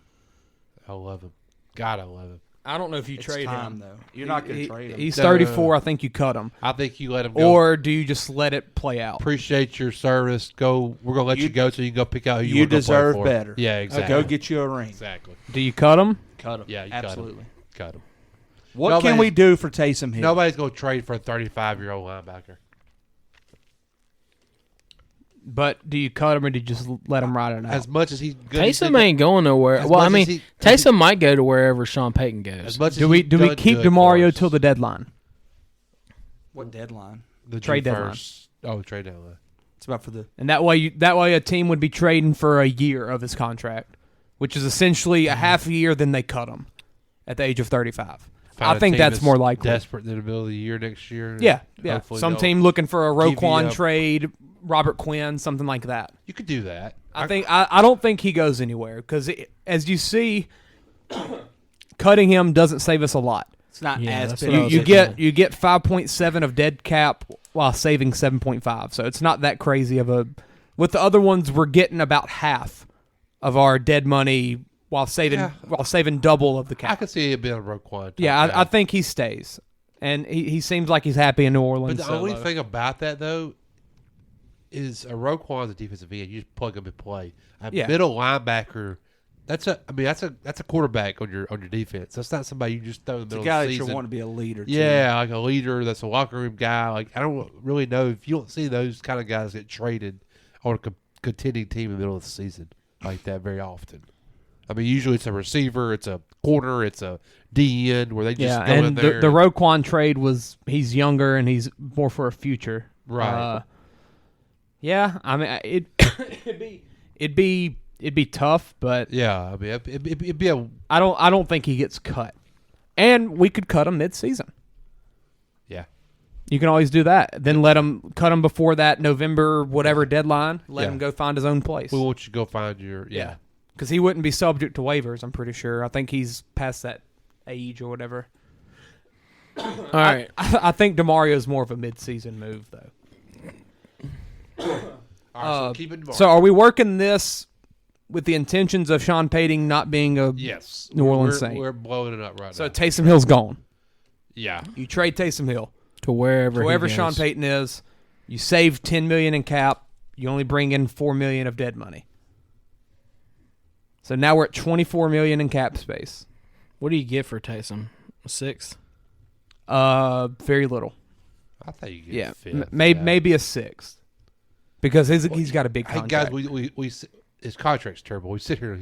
Speaker 11: I love him. God, I love him.
Speaker 9: I don't know if you
Speaker 4: It's
Speaker 9: trade
Speaker 4: time,
Speaker 9: him.
Speaker 4: though. You're not going to trade him.
Speaker 9: He's 34. I think you cut him.
Speaker 11: I think you let him go.
Speaker 9: Or do you just let it play out?
Speaker 11: Appreciate your service. Go. We're gonna let you go so you can go pick out who you,
Speaker 4: You
Speaker 11: want to
Speaker 4: deserve
Speaker 11: play for.
Speaker 4: better.
Speaker 11: Yeah, exactly.
Speaker 4: Go get you a ring.
Speaker 11: Exactly.
Speaker 9: Do you cut him?
Speaker 4: Cut him.
Speaker 11: Yeah, you
Speaker 4: absolutely.
Speaker 11: Cut him.
Speaker 4: What can we do for Taysom Hill?
Speaker 11: Nobody's gonna trade for a 35-year-old linebacker.
Speaker 9: But do you cut him or do you just let him ride it out?
Speaker 11: As much as he's good,
Speaker 8: Taysom ain't going nowhere. Well, I mean, Taysom might go to wherever Sean Payton goes.
Speaker 11: As much
Speaker 9: do we keep DeMario till the deadline?
Speaker 4: What deadline?
Speaker 11: The
Speaker 9: trade deadline.
Speaker 11: Oh, trade deadline.
Speaker 4: It's about for the
Speaker 9: And that way a team would be trading for a year of his contract, which is essentially a half a year. Then they cut him at the age of 35. I think that's more likely.
Speaker 11: Desperate in the middle of the year next year.
Speaker 9: Yeah.
Speaker 11: Hopefully
Speaker 9: Some
Speaker 11: they'll
Speaker 9: team looking for a
Speaker 11: give you
Speaker 9: Roquan trade, Robert Quinn, something like that.
Speaker 11: You could do that.
Speaker 9: I don't think he goes anywhere because, as you see, cutting him doesn't save us a lot.
Speaker 4: It's not as
Speaker 9: You get 5.7 of dead cap while saving 7.5, so it's not that crazy of a. With the other ones, we're getting about half of our dead money while saving double of the cap.
Speaker 11: I could see it being a Roquan.
Speaker 9: Yeah, I think he stays, and he seems like he's happy in New Orleans.
Speaker 11: But the only thing about that though is a Roquan's a defensive end. You just plug him and play. A middle linebacker. That's a quarterback on your defense. That's not somebody you just throw in the middle
Speaker 4: a guy
Speaker 11: of the season.
Speaker 4: that you want to be a leader. Too.
Speaker 11: Yeah, like a leader. That's a locker room guy. Like I don't really know if you don't see those kind of guys get traded on a contending team in the middle of the season like that very often. I mean, usually it's a receiver, it's a corner, it's a DN where they just go in there.
Speaker 9: The Roquan trade he's younger and he's more for a future.
Speaker 11: Right.
Speaker 9: Yeah, I mean it'd be tough, but
Speaker 11: yeah, I mean it'd be a.
Speaker 9: I don't think he gets cut, and we could cut him mid-season.
Speaker 11: Yeah,
Speaker 9: you can always do that. Then cut him before that November whatever deadline. Let him go find his own place.
Speaker 11: We want you to go find your
Speaker 9: because he wouldn't be subject to waivers. I'm pretty sure. I think he's past that age or whatever.
Speaker 8: All right,
Speaker 9: I think DeMario is more of a mid-season move though.
Speaker 11: All right, so keep it in mind.
Speaker 9: So are we working this with the intentions of Sean Payton not being a New Orleans Saint?
Speaker 11: We're blowing it up right now.
Speaker 9: So Taysom Hill's gone.
Speaker 11: Yeah.
Speaker 9: You trade Taysom Hill
Speaker 8: to wherever
Speaker 9: Sean Payton is. You save $10 million in cap. You only bring in $4 million of dead money. So now we're at $24 million in cap space.
Speaker 8: What do you get for Taysom? A 6?
Speaker 9: Very little.
Speaker 11: I thought you get a fifth.
Speaker 9: Maybe a 6th. Because he's got a big contract.
Speaker 11: Hey guys, we his contract's terrible. We sit here and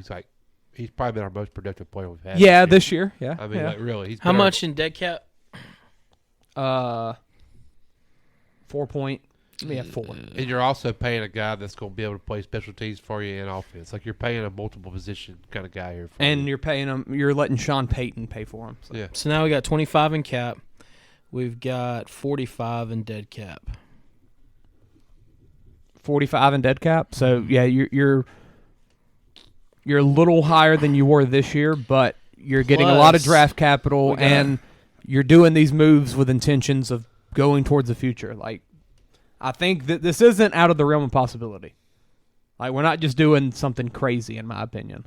Speaker 11: he's probably been our most productive player we've had.
Speaker 9: Yeah, this year. Yeah.
Speaker 11: I mean, like really.
Speaker 8: How much in dead cap?
Speaker 9: 4 point. Yeah, 4.
Speaker 11: And you're also paying a guy that's going to be able to play special teams for you and offense. Like you're paying a multiple position kind of guy here.
Speaker 9: And you're paying him. You're letting Sean Payton pay for him. So.
Speaker 11: Yeah.
Speaker 8: So now we got 25 in cap. We've got 45 in dead cap.
Speaker 9: $45 in dead cap. So yeah, you're a little higher than you were this year, but you're getting a lot of draft capital, and you're doing these moves with intentions of going towards the future. Like, I think that this isn't out of the realm of possibility. Like, we're not just doing something crazy, in my opinion.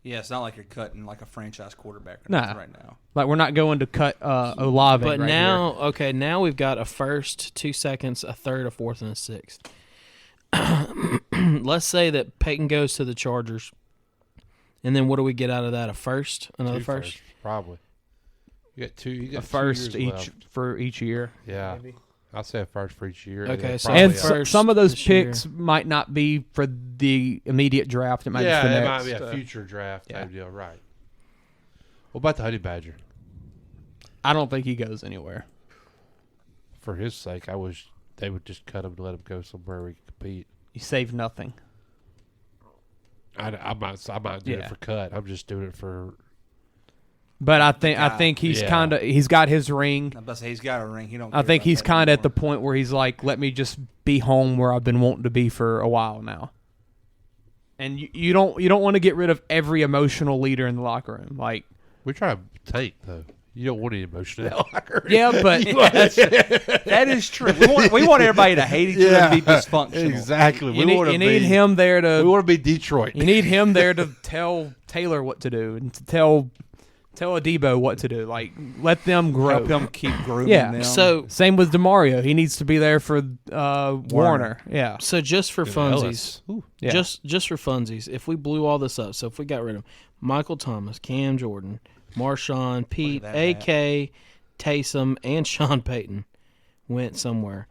Speaker 4: Yeah, it's not like you're cutting like a franchise quarterback right now.
Speaker 9: Like, we're not going to cut Olave.
Speaker 8: But
Speaker 9: right
Speaker 8: now,
Speaker 9: here.
Speaker 8: okay, now we've got a first, 2 seconds, a third, a fourth, and a sixth. Let's say that Peyton goes to the Chargers, and then what do we get out of that? A first, another first,
Speaker 11: probably. You got two. You got
Speaker 9: a first
Speaker 11: 2 years
Speaker 9: each
Speaker 11: left.
Speaker 9: for each year.
Speaker 11: Yeah, maybe. I'll say a first for each year.
Speaker 8: Okay, so
Speaker 9: and
Speaker 8: first
Speaker 9: some of those
Speaker 8: this
Speaker 9: picks
Speaker 8: year.
Speaker 9: might not be for the immediate draft. It might be for
Speaker 11: it
Speaker 9: next.
Speaker 11: might be a future draft type deal, right? What about the Honey Badger?
Speaker 9: I don't think he goes anywhere.
Speaker 11: For his sake, I wish they would just cut him and let him go somewhere where he can compete.
Speaker 9: You save nothing.
Speaker 11: I'm not doing it for cut. I'm just doing it for.
Speaker 9: But I think he's he's got his ring.
Speaker 4: I'm about to say he's got a ring. He don't.
Speaker 9: I think he's kind of at the point where he's like, let me just be home where I've been wanting to be for a while now. And you don't want to get rid of every emotional leader in the locker room. Like,
Speaker 11: we try to tank though. You don't want any emotion in that locker room.
Speaker 9: Yeah, but
Speaker 4: that is true. We want everybody to hate each other and be dysfunctional.
Speaker 11: Exactly.
Speaker 9: You need him there to.
Speaker 11: We want to be Detroit.
Speaker 9: You need him there to tell Taylor what to do and to tell Adebo what to do. Like, let them grow.
Speaker 4: Help him keep grooming them.
Speaker 9: So same with DeMario. He needs to be there for Warner. Yeah.
Speaker 8: So just for funsies,
Speaker 9: Yeah.
Speaker 8: just for funsies, if we blew all this up, so if we got rid of Michael Thomas, Cam Jordan, Marshawn, Pete, AK, Taysom, and Sean Payton went somewhere.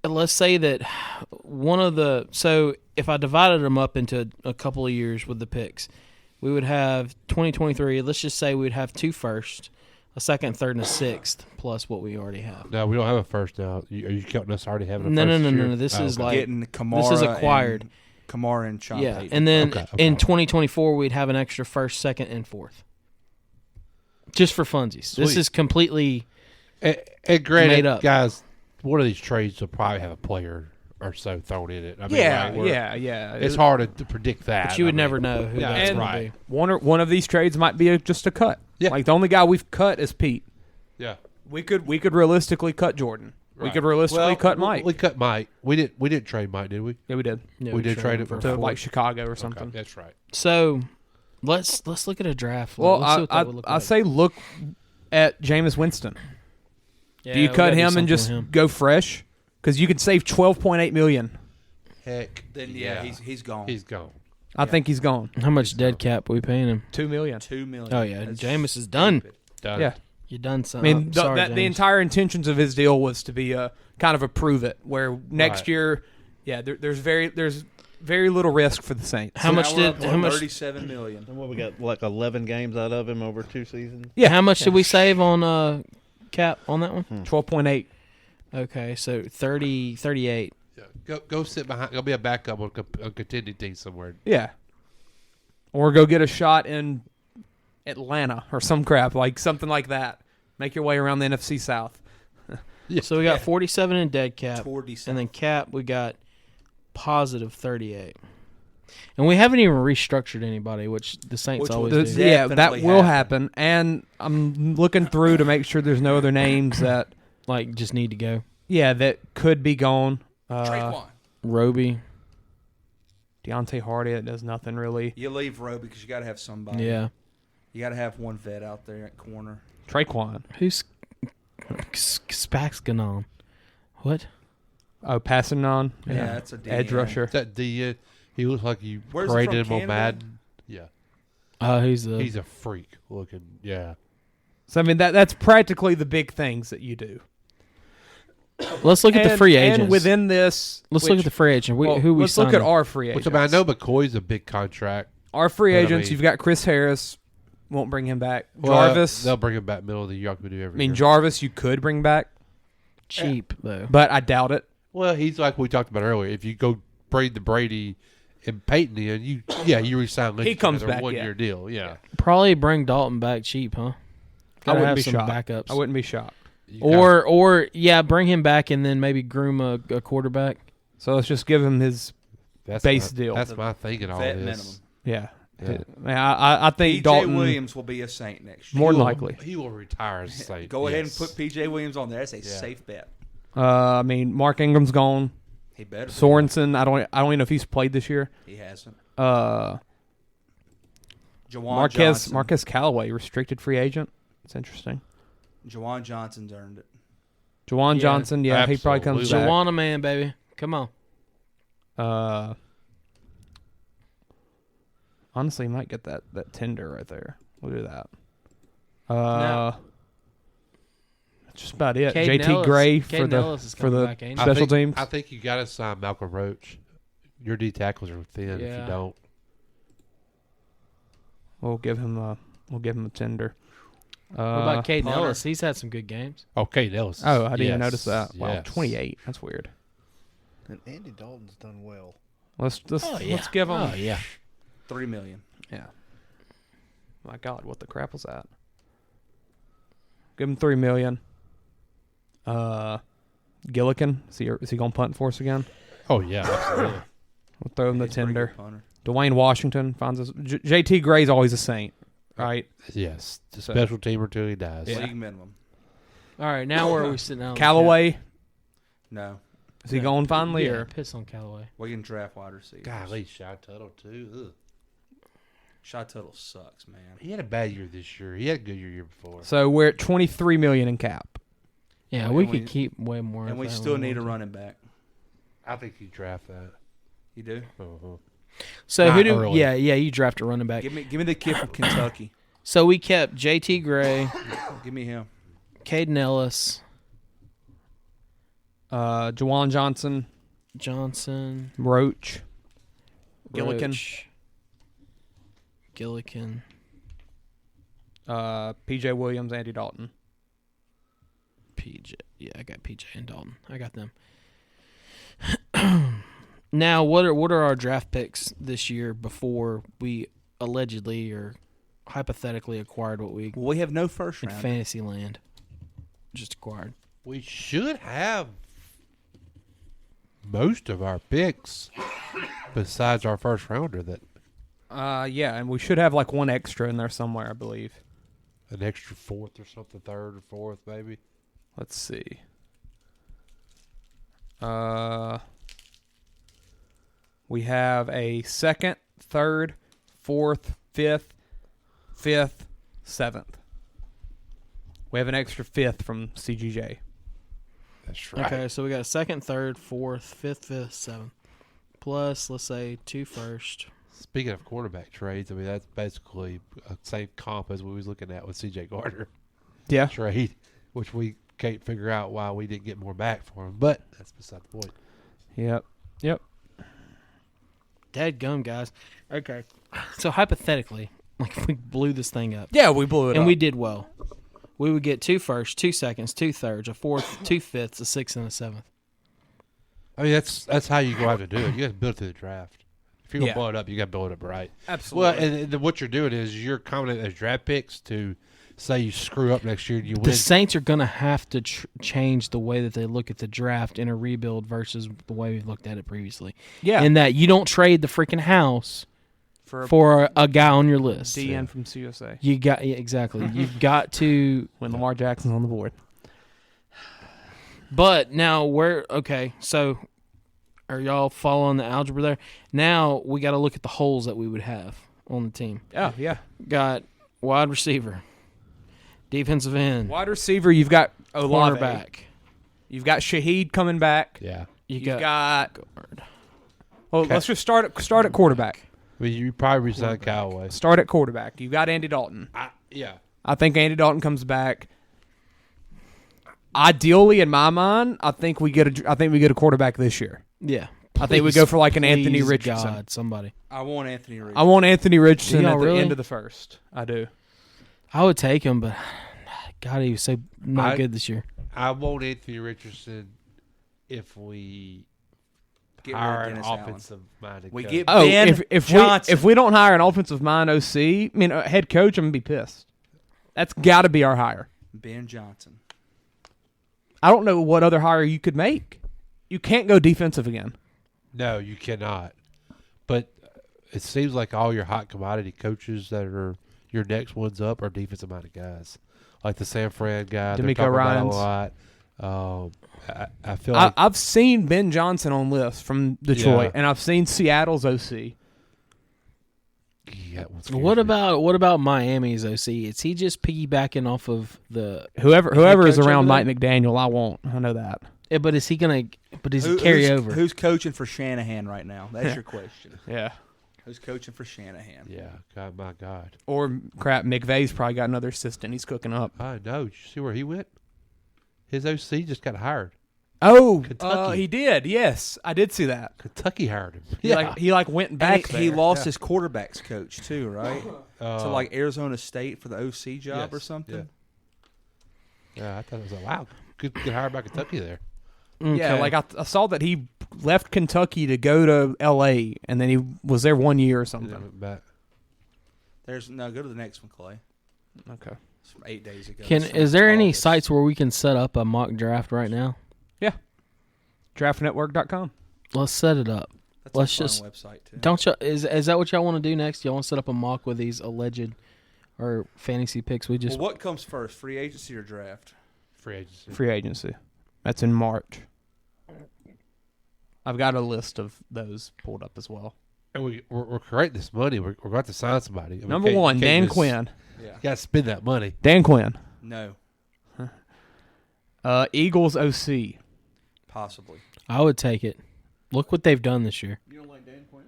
Speaker 8: Let's say that so if I divided them up into a couple of years with the picks, we would have 2023, let's just say we would have 2 firsts, a second, third, and a sixth, plus what we already have.
Speaker 11: No, we don't have a first now. Are you counting us already having a
Speaker 8: No,
Speaker 11: first?
Speaker 8: no. This is like
Speaker 4: getting Kamara.
Speaker 8: This is acquired.
Speaker 4: Kamara and Sean Payton.
Speaker 8: And then in 2024, we'd have an extra first, second, and fourth. Just for funsies.
Speaker 11: Sweet.
Speaker 8: This is completely
Speaker 11: and granted,
Speaker 8: made up.
Speaker 11: Guys, one of these trades will probably have a player or so thrown in it. I mean,
Speaker 9: yeah.
Speaker 11: It's hard to predict that.
Speaker 8: But you would never know who that's going to be.
Speaker 9: One of these trades might be just a cut. Yeah. Like, the only guy we've cut is Pete.
Speaker 11: Yeah.
Speaker 9: We could realistically cut Jordan.
Speaker 11: Right.
Speaker 9: We could realistically cut Mike.
Speaker 11: We cut Mike. We didn't trade Mike, did we?
Speaker 9: Yeah, we did.
Speaker 8: Yeah,
Speaker 11: we did trade him for
Speaker 9: like Chicago or something.
Speaker 11: Okay, that's right.
Speaker 8: So let's look at a draft.
Speaker 9: Well,
Speaker 8: I
Speaker 9: say look at Jameis Winston.
Speaker 8: Yeah,
Speaker 9: do you cut him and just go fresh? Because you could save $12.8 million.
Speaker 11: Heck,
Speaker 4: then he's gone.
Speaker 11: He's gone.
Speaker 9: I think he's gone.
Speaker 8: How much dead cap are we paying him?
Speaker 9: $2 million.
Speaker 4: $2 million.
Speaker 8: Oh yeah, Jameis is done.
Speaker 11: Done.
Speaker 9: Yeah.
Speaker 8: You done something.
Speaker 9: I mean, the entire intentions of his deal was to be a kind of a prove it, where next year, there's very little risk for the Saints.
Speaker 8: How much did
Speaker 4: $37 million?
Speaker 10: And what we got, like 11 games out of him over 2 seasons.
Speaker 8: Yeah. How much did we save on cap on that one?
Speaker 9: 12.8.
Speaker 8: Okay, so 38.
Speaker 11: Yeah. Go sit behind. Go be a backup on a contending team somewhere.
Speaker 9: Yeah. Or go get a shot in Atlanta or some crap, like something like that. Make your way around the NFC South.
Speaker 8: Yeah. So we got 47 in dead cap.
Speaker 4: 47.
Speaker 8: And then cap, we got positive 38. And we haven't even restructured anybody, which the Saints always do.
Speaker 9: Yeah, that will happen. And I'm looking through to make sure there's no other names that
Speaker 8: like just need to go.
Speaker 9: Yeah, that could be gone.
Speaker 8: Roby.
Speaker 9: Deontay Hardy, that does nothing really.
Speaker 4: You leave Roby because you got to have somebody.
Speaker 8: Yeah.
Speaker 4: You got to have one vet out there at corner.
Speaker 9: Traquan.
Speaker 8: Who's Spaxganon? What?
Speaker 9: Oh, passing on.
Speaker 4: Yeah, that's a
Speaker 9: edge rusher.
Speaker 11: That he looks like you
Speaker 4: Where's
Speaker 11: created
Speaker 4: he
Speaker 11: him
Speaker 4: from,
Speaker 11: on Madden. Yeah.
Speaker 8: He's
Speaker 11: a freak looking. Yeah.
Speaker 9: So I mean that's practically the big things that you do.
Speaker 8: Let's look at the free agents.
Speaker 9: And within this,
Speaker 8: let's look at the free agent. Who we
Speaker 9: let's look
Speaker 8: signing?
Speaker 9: at our free agents.
Speaker 11: Which, I know McCoy's a big contract.
Speaker 9: Our free agents, you've got Chris Harris. Won't bring him back.
Speaker 11: Well,
Speaker 9: Jarvis.
Speaker 11: They'll bring him back middle of the year. We do every year.
Speaker 9: Jarvis, you could bring back.
Speaker 8: Cheap, though.
Speaker 9: But I doubt it.
Speaker 11: Well, he's like we talked about earlier. If you go braid the Brady and Peyton in, you resign Lynch.
Speaker 9: He comes back,
Speaker 11: 1 year deal. Yeah.
Speaker 8: Probably bring Dalton back cheap, huh?
Speaker 9: I wouldn't
Speaker 8: have
Speaker 9: be
Speaker 8: some
Speaker 9: shocked.
Speaker 8: backups.
Speaker 9: I wouldn't be shocked.
Speaker 8: Or bring him back and then maybe groom a quarterback.
Speaker 9: So let's just give him his base
Speaker 11: my,
Speaker 9: deal.
Speaker 11: That's my thinking. All
Speaker 4: vet
Speaker 11: this.
Speaker 4: minimum.
Speaker 9: Yeah. I think
Speaker 4: P.J.
Speaker 9: Dalton
Speaker 4: Williams will be a Saint next year.
Speaker 9: more than likely.
Speaker 11: He will retire as a Saint.
Speaker 4: Go ahead and put P.J. Williams on there. That's a safe bet.
Speaker 9: I mean, Mark Ingram's gone.
Speaker 4: He better be.
Speaker 9: Sorensen, I don't even know if he's played this year.
Speaker 4: He hasn't.
Speaker 9: Jawan
Speaker 4: Johnson.
Speaker 9: Marquez Callaway, restricted free agent. It's interesting.
Speaker 4: Jawan Johnson's earned it.
Speaker 9: Jawan Johnson, he probably comes back.
Speaker 8: Jawana man, baby. Come on.
Speaker 9: Honestly, he might get that tender right there. We'll do that.
Speaker 8: No.
Speaker 9: That's just about it.
Speaker 8: Caden
Speaker 9: JT
Speaker 8: Ellis-
Speaker 9: Gray
Speaker 8: Caden Ellis is
Speaker 9: for
Speaker 8: coming
Speaker 9: the
Speaker 8: back, ain't he?
Speaker 9: special teams.
Speaker 11: I think you got to sign Malcolm Roach. Your D tackles are thin if
Speaker 8: Yeah.
Speaker 11: you don't.
Speaker 9: We'll give him a tender.
Speaker 8: What about Caden
Speaker 4: Punter.
Speaker 8: Ellis? He's had some good games.
Speaker 11: Oh, Kate Ellis.
Speaker 9: Oh, I didn't even
Speaker 11: Yes,
Speaker 9: notice that. Wow,
Speaker 11: yes.
Speaker 9: 28. That's weird.
Speaker 10: And Andy Dalton's done well.
Speaker 9: Let's give him.
Speaker 8: Oh, yeah.
Speaker 4: $3 million.
Speaker 9: Yeah. My God, what the crap was that? Give him $3 million. Gillikin, is he going to punt for us again?
Speaker 11: Oh yeah, absolutely.
Speaker 9: We'll throw him the
Speaker 4: He's a pretty
Speaker 9: tender.
Speaker 4: good punter.
Speaker 9: Dwayne Washington finds us. JT Gray's always a Saint, right?
Speaker 11: Yes, the special teamer till he dies.
Speaker 4: League minimum.
Speaker 8: All right, now where are we sitting out?
Speaker 9: Callaway,
Speaker 4: No.
Speaker 9: is he going finally?
Speaker 8: Yeah,
Speaker 9: Or
Speaker 8: piss on Callaway.
Speaker 4: We can draft wide receivers.
Speaker 11: Golly, Shy Tuttle too. Ugh.
Speaker 4: Shy Tuttle sucks, man.
Speaker 11: He had a bad year this year. He had a good year before.
Speaker 9: So we're at $23 million in cap.
Speaker 8: Yeah,
Speaker 4: And
Speaker 8: we
Speaker 4: we-
Speaker 8: could keep way more.
Speaker 4: And
Speaker 8: if
Speaker 4: we
Speaker 8: that
Speaker 4: still
Speaker 8: one
Speaker 4: need a
Speaker 8: wanted.
Speaker 4: running back.
Speaker 11: I think you draft that.
Speaker 4: You do?
Speaker 11: Uh-huh.
Speaker 8: So
Speaker 11: Not
Speaker 8: who do?
Speaker 11: early.
Speaker 8: Yeah, you draft a running back.
Speaker 4: Give me the kid from Kentucky.
Speaker 8: So we kept JT Gray,
Speaker 4: Give me him.
Speaker 8: Caden Ellis,
Speaker 9: Jawan Johnson,
Speaker 8: Johnson,
Speaker 9: Roach, Gillikin,
Speaker 8: Gillikin.
Speaker 9: PJ Williams, Andy Dalton.
Speaker 8: PJ. Yeah, I got PJ and Dalton. I got them. Now, what are our draft picks this year before we allegedly or hypothetically acquired what we
Speaker 4: Well, we have no first
Speaker 8: in
Speaker 4: round.
Speaker 8: Fantasyland just acquired?
Speaker 11: We should have most of our picks besides our first rounder. That
Speaker 9: Yeah, and we should have like one extra in there somewhere, I believe.
Speaker 11: an extra fourth or something, third or fourth, maybe.
Speaker 9: Let's see. We have a second, third, fourth, fifth, seventh. We have an extra fifth from CGJ.
Speaker 11: That's right.
Speaker 8: Okay, so we got second, third, fourth, fifth, seventh. Plus, let's say 2 first.
Speaker 11: Speaking of quarterback trades, I mean that's basically the same comp as we was looking at with CJ Gardner
Speaker 9: Yeah.
Speaker 11: trade, which we can't figure out why we didn't get more back for him. But that's beside the point.
Speaker 9: Yep.
Speaker 8: Dadgum, guys. Okay. So hypothetically, like if we blew this thing up.
Speaker 9: Yeah, we blew it
Speaker 8: and
Speaker 9: up.
Speaker 8: we did well. We would get 2 firsts, 2 seconds, 2 thirds, a fourth, 2 fifths, a sixth, and a seventh.
Speaker 11: I mean that's how you go have to do it. You got to build it through the draft. If you're gonna
Speaker 9: Yeah.
Speaker 11: blow it up, you got to build it up right.
Speaker 9: Absolutely.
Speaker 11: Well, and what you're doing is you're coming as draft picks to say you screw up next year and you
Speaker 8: The
Speaker 11: win.
Speaker 8: Saints are going to have to change the way that they look at the draft in a rebuild versus the way we've looked at it previously.
Speaker 9: Yeah.
Speaker 8: In that you don't trade the freaking house for a guy on your list.
Speaker 9: DN from CUSA.
Speaker 8: You got exactly. You've got to
Speaker 9: When Lamar Jackson's on the board.
Speaker 8: But now so are y'all following the algebra there? Now we got to look at the holes that we would have on the team.
Speaker 9: Oh, yeah.
Speaker 8: Got wide receiver, defensive end,
Speaker 9: Wide receiver, you've got Olave.
Speaker 8: cornerback.
Speaker 9: You've got Shaheed coming back.
Speaker 11: Yeah.
Speaker 8: You
Speaker 9: You've
Speaker 8: got
Speaker 9: got. Well, let's just start at quarterback.
Speaker 11: I mean, you probably resign Callaway.
Speaker 9: Start at quarterback. You've got Andy Dalton.
Speaker 11: Yeah.
Speaker 9: I think Andy Dalton comes back. Ideally, in my mind, I think we get a quarterback this year.
Speaker 8: Yeah.
Speaker 9: I think we go for like an Anthony
Speaker 8: Please,
Speaker 9: Richardson.
Speaker 8: God, somebody.
Speaker 4: I want Anthony Richardson.
Speaker 9: I want Anthony Richardson
Speaker 8: Do
Speaker 9: at
Speaker 8: y'all
Speaker 9: the
Speaker 8: really?
Speaker 9: end of the first. I do.
Speaker 8: I would take him, but God, he was so not
Speaker 11: I-
Speaker 8: good this year.
Speaker 11: I want Anthony Richardson if we
Speaker 4: Get rid of
Speaker 11: hire an
Speaker 4: Dennis Allen.
Speaker 11: offensive minded
Speaker 4: We
Speaker 11: coach.
Speaker 4: get
Speaker 9: Oh,
Speaker 4: Ben
Speaker 9: if
Speaker 4: Johnson.
Speaker 9: we don't hire an offensive mind OC, I mean a head coach, I'm gonna be pissed. That's got to be our hire.
Speaker 4: Ben Johnson.
Speaker 9: I don't know what other hire you could make. You can't go defensive again.
Speaker 11: No, you cannot. But it seems like all your hot commodity coaches that are your next ones up are defensive-minded guys. Like the San Fran guy.
Speaker 9: D'Amico Ryans.
Speaker 11: A lot. I feel like
Speaker 9: I've seen Ben Johnson on lists from Detroit, and I've seen Seattle's OC.
Speaker 11: Yeah,
Speaker 8: What about Miami's OC? Is he just piggybacking off of the
Speaker 9: whoever is
Speaker 8: coach
Speaker 9: around
Speaker 8: over
Speaker 9: Mike
Speaker 8: there?
Speaker 9: McDaniel? I won't. I know that.
Speaker 8: Yeah, but is he gonna? But does he carry over?
Speaker 4: Who's coaching for Shanahan right now? That's your question.
Speaker 9: Yeah.
Speaker 4: Who's coaching for Shanahan?
Speaker 11: Yeah, God, my God.
Speaker 9: Or crap, McVay's probably got another assistant he's cooking up.
Speaker 11: I know. Did you see where he went? His OC just got hired.
Speaker 9: Oh,
Speaker 11: Kentucky.
Speaker 9: he did. Yes, I did see that.
Speaker 11: Kentucky hired him.
Speaker 9: He went back.
Speaker 4: He
Speaker 9: there.
Speaker 4: lost his quarterbacks coach too, right? To like Arizona State for the OC job or something.
Speaker 11: Yeah, I thought it was wow. Good hire by Kentucky there.
Speaker 9: Yeah, like I saw that he left Kentucky to go to L.A. and then he was there 1 year or something.
Speaker 11: Back.
Speaker 4: Go to the next one, Clay.
Speaker 9: Okay.
Speaker 4: It's from 8 days ago.
Speaker 8: Is there any sites where we can set up a mock draft right now?
Speaker 9: Yeah. Draftnetwork.com.
Speaker 8: Let's set it up.
Speaker 4: That's
Speaker 8: Let's
Speaker 4: a fun
Speaker 8: just
Speaker 4: website too.
Speaker 8: Don't you? Is that what y'all want to do next? Y'all want to set up a mock with these alleged or fantasy picks? We just
Speaker 4: Well, what comes first, free agency or draft?
Speaker 11: Free agency.
Speaker 9: Free agency. That's in March. I've got a list of those pulled up as well.
Speaker 11: And we're creating this money. We're going to sign somebody. I mean,
Speaker 9: Number one, Dan Quinn.
Speaker 4: Yeah.
Speaker 11: You got to spend that money.
Speaker 9: Dan Quinn.
Speaker 4: No.
Speaker 9: Eagles OC.
Speaker 4: Possibly.
Speaker 8: I would take it. Look what they've done this year.
Speaker 4: You don't like Dan Quinn?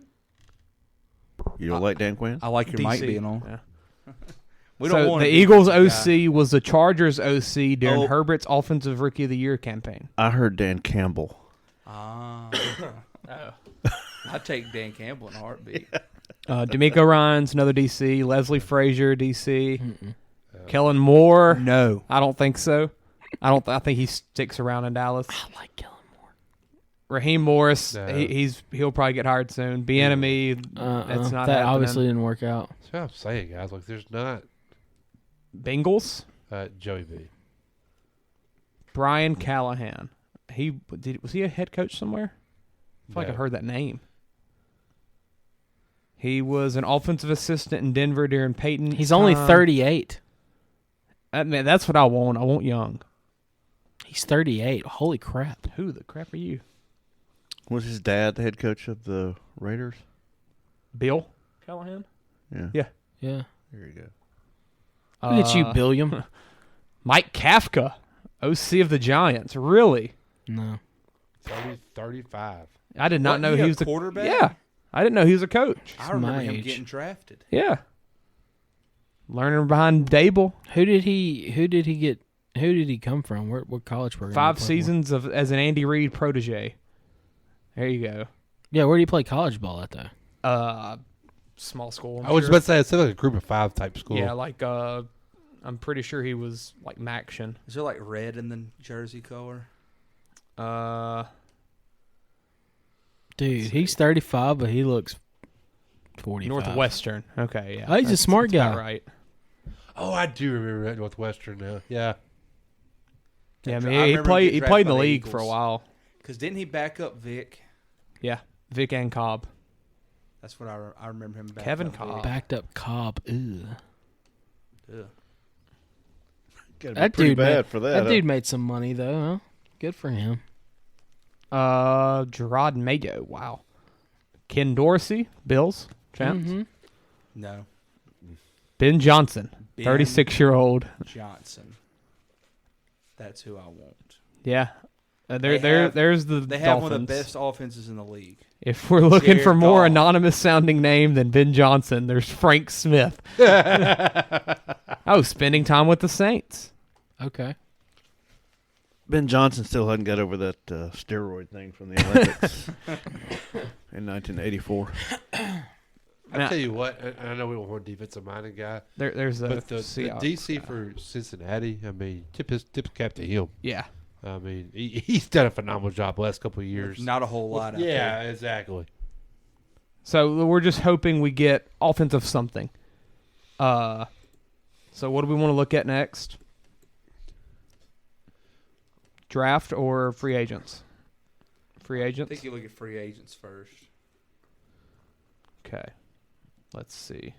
Speaker 10: You don't like Dan Quinn?
Speaker 4: I like your mic
Speaker 9: DC.
Speaker 4: being on.
Speaker 9: Yeah.
Speaker 4: We don't
Speaker 9: So
Speaker 4: want
Speaker 9: the Eagles OC was the Chargers OC during Herbert's Offensive Rookie of the Year campaign.
Speaker 10: I heard Dan Campbell.
Speaker 4: I'd take Dan Campbell in a heartbeat.
Speaker 9: D'Amico Ryans, another DC. Leslie Frazier, DC. Kellen Moore.
Speaker 4: No.
Speaker 9: I don't think so. I think he sticks around in Dallas.
Speaker 8: I like Kellen Moore.
Speaker 9: Raheem Morris,
Speaker 11: No.
Speaker 9: he'll probably get hired soon. Bieniemy, that's not
Speaker 8: that
Speaker 9: happening.
Speaker 8: obviously didn't work out.
Speaker 11: That's what I'm saying, guys. Like, there's not
Speaker 9: Bengals,
Speaker 11: Joey B.
Speaker 9: Brian Callahan. Was he a head coach somewhere? I feel like
Speaker 11: No.
Speaker 9: I've heard that name. He was an offensive assistant in Denver during Peyton.
Speaker 8: He's only 38.
Speaker 9: Man, that's what I want. I want young.
Speaker 8: He's 38. Holy crap.
Speaker 9: Who the crap are you?
Speaker 10: Was his dad the head coach of the Raiders?
Speaker 9: Bill Callahan?
Speaker 10: Yeah.
Speaker 9: Yeah.
Speaker 8: Yeah.
Speaker 10: There you go.
Speaker 8: Look at you, Billiam.
Speaker 9: Mike Kafka, OC of the Giants. Really?
Speaker 8: No.
Speaker 11: 35.
Speaker 9: I did not know he was
Speaker 4: a quarterback.
Speaker 9: Yeah. I didn't know he was a coach.
Speaker 4: I remember
Speaker 8: my
Speaker 4: him
Speaker 8: age.
Speaker 4: getting drafted.
Speaker 9: Yeah. Learning behind Dable.
Speaker 8: Who did he come from? What college program?
Speaker 9: 5
Speaker 8: did he play
Speaker 9: seasons as an Andy Reid protege. There you go.
Speaker 8: for? Yeah, where did he play college ball at though?
Speaker 9: Small school.
Speaker 11: I was about to say, it's like a group of 5 type school.
Speaker 9: Yeah, like I'm pretty sure he was like Maction.
Speaker 4: Is there like red in the jersey color?
Speaker 8: Dude, he's 35, but he looks 45.
Speaker 9: Northwestern. Okay, yeah.
Speaker 8: Oh, he's a smart
Speaker 9: that's about
Speaker 8: guy.
Speaker 9: right.
Speaker 11: Oh, I do remember that Northwestern now. Yeah.
Speaker 9: Yeah, I
Speaker 4: I
Speaker 9: mean, he
Speaker 4: remember him
Speaker 9: played
Speaker 4: getting
Speaker 9: in the
Speaker 4: drafted by the
Speaker 9: league for a
Speaker 4: Eagles.
Speaker 9: while.
Speaker 4: Because didn't he back up Vic?
Speaker 9: Yeah, Vic and Cobb.
Speaker 4: That's what I remember him back
Speaker 9: Kevin
Speaker 4: up
Speaker 9: Cobb.
Speaker 4: Vic.
Speaker 8: Backed up Cobb. Ugh.
Speaker 4: Ugh.
Speaker 10: Gotta be
Speaker 8: That
Speaker 10: pretty
Speaker 8: dude
Speaker 10: bad
Speaker 8: made,
Speaker 10: for that.
Speaker 8: That dude made some money though. Huh? Good for him.
Speaker 9: Gerard Mayo. Wow. Ken Dorsey, Bills, champs.
Speaker 8: Mm-hmm.
Speaker 4: No.
Speaker 9: Ben Johnson,
Speaker 4: Ben
Speaker 9: 36-year-old.
Speaker 4: Johnson. That's who I want.
Speaker 9: Yeah.
Speaker 4: They have-
Speaker 9: There's the
Speaker 4: They have
Speaker 9: Dolphins.
Speaker 4: one of the best offenses in the league.
Speaker 9: If we're looking for
Speaker 4: Jared
Speaker 9: more
Speaker 4: Goff.
Speaker 9: anonymous sounding name than Ben Johnson, there's Frank Smith. Spending time with the Saints.
Speaker 8: Okay.
Speaker 10: Ben Johnson still hadn't got over that steroid thing from the Olympics in 1984.
Speaker 11: I tell you what, I know we don't want a defensive-minded guy,
Speaker 9: There's
Speaker 11: but the
Speaker 9: Seahawks
Speaker 11: DC
Speaker 9: guy.
Speaker 11: for Cincinnati, I mean, tip cap to him.
Speaker 9: Yeah.
Speaker 11: I mean, he's done a phenomenal job the last couple of years.
Speaker 4: Not a whole lot. out
Speaker 11: Yeah,
Speaker 4: there.
Speaker 11: exactly.
Speaker 9: So we're just hoping we get offensive something. So what do we want to look at next? Draft or free agents? Free
Speaker 4: I
Speaker 9: agents?
Speaker 4: think you look at free agents first.
Speaker 9: Okay. Let's see.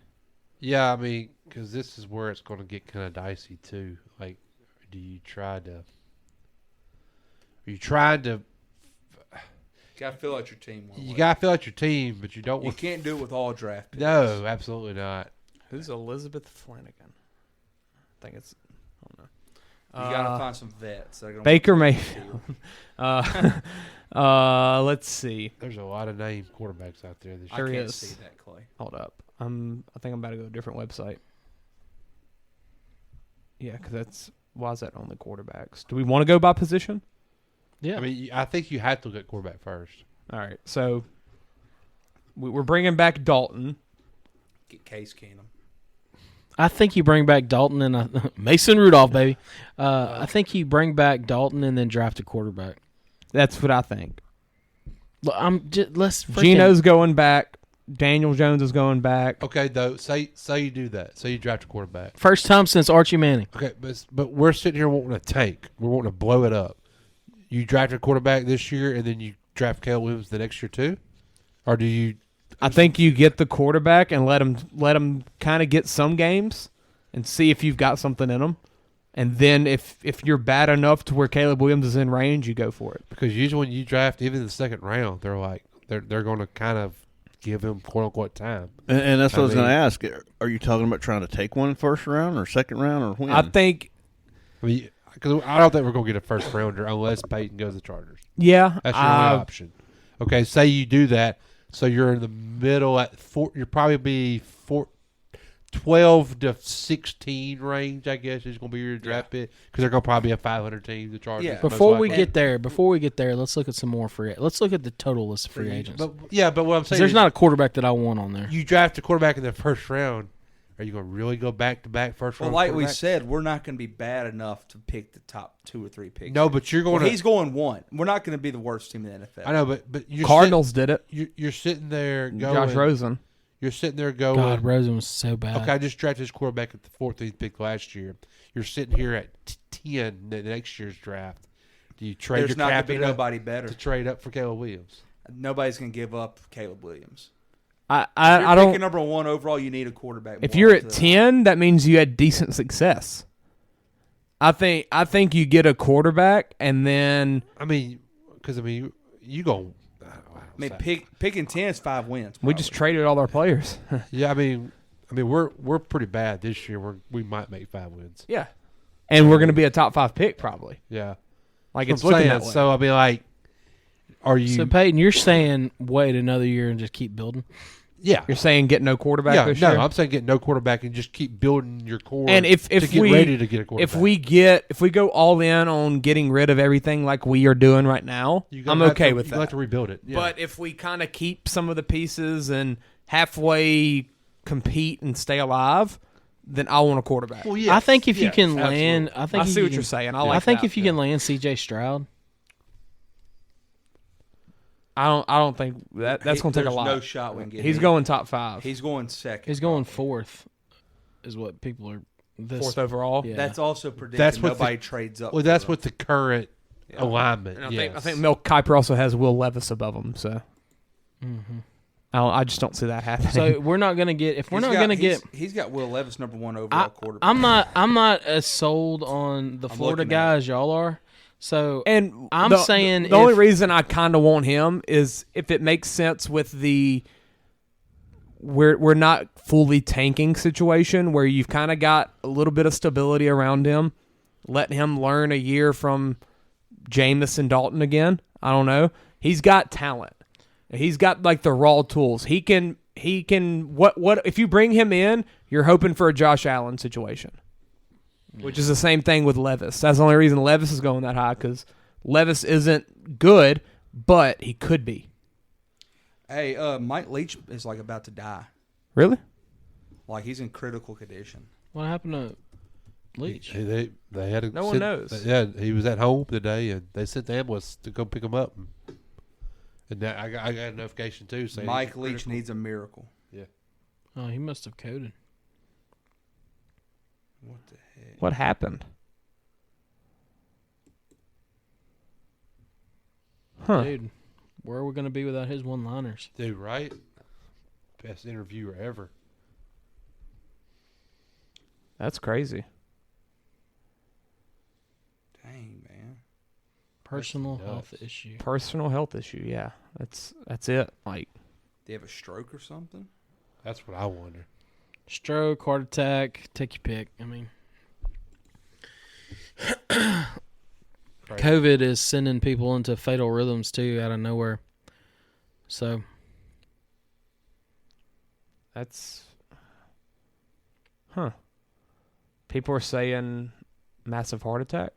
Speaker 11: Yeah, I mean, because this is where it's going to get kind of dicey too. Like, are you trying to? You
Speaker 4: gotta fill out your team.
Speaker 11: You gotta fill out your team, but you don't.
Speaker 4: You can't do it with all draft picks.
Speaker 11: No, absolutely not.
Speaker 9: Who's Elizabeth Flanagan? I think it's. I don't know.
Speaker 4: You gotta find some vets. That are gonna
Speaker 9: Baker Mayfield. Let's see.
Speaker 11: There's a lot of named quarterbacks out there.
Speaker 4: I can't see that, Clay.
Speaker 9: Hold up. I think I'm about to go to a different website. Yeah, because that's why is that only quarterbacks? Do we want to go by position?
Speaker 8: Yeah.
Speaker 11: I mean, I think you have to look at quarterback first.
Speaker 9: All right. So we're bringing back Dalton.
Speaker 4: Get Case Keenum.
Speaker 8: I think you bring back Dalton and Mason Rudolph, baby. I think you bring back Dalton and then draft a quarterback.
Speaker 9: That's what I think.
Speaker 8: Let's.
Speaker 9: Geno's going back. Daniel Jones is going back.
Speaker 11: Okay, though. Say you do that. Say you draft a quarterback.
Speaker 8: First time since Archie Manning.
Speaker 11: Okay, but we're sitting here wanting to tank. We're wanting to blow it up. You draft a quarterback this year, and then you draft Caleb Williams the next year too, or do you?
Speaker 9: I think you get the quarterback and let him kind of get some games and see if you've got something in him. And then if you're bad enough to where Caleb Williams is in range, you go for it.
Speaker 11: Because usually when you draft, even in the second round, they're going to kind of give him quote unquote time.
Speaker 10: And that's what I was going to ask. Are you talking about trying to take one first round or second round or when?
Speaker 9: I think.
Speaker 11: I mean, because I don't think we're going to get a first rounder unless Peyton goes to the Chargers.
Speaker 9: Yeah,
Speaker 11: that's your only option. Okay, say you do that, so you're in the middle at you'll probably be 12 to 16 range, I guess, is going to be your draft pick because they're going to probably be a 500 team. The Chargers.
Speaker 8: Yeah. Before we get there, let's look at some more free. Let's look at the total list of free agents.
Speaker 11: But what I'm saying,
Speaker 8: there's not a quarterback that I want on there.
Speaker 11: You draft a quarterback in the first round. Are you going to really go back to back first round?
Speaker 4: Well, like we said, we're not going to be bad enough to pick the top 2 or 3 picks.
Speaker 11: No, but you're going.
Speaker 4: He's going 1. We're not going to be the worst team in the NFL.
Speaker 11: I know, but
Speaker 9: Cardinals did it.
Speaker 11: You're sitting there going.
Speaker 9: Josh Rosen.
Speaker 11: You're sitting there going.
Speaker 8: God, Rosen was so bad.
Speaker 11: Okay, I just drafted his quarterback at the 14th pick last year. You're sitting here at 10 the next year's draft. Do you trade
Speaker 4: There's
Speaker 11: your
Speaker 4: not
Speaker 11: cap
Speaker 4: going to be nobody better
Speaker 11: to trade up for Caleb Williams?
Speaker 4: Nobody's going to give up Caleb Williams.
Speaker 9: I
Speaker 4: don't.
Speaker 9: don't.
Speaker 4: Picking number 1 overall, you need a quarterback.
Speaker 9: If you're at 10, that means you had decent success. I think you get a quarterback and then.
Speaker 11: You go.
Speaker 4: Picking 10 is 5 wins.
Speaker 9: We just traded all our players.
Speaker 11: Yeah, we're pretty bad this year. We might make 5 wins.
Speaker 9: Yeah, and we're going to be a top 5 pick probably.
Speaker 11: Yeah,
Speaker 9: like it's looking that way.
Speaker 11: So I'll be like, are you?
Speaker 8: So Peyton, you're saying wait another year and just keep building?
Speaker 11: Yeah,
Speaker 9: you're saying get no quarterback this year?
Speaker 11: No, I'm saying get no quarterback and just keep building your core.
Speaker 9: And if
Speaker 11: get ready to get a quarterback,
Speaker 9: if we go all in on getting rid of everything like we are doing right now, I'm okay with that.
Speaker 11: You have to rebuild it. Yeah.
Speaker 9: But if we kind of keep some of the pieces and halfway compete and stay alive, then I want a quarterback.
Speaker 11: Well, yes,
Speaker 8: I think if you can land,
Speaker 9: I see what you're saying. I
Speaker 8: think if you can land C.J. Stroud.
Speaker 9: I don't think that's going to take a lot.
Speaker 4: No shot we can get.
Speaker 9: He's going top 5.
Speaker 4: He's going second.
Speaker 8: He's going 4th, is what people are.
Speaker 9: 4th overall.
Speaker 8: Yeah.
Speaker 4: That's also predicted.
Speaker 11: That's what
Speaker 4: nobody trades up.
Speaker 11: Well, that's with the current alignment.
Speaker 9: And I think Mel Kiper also has Will Levis above him. So I just don't see that happening.
Speaker 8: So we're not going to get. If we're not going to get,
Speaker 4: he's got Will Levis number 1 overall quarterback.
Speaker 8: I'm not as sold on the Florida guy as y'all are. So
Speaker 9: and
Speaker 8: I'm saying
Speaker 9: the only reason I kind of want him is if it makes sense with the we're not fully tanking situation where you've kind of got a little bit of stability around him, letting him learn a year from Jameis and Dalton again. I don't know. He's got talent. He's got like the raw tools. He can what if you bring him in, you're hoping for a Josh Allen situation. Which is the same thing with Levis. That's the only reason Levis is going that high, because Levis isn't good, but he could be.
Speaker 4: Hey, Mike Leach is like about to die.
Speaker 9: Really?
Speaker 4: Like he's in critical condition.
Speaker 8: What happened to Leach?
Speaker 11: They had
Speaker 9: no one knows.
Speaker 11: Yeah, he was at home today, and they sent the ambulance to go pick him up. And I got a notification too saying
Speaker 4: Mike Leach needs a miracle.
Speaker 11: Yeah.
Speaker 8: Oh, he must have coded.
Speaker 4: What the heck?
Speaker 9: What happened? Huh.
Speaker 8: Dude, Where are we going to be without his one-liners?
Speaker 11: Dude, right? Best interviewer ever.
Speaker 9: That's crazy.
Speaker 4: Dang, man.
Speaker 8: Personal health issue.
Speaker 9: Personal health issue, yeah. That's it. Like,
Speaker 4: Do you have a stroke or something?
Speaker 11: That's what I wonder.
Speaker 8: Stroke, heart attack, take your pick. I mean, COVID is sending people into fatal rhythms too out of nowhere. So
Speaker 9: that's, people are saying massive heart attack.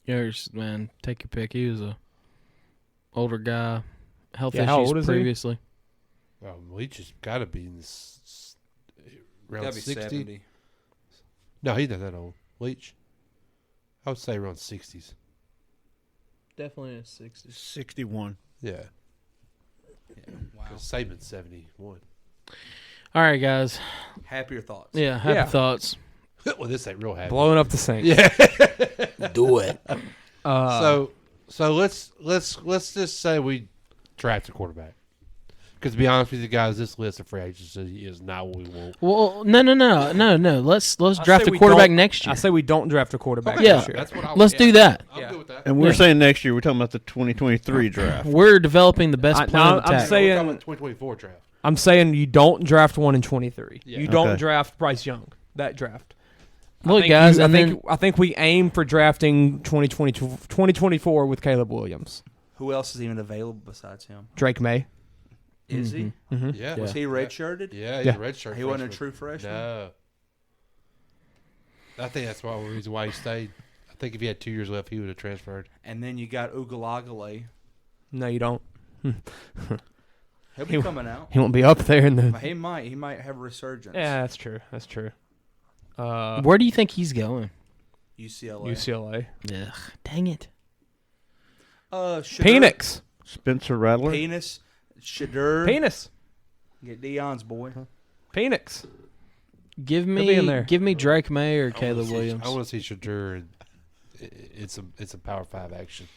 Speaker 8: Yours, man, take your pick. He was a older guy, health
Speaker 9: how
Speaker 8: issues
Speaker 9: old is
Speaker 8: previously.
Speaker 11: Leach has got to be in this around
Speaker 4: Gotta be
Speaker 11: 60.
Speaker 4: 70.
Speaker 11: No, he's not that old. Leach, I would say around 60s.
Speaker 8: Definitely in his 60s.
Speaker 10: 61.
Speaker 11: Yeah.
Speaker 4: Wow.
Speaker 11: Saban's 71.
Speaker 8: All right, guys.
Speaker 4: Happier thoughts.
Speaker 8: Yeah, happy thoughts.
Speaker 11: Well, this ain't real happy.
Speaker 9: Blowing up the sink.
Speaker 11: Yeah.
Speaker 8: Do it.
Speaker 11: So let's just say we draft a quarterback. Because to be honest with you guys, this list of free agents is not what we want.
Speaker 8: Well, no. Let's draft a quarterback next year.
Speaker 9: I say we don't draft a quarterback
Speaker 8: Yeah,
Speaker 9: next year.
Speaker 11: That's what I
Speaker 8: let's do that.
Speaker 11: I'm good with that.
Speaker 10: And we're saying next year, we're talking about the 2023 draft.
Speaker 8: We're developing the best plan of attack.
Speaker 9: I'm saying
Speaker 11: We're talking about the 2024 draft.
Speaker 9: I'm saying you don't draft one in 23.
Speaker 11: Yeah.
Speaker 9: You don't
Speaker 10: Okay.
Speaker 9: draft Bryce Young. That draft.
Speaker 8: Look, guys,
Speaker 9: I think we aim for drafting 2024 with Caleb Williams.
Speaker 4: Who else is even available besides him?
Speaker 9: Drake May.
Speaker 4: Is he?
Speaker 9: Mm-hmm.
Speaker 11: Yeah.
Speaker 4: Was he redshirted?
Speaker 11: Yeah, he's
Speaker 9: Yeah.
Speaker 11: a redshirt.
Speaker 4: He wasn't a
Speaker 11: freshman.
Speaker 4: true freshman?
Speaker 11: No. I think that's the reason why he stayed. I think if he had 2 years left, he would have transferred.
Speaker 4: And then you got Ugalagale.
Speaker 9: No, you don't.
Speaker 4: He'll be coming out.
Speaker 9: He won't be up there in the.
Speaker 4: He might have a resurgence.
Speaker 9: Yeah, that's true. That's true.
Speaker 8: where do you think he's going?
Speaker 4: UCLA.
Speaker 8: Ugh, dang it.
Speaker 9: Phoenix.
Speaker 10: Spencer Rattler.
Speaker 4: Penis. Shadur.
Speaker 9: Penis.
Speaker 4: Get Deion's boy.
Speaker 9: Phoenix.
Speaker 8: Give
Speaker 9: He'll be in there.
Speaker 8: me Drake May or Caleb Williams.
Speaker 11: I want to see Shadur. And it's a Power 5 action.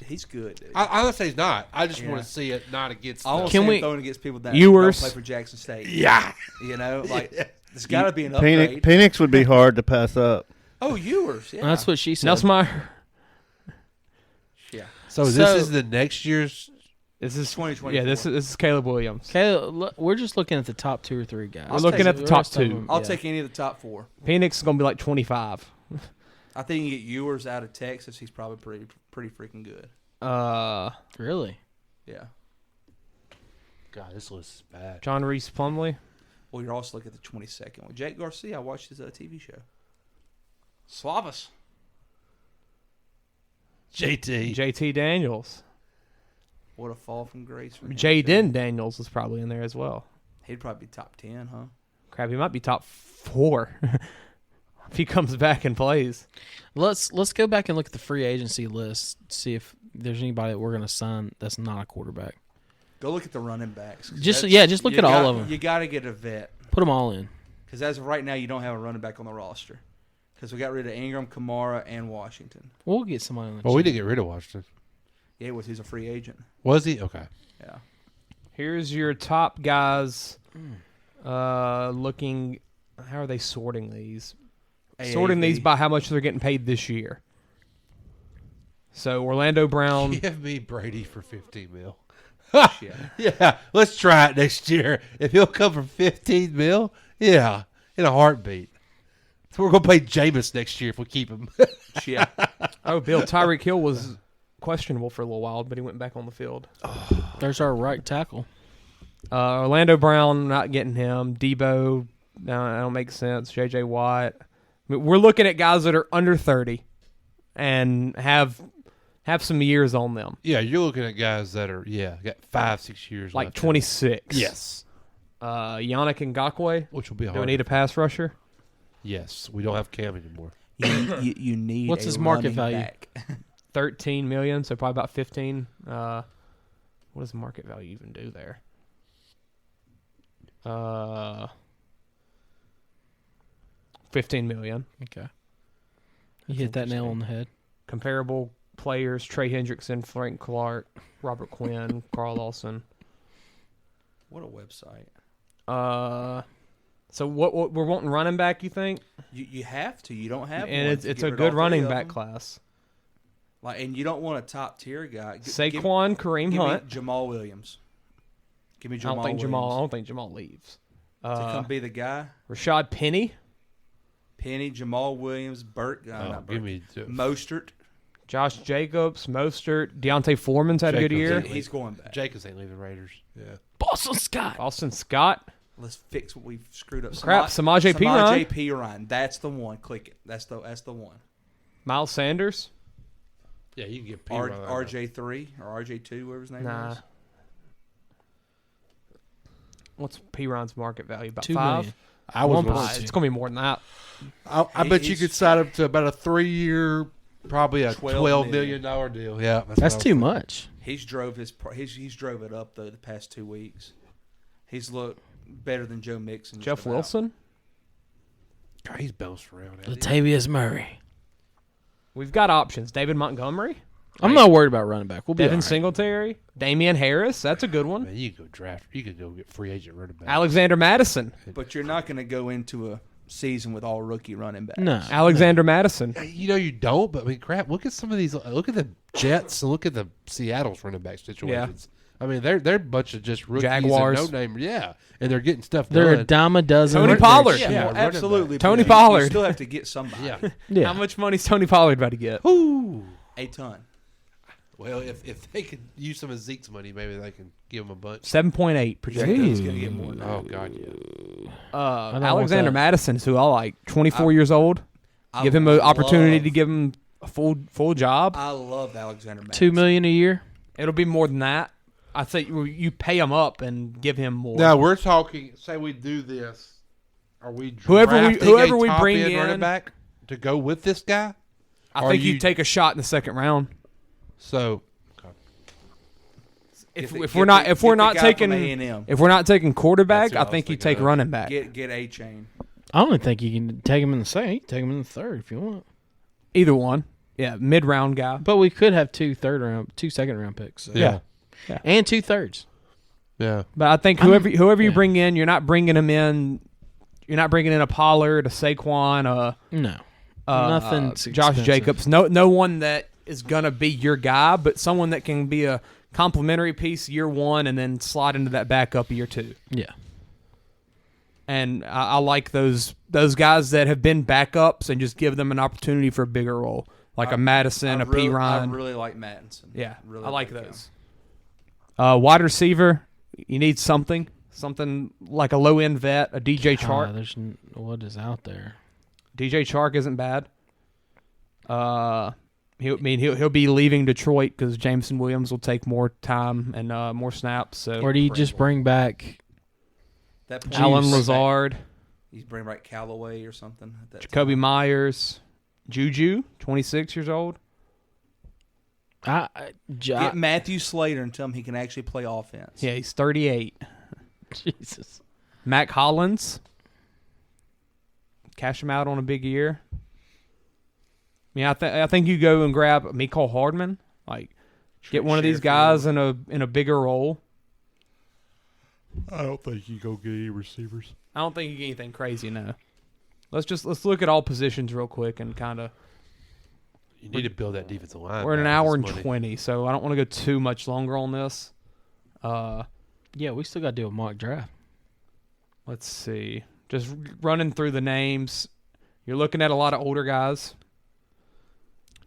Speaker 4: He's good. Dude.
Speaker 11: I don't say he's not. I just want to see it not against.
Speaker 4: I want to
Speaker 8: Can
Speaker 4: see
Speaker 8: we-
Speaker 4: him throwing against people that
Speaker 9: Ewers.
Speaker 4: don't play for Jackson State.
Speaker 11: Yeah.
Speaker 4: You know, like there's got to be an upgrade.
Speaker 10: Penix would be hard to pass up.
Speaker 4: Oh, Ewers. Yeah.
Speaker 8: That's what she said.
Speaker 9: Nelsmeyer.
Speaker 4: Yeah.
Speaker 11: So this is the next year's.
Speaker 9: This is
Speaker 4: 2024.
Speaker 9: Yeah, this is Caleb Williams.
Speaker 8: We're just looking at the top 2 or 3 guys.
Speaker 9: We're looking at the top 2.
Speaker 4: I'll take any of the top 4.
Speaker 9: Phoenix is going to be like 25.
Speaker 4: I think you get Ewers out of Texas. He's probably pretty freaking good.
Speaker 8: Really?
Speaker 4: Yeah.
Speaker 11: God, this list is bad.
Speaker 9: John Reese Plumlee.
Speaker 4: Well, you're also looking at the 22nd one. Jake Garcia. I watched his TV show. Slavus.
Speaker 9: JT Daniels.
Speaker 4: What a fall from grace from him.
Speaker 9: Jaden Daniels is probably in there as well.
Speaker 4: He'd probably be top 10, huh?
Speaker 9: Crap, he might be top 4 if he comes back and plays.
Speaker 8: Let's go back and look at the free agency list. See if there's anybody that we're going to sign that's not a quarterback.
Speaker 4: Go look at the running backs.
Speaker 8: Just look at all of them.
Speaker 4: You got to get a vet.
Speaker 8: Put them all in.
Speaker 4: Because as of right now, you don't have a running back on the roster. Because we got rid of Ingram, Kamara, and Washington.
Speaker 8: We'll get somebody on the
Speaker 11: Well, we
Speaker 8: team.
Speaker 11: did get rid of Washington.
Speaker 4: Yeah, he's a free agent.
Speaker 11: Was he? Okay.
Speaker 4: Yeah.
Speaker 9: Here's your top guys. Looking, how are they sorting these?
Speaker 4: AAV.
Speaker 9: Sorting these by how much they're getting paid this year. So Orlando Brown.
Speaker 11: Give me Brady for $15 million.
Speaker 4: Yeah.
Speaker 11: Yeah, let's try it next year. If he'll come for $15 million, yeah, in a heartbeat. So we're gonna play Jameis next year if we keep him.
Speaker 4: Yeah.
Speaker 9: Oh, Bill, Tyreek Hill was questionable for a little while, but he went back on the field.
Speaker 8: There's our right tackle.
Speaker 9: Orlando Brown, not getting him. Debo, no, that don't make sense. J.J. Watt. I mean, we're looking at guys that are under 30 and have some years on them.
Speaker 11: Yeah, you're looking at guys that are got 5-6 years
Speaker 9: Like
Speaker 11: left.
Speaker 9: 26.
Speaker 11: Yes.
Speaker 9: Yannick Ngakoue.
Speaker 11: Which will be hard.
Speaker 9: Do we need a pass rusher?
Speaker 11: Yes, we don't have Cam anymore.
Speaker 4: You need
Speaker 8: What's
Speaker 4: a
Speaker 8: his market
Speaker 4: running
Speaker 8: value?
Speaker 4: back.
Speaker 9: $13 million, so probably about 15. What does market value even do there? $15 million.
Speaker 8: Okay. You hit that nail on the head.
Speaker 9: Comparable players: Trey Hendrickson, Frank Clark, Robert Quinn, Carl Lawson.
Speaker 4: What a website.
Speaker 9: So what we're wanting running back? You think?
Speaker 4: You have to. You don't have.
Speaker 9: And
Speaker 4: one.
Speaker 9: it's a good running back class.
Speaker 4: Like, and you don't want a top tier guy.
Speaker 9: Saquon, Kareem Hunt,
Speaker 4: Jamal Williams. Give me Jamal.
Speaker 9: I don't think Jamal leaves.
Speaker 4: To come be the guy.
Speaker 9: Rashad Penny,
Speaker 4: Jamal Williams,
Speaker 11: Give me
Speaker 4: Mostert,
Speaker 9: Josh Jacobs, Mostert, Deontay Foreman's had a good year.
Speaker 4: He's going back.
Speaker 11: Jacobs ain't leaving Raiders. Yeah.
Speaker 9: Boston Scott.
Speaker 4: Let's fix what we've screwed up.
Speaker 9: Crap, Samaje Perine.
Speaker 4: Perine. That's the one. Click it. That's the one.
Speaker 9: Miles Sanders.
Speaker 11: Yeah, you can get
Speaker 4: RJ3 or RJ2, whatever his name is.
Speaker 9: What's Perine's market value? About
Speaker 8: 2
Speaker 9: $5
Speaker 8: million.
Speaker 11: I was
Speaker 9: It's going to be more than that.
Speaker 11: I bet you could sign up to about a 3-year, probably a $12 million deal. Yeah,
Speaker 8: that's too much.
Speaker 4: He's drove it up though the past 2 weeks. He's looked better than Joe Mixon.
Speaker 9: Jeff Wilson.
Speaker 11: God, he's bounced around.
Speaker 8: Latavius Murray.
Speaker 9: We've got options. David Montgomery.
Speaker 8: I'm not worried about running back. We'll be
Speaker 9: Devin
Speaker 8: all right.
Speaker 9: Singletary. Damian Harris. That's a good one.
Speaker 11: Man, you could go draft. You could go get free agent running back.
Speaker 9: Alexander Madison.
Speaker 4: But you're not going to go into a season with all rookie running backs.
Speaker 8: No.
Speaker 9: Alexander Madison.
Speaker 11: You know you don't, but I mean, crap. Look at some of these. Look at the Jets and look at the Seattle's running back situations. I mean, they're a bunch of just rookies
Speaker 9: Jaguars.
Speaker 11: and no name. Yeah, and they're getting stuff
Speaker 8: They're
Speaker 11: done.
Speaker 8: a dime a dozen.
Speaker 9: Tony Pollard.
Speaker 4: Yeah, absolutely.
Speaker 9: Tony
Speaker 4: but
Speaker 9: Pollard.
Speaker 4: You still have to get somebody.
Speaker 8: Yeah.
Speaker 9: How much money's Tony Pollard about to get?
Speaker 11: Ooh.
Speaker 4: A ton.
Speaker 11: Well, if they could use some of Zeke's money, maybe they can give him a bunch.
Speaker 9: 7.8 projected.
Speaker 4: He's going to get more than that.
Speaker 11: Oh God, yeah.
Speaker 9: Alexander Madison's who I like, 24 years old. Give him an opportunity to give him a full job.
Speaker 4: I love Alexander Madison.
Speaker 8: $2 million a year.
Speaker 9: It'll be more than that. I think you pay him up and give him more.
Speaker 11: Now we're talking. Say we do this. Are we
Speaker 9: whoever we
Speaker 11: top
Speaker 9: bring
Speaker 11: end
Speaker 9: in
Speaker 11: running back to go with this guy?
Speaker 9: I think you take a shot in the second round.
Speaker 11: So
Speaker 9: if we're not taking quarterback, I think you take running back.
Speaker 4: Get A chain.
Speaker 8: I don't think you can take him in the second. You can take him in the third if you want.
Speaker 9: Either one. Yeah, mid-round guy.
Speaker 8: But we could have 2 second round picks. So.
Speaker 9: Yeah.
Speaker 8: And 2 thirds.
Speaker 11: Yeah.
Speaker 9: But I think whoever you bring in, you're not bringing him in. You're not bringing in a Pollard, a Saquon,
Speaker 8: no, nothing.
Speaker 9: Josh Jacobs. No one that is gonna be your guy, but someone that can be a complimentary piece year 1 and then slide into that backup year 2.
Speaker 8: Yeah.
Speaker 9: And I like those guys that have been backups and just give them an opportunity for a bigger role, like a Madison, Perine.
Speaker 4: I really like Madison.
Speaker 9: Yeah,
Speaker 4: really
Speaker 9: I like those. Wide receiver, you need something like a low end vet, a DJ Chark.
Speaker 8: What is out there?
Speaker 9: DJ Chark isn't bad. He'll be leaving Detroit because Jameson Williams will take more time and more snaps. So,
Speaker 8: or do you just bring back
Speaker 9: Alan Lazard?
Speaker 4: He's bring back Callaway or something.
Speaker 9: Jacoby Myers, Juju, 26 years old.
Speaker 4: Get Matthew Slater and tell him he can actually play offense.
Speaker 9: Yeah, he's 38.
Speaker 8: Jesus.
Speaker 9: Mac Hollins. Cash him out on a big year. I think you go and grab Mecole Hardman. Get one of these guys in a bigger role.
Speaker 11: I don't think you go get any receivers.
Speaker 9: I don't think you get anything crazy, no. Let's look at all positions real quick and kind of.
Speaker 11: You need to build that defensive line.
Speaker 9: We're in an hour and 20, so I don't want to go too much longer on this.
Speaker 8: Yeah, we still got to do a mock draft.
Speaker 9: Let's see. Just running through the names. You're looking at a lot of older guys.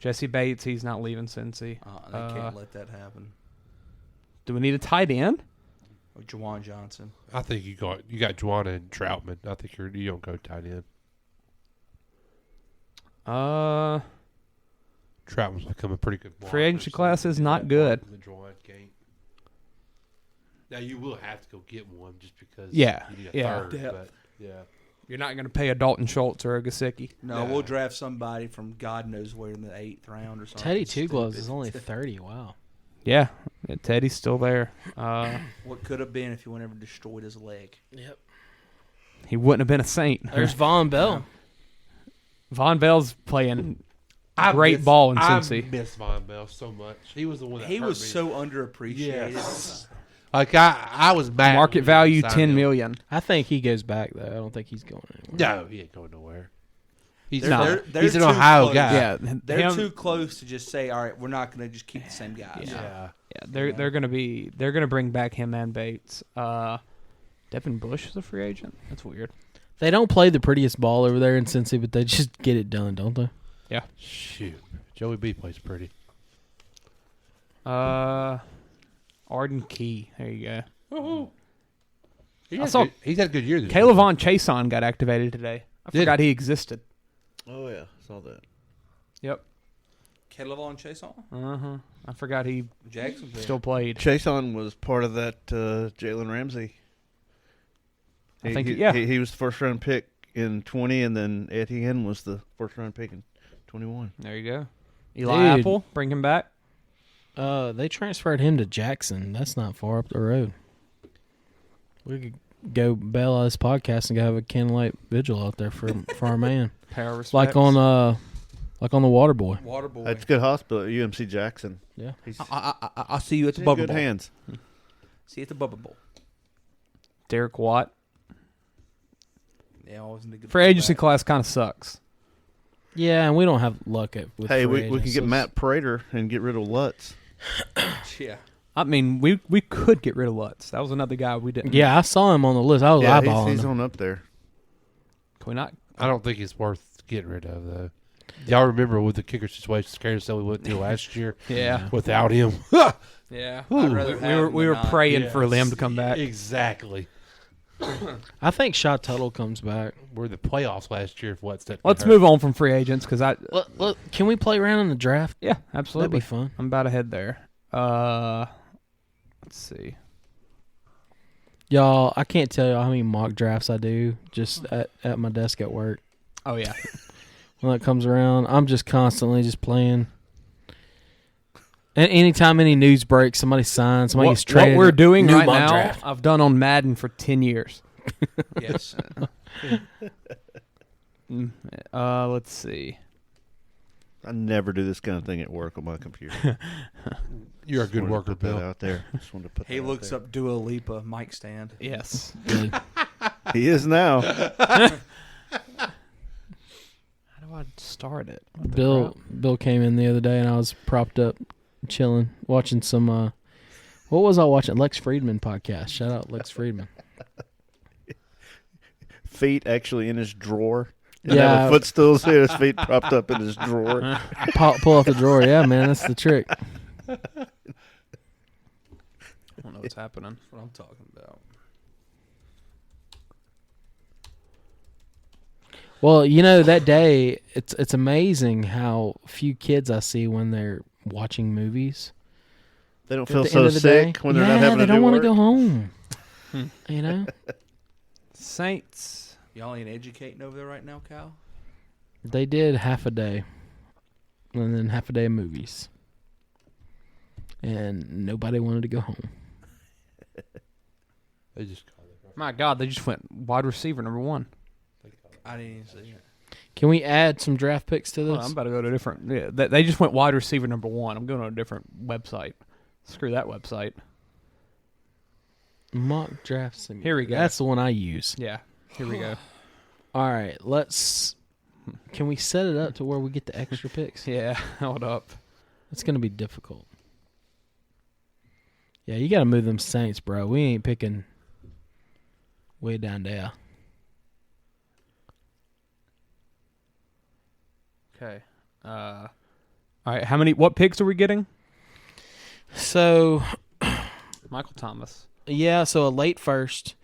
Speaker 9: Jesse Bates, he's not leaving Cincy.
Speaker 4: They can't let that happen.
Speaker 9: Do we need a tight end?
Speaker 4: Or Juwan Johnson.
Speaker 11: I think you got Juwan and Troutman. I think you don't go tight end. Troutman's become a pretty good
Speaker 9: free agency class is not good.
Speaker 11: Now you will have to go get one just because.
Speaker 9: You
Speaker 11: need a third, but
Speaker 9: you're not going to pay a Dalton Schultz or a Gesicki.
Speaker 4: No, we'll draft somebody from God knows where in the 8th round or something.
Speaker 8: Teddy Two Gloves is only 30. Wow.
Speaker 9: Yeah, Teddy's still there.
Speaker 4: What could have been if he went ever destroyed his leg?
Speaker 8: Yep.
Speaker 9: He wouldn't have been a Saint.
Speaker 8: There's Von Bell.
Speaker 9: Von Bell's playing great ball in Cincy.
Speaker 11: I miss Von Bell so much. He was the one that
Speaker 4: He
Speaker 11: hurt
Speaker 4: was
Speaker 11: me.
Speaker 4: so underappreciated.
Speaker 11: Yes. Like I was mad.
Speaker 9: Market value $10 million.
Speaker 8: I think he goes back though. I don't think he's going anywhere.
Speaker 11: No, he ain't going nowhere. He's
Speaker 4: They're
Speaker 11: he's an
Speaker 4: too
Speaker 11: Ohio
Speaker 4: close.
Speaker 11: guy.
Speaker 9: Yeah,
Speaker 4: They're too close to just say, all right, we're not going to just keep the same guys.
Speaker 11: Yeah.
Speaker 9: They're gonna bring back him and Bates. Devin Bush is a free agent. That's weird.
Speaker 8: They don't play the prettiest ball over there in Cincy, but they just get it done, don't they?
Speaker 9: Yeah.
Speaker 11: Shoot, Joey B plays pretty.
Speaker 9: Arden Key. There you go.
Speaker 11: Woohoo. He's had a good year this year.
Speaker 9: Caleb Chason got activated today. I forgot he existed.
Speaker 10: Oh yeah, saw that.
Speaker 9: Yep.
Speaker 4: Caleb Chason?
Speaker 9: I forgot he
Speaker 4: Jacksonville.
Speaker 9: still played.
Speaker 10: Chason was part of that Jalen Ramsey.
Speaker 9: I think
Speaker 10: he was the first round pick in 20, and then Etienne was the first round pick in 21.
Speaker 9: There you go. Eli Apple, bring him back.
Speaker 8: They transferred him to Jackson. That's not far up the road. We could go bail out this podcast and go have a candlelight vigil out there for our man.
Speaker 9: Power respects.
Speaker 8: Like on the Waterboy.
Speaker 4: Waterboy.
Speaker 10: That's a good hospital at UMC Jackson.
Speaker 8: Yeah.
Speaker 4: I'll see you at the
Speaker 10: He's in
Speaker 4: Bubba
Speaker 10: good
Speaker 4: Bowl.
Speaker 10: hands.
Speaker 4: See you at the Bubba Bowl.
Speaker 9: Derek Watt.
Speaker 4: Yeah, always in the good
Speaker 9: Free agency class kind of sucks.
Speaker 8: Yeah, and we don't have luck with
Speaker 10: Hey,
Speaker 8: free
Speaker 10: we can get
Speaker 8: agents.
Speaker 10: Matt Prater and get rid of Lutz.
Speaker 4: Yeah.
Speaker 9: I mean, we could get rid of Lutz. That was another guy we didn't.
Speaker 8: Yeah, I saw him on the list. I was eyeballing
Speaker 10: he's
Speaker 8: him.
Speaker 10: on up there.
Speaker 9: Can we not?
Speaker 11: I don't think he's worth getting rid of though. Y'all remember with the kicker situation, Kansas we went through last year?
Speaker 9: Yeah.
Speaker 11: Without him.
Speaker 9: Yeah.
Speaker 4: I'd rather have him
Speaker 9: we
Speaker 4: than
Speaker 9: were
Speaker 4: not.
Speaker 9: praying for them to come back.
Speaker 11: Exactly.
Speaker 8: I think Shaw Tuttle comes back.
Speaker 11: We're in the playoffs last year. If what's that?
Speaker 9: Let's move on from free agents because
Speaker 8: Look, can we play around in the draft?
Speaker 9: Yeah, absolutely.
Speaker 8: That'd be fun.
Speaker 9: I'm about to head there. Let's see.
Speaker 8: Y'all, I can't tell y'all how many mock drafts I do just at my desk at work.
Speaker 9: Oh yeah.
Speaker 8: When it comes around, I'm just constantly just playing. And anytime any news breaks, somebody signs, somebody gets traded.
Speaker 9: What we're doing
Speaker 8: new
Speaker 9: right
Speaker 8: mock
Speaker 9: now,
Speaker 8: draft.
Speaker 9: I've done on Madden for 10 years.
Speaker 4: Yes.
Speaker 9: Let's see.
Speaker 10: I never do this kind of thing at work on my computer.
Speaker 11: You're a
Speaker 10: Just
Speaker 11: good
Speaker 10: wanted to
Speaker 11: worker,
Speaker 10: put that
Speaker 11: Bill.
Speaker 10: out there. Just wanted to put
Speaker 4: He
Speaker 10: that out
Speaker 4: looks
Speaker 10: there.
Speaker 4: up Dua Lipa mic stand.
Speaker 9: Yes.
Speaker 8: Good.
Speaker 10: He is now.
Speaker 9: How do I start it? What the crap?
Speaker 8: Bill came in the other day, and I was propped up, chilling, watching some. What was I watching? Lex Friedman podcast. Shout out Lex Friedman.
Speaker 10: Feet actually in his drawer.
Speaker 8: Yeah.
Speaker 10: Have footstools here. His feet propped up in his drawer.
Speaker 8: Pull out the drawer. Yeah, man, that's the trick.
Speaker 9: I don't know what's happening.
Speaker 4: That's what I'm talking about.
Speaker 8: Well, you know, that day, it's amazing how few kids I see when they're watching movies.
Speaker 10: They don't
Speaker 8: At
Speaker 10: feel
Speaker 8: the
Speaker 10: so
Speaker 8: end of the
Speaker 10: sick
Speaker 8: day.
Speaker 10: when they're not having
Speaker 8: they
Speaker 10: to
Speaker 8: don't
Speaker 10: do
Speaker 8: want to
Speaker 10: work.
Speaker 8: go home. You know?
Speaker 9: Saints.
Speaker 4: Y'all ain't educating over there right now, Kyle?
Speaker 8: They did half a day. And then half a day of movies. And nobody wanted to go home.
Speaker 11: They just
Speaker 9: My God, they just went wide receiver number 1.
Speaker 4: I didn't even see it.
Speaker 8: Can we add some draft picks to this?
Speaker 9: Hold on, I'm about to go to a different. Yeah, they just went wide receiver number 1. I'm going to a different website. Screw that website.
Speaker 8: Mock draft simulator.
Speaker 9: Here we go.
Speaker 8: That's the one I use.
Speaker 9: Yeah, here we go.
Speaker 8: All right, can we set it up to where we get the extra picks?
Speaker 9: Yeah, hold up.
Speaker 8: It's going to be difficult. Yeah, you got to move them Saints, bro. We ain't picking way down there.
Speaker 9: Okay. All right, what picks are we getting?
Speaker 8: So,
Speaker 9: Michael Thomas.
Speaker 8: yeah, so a late first,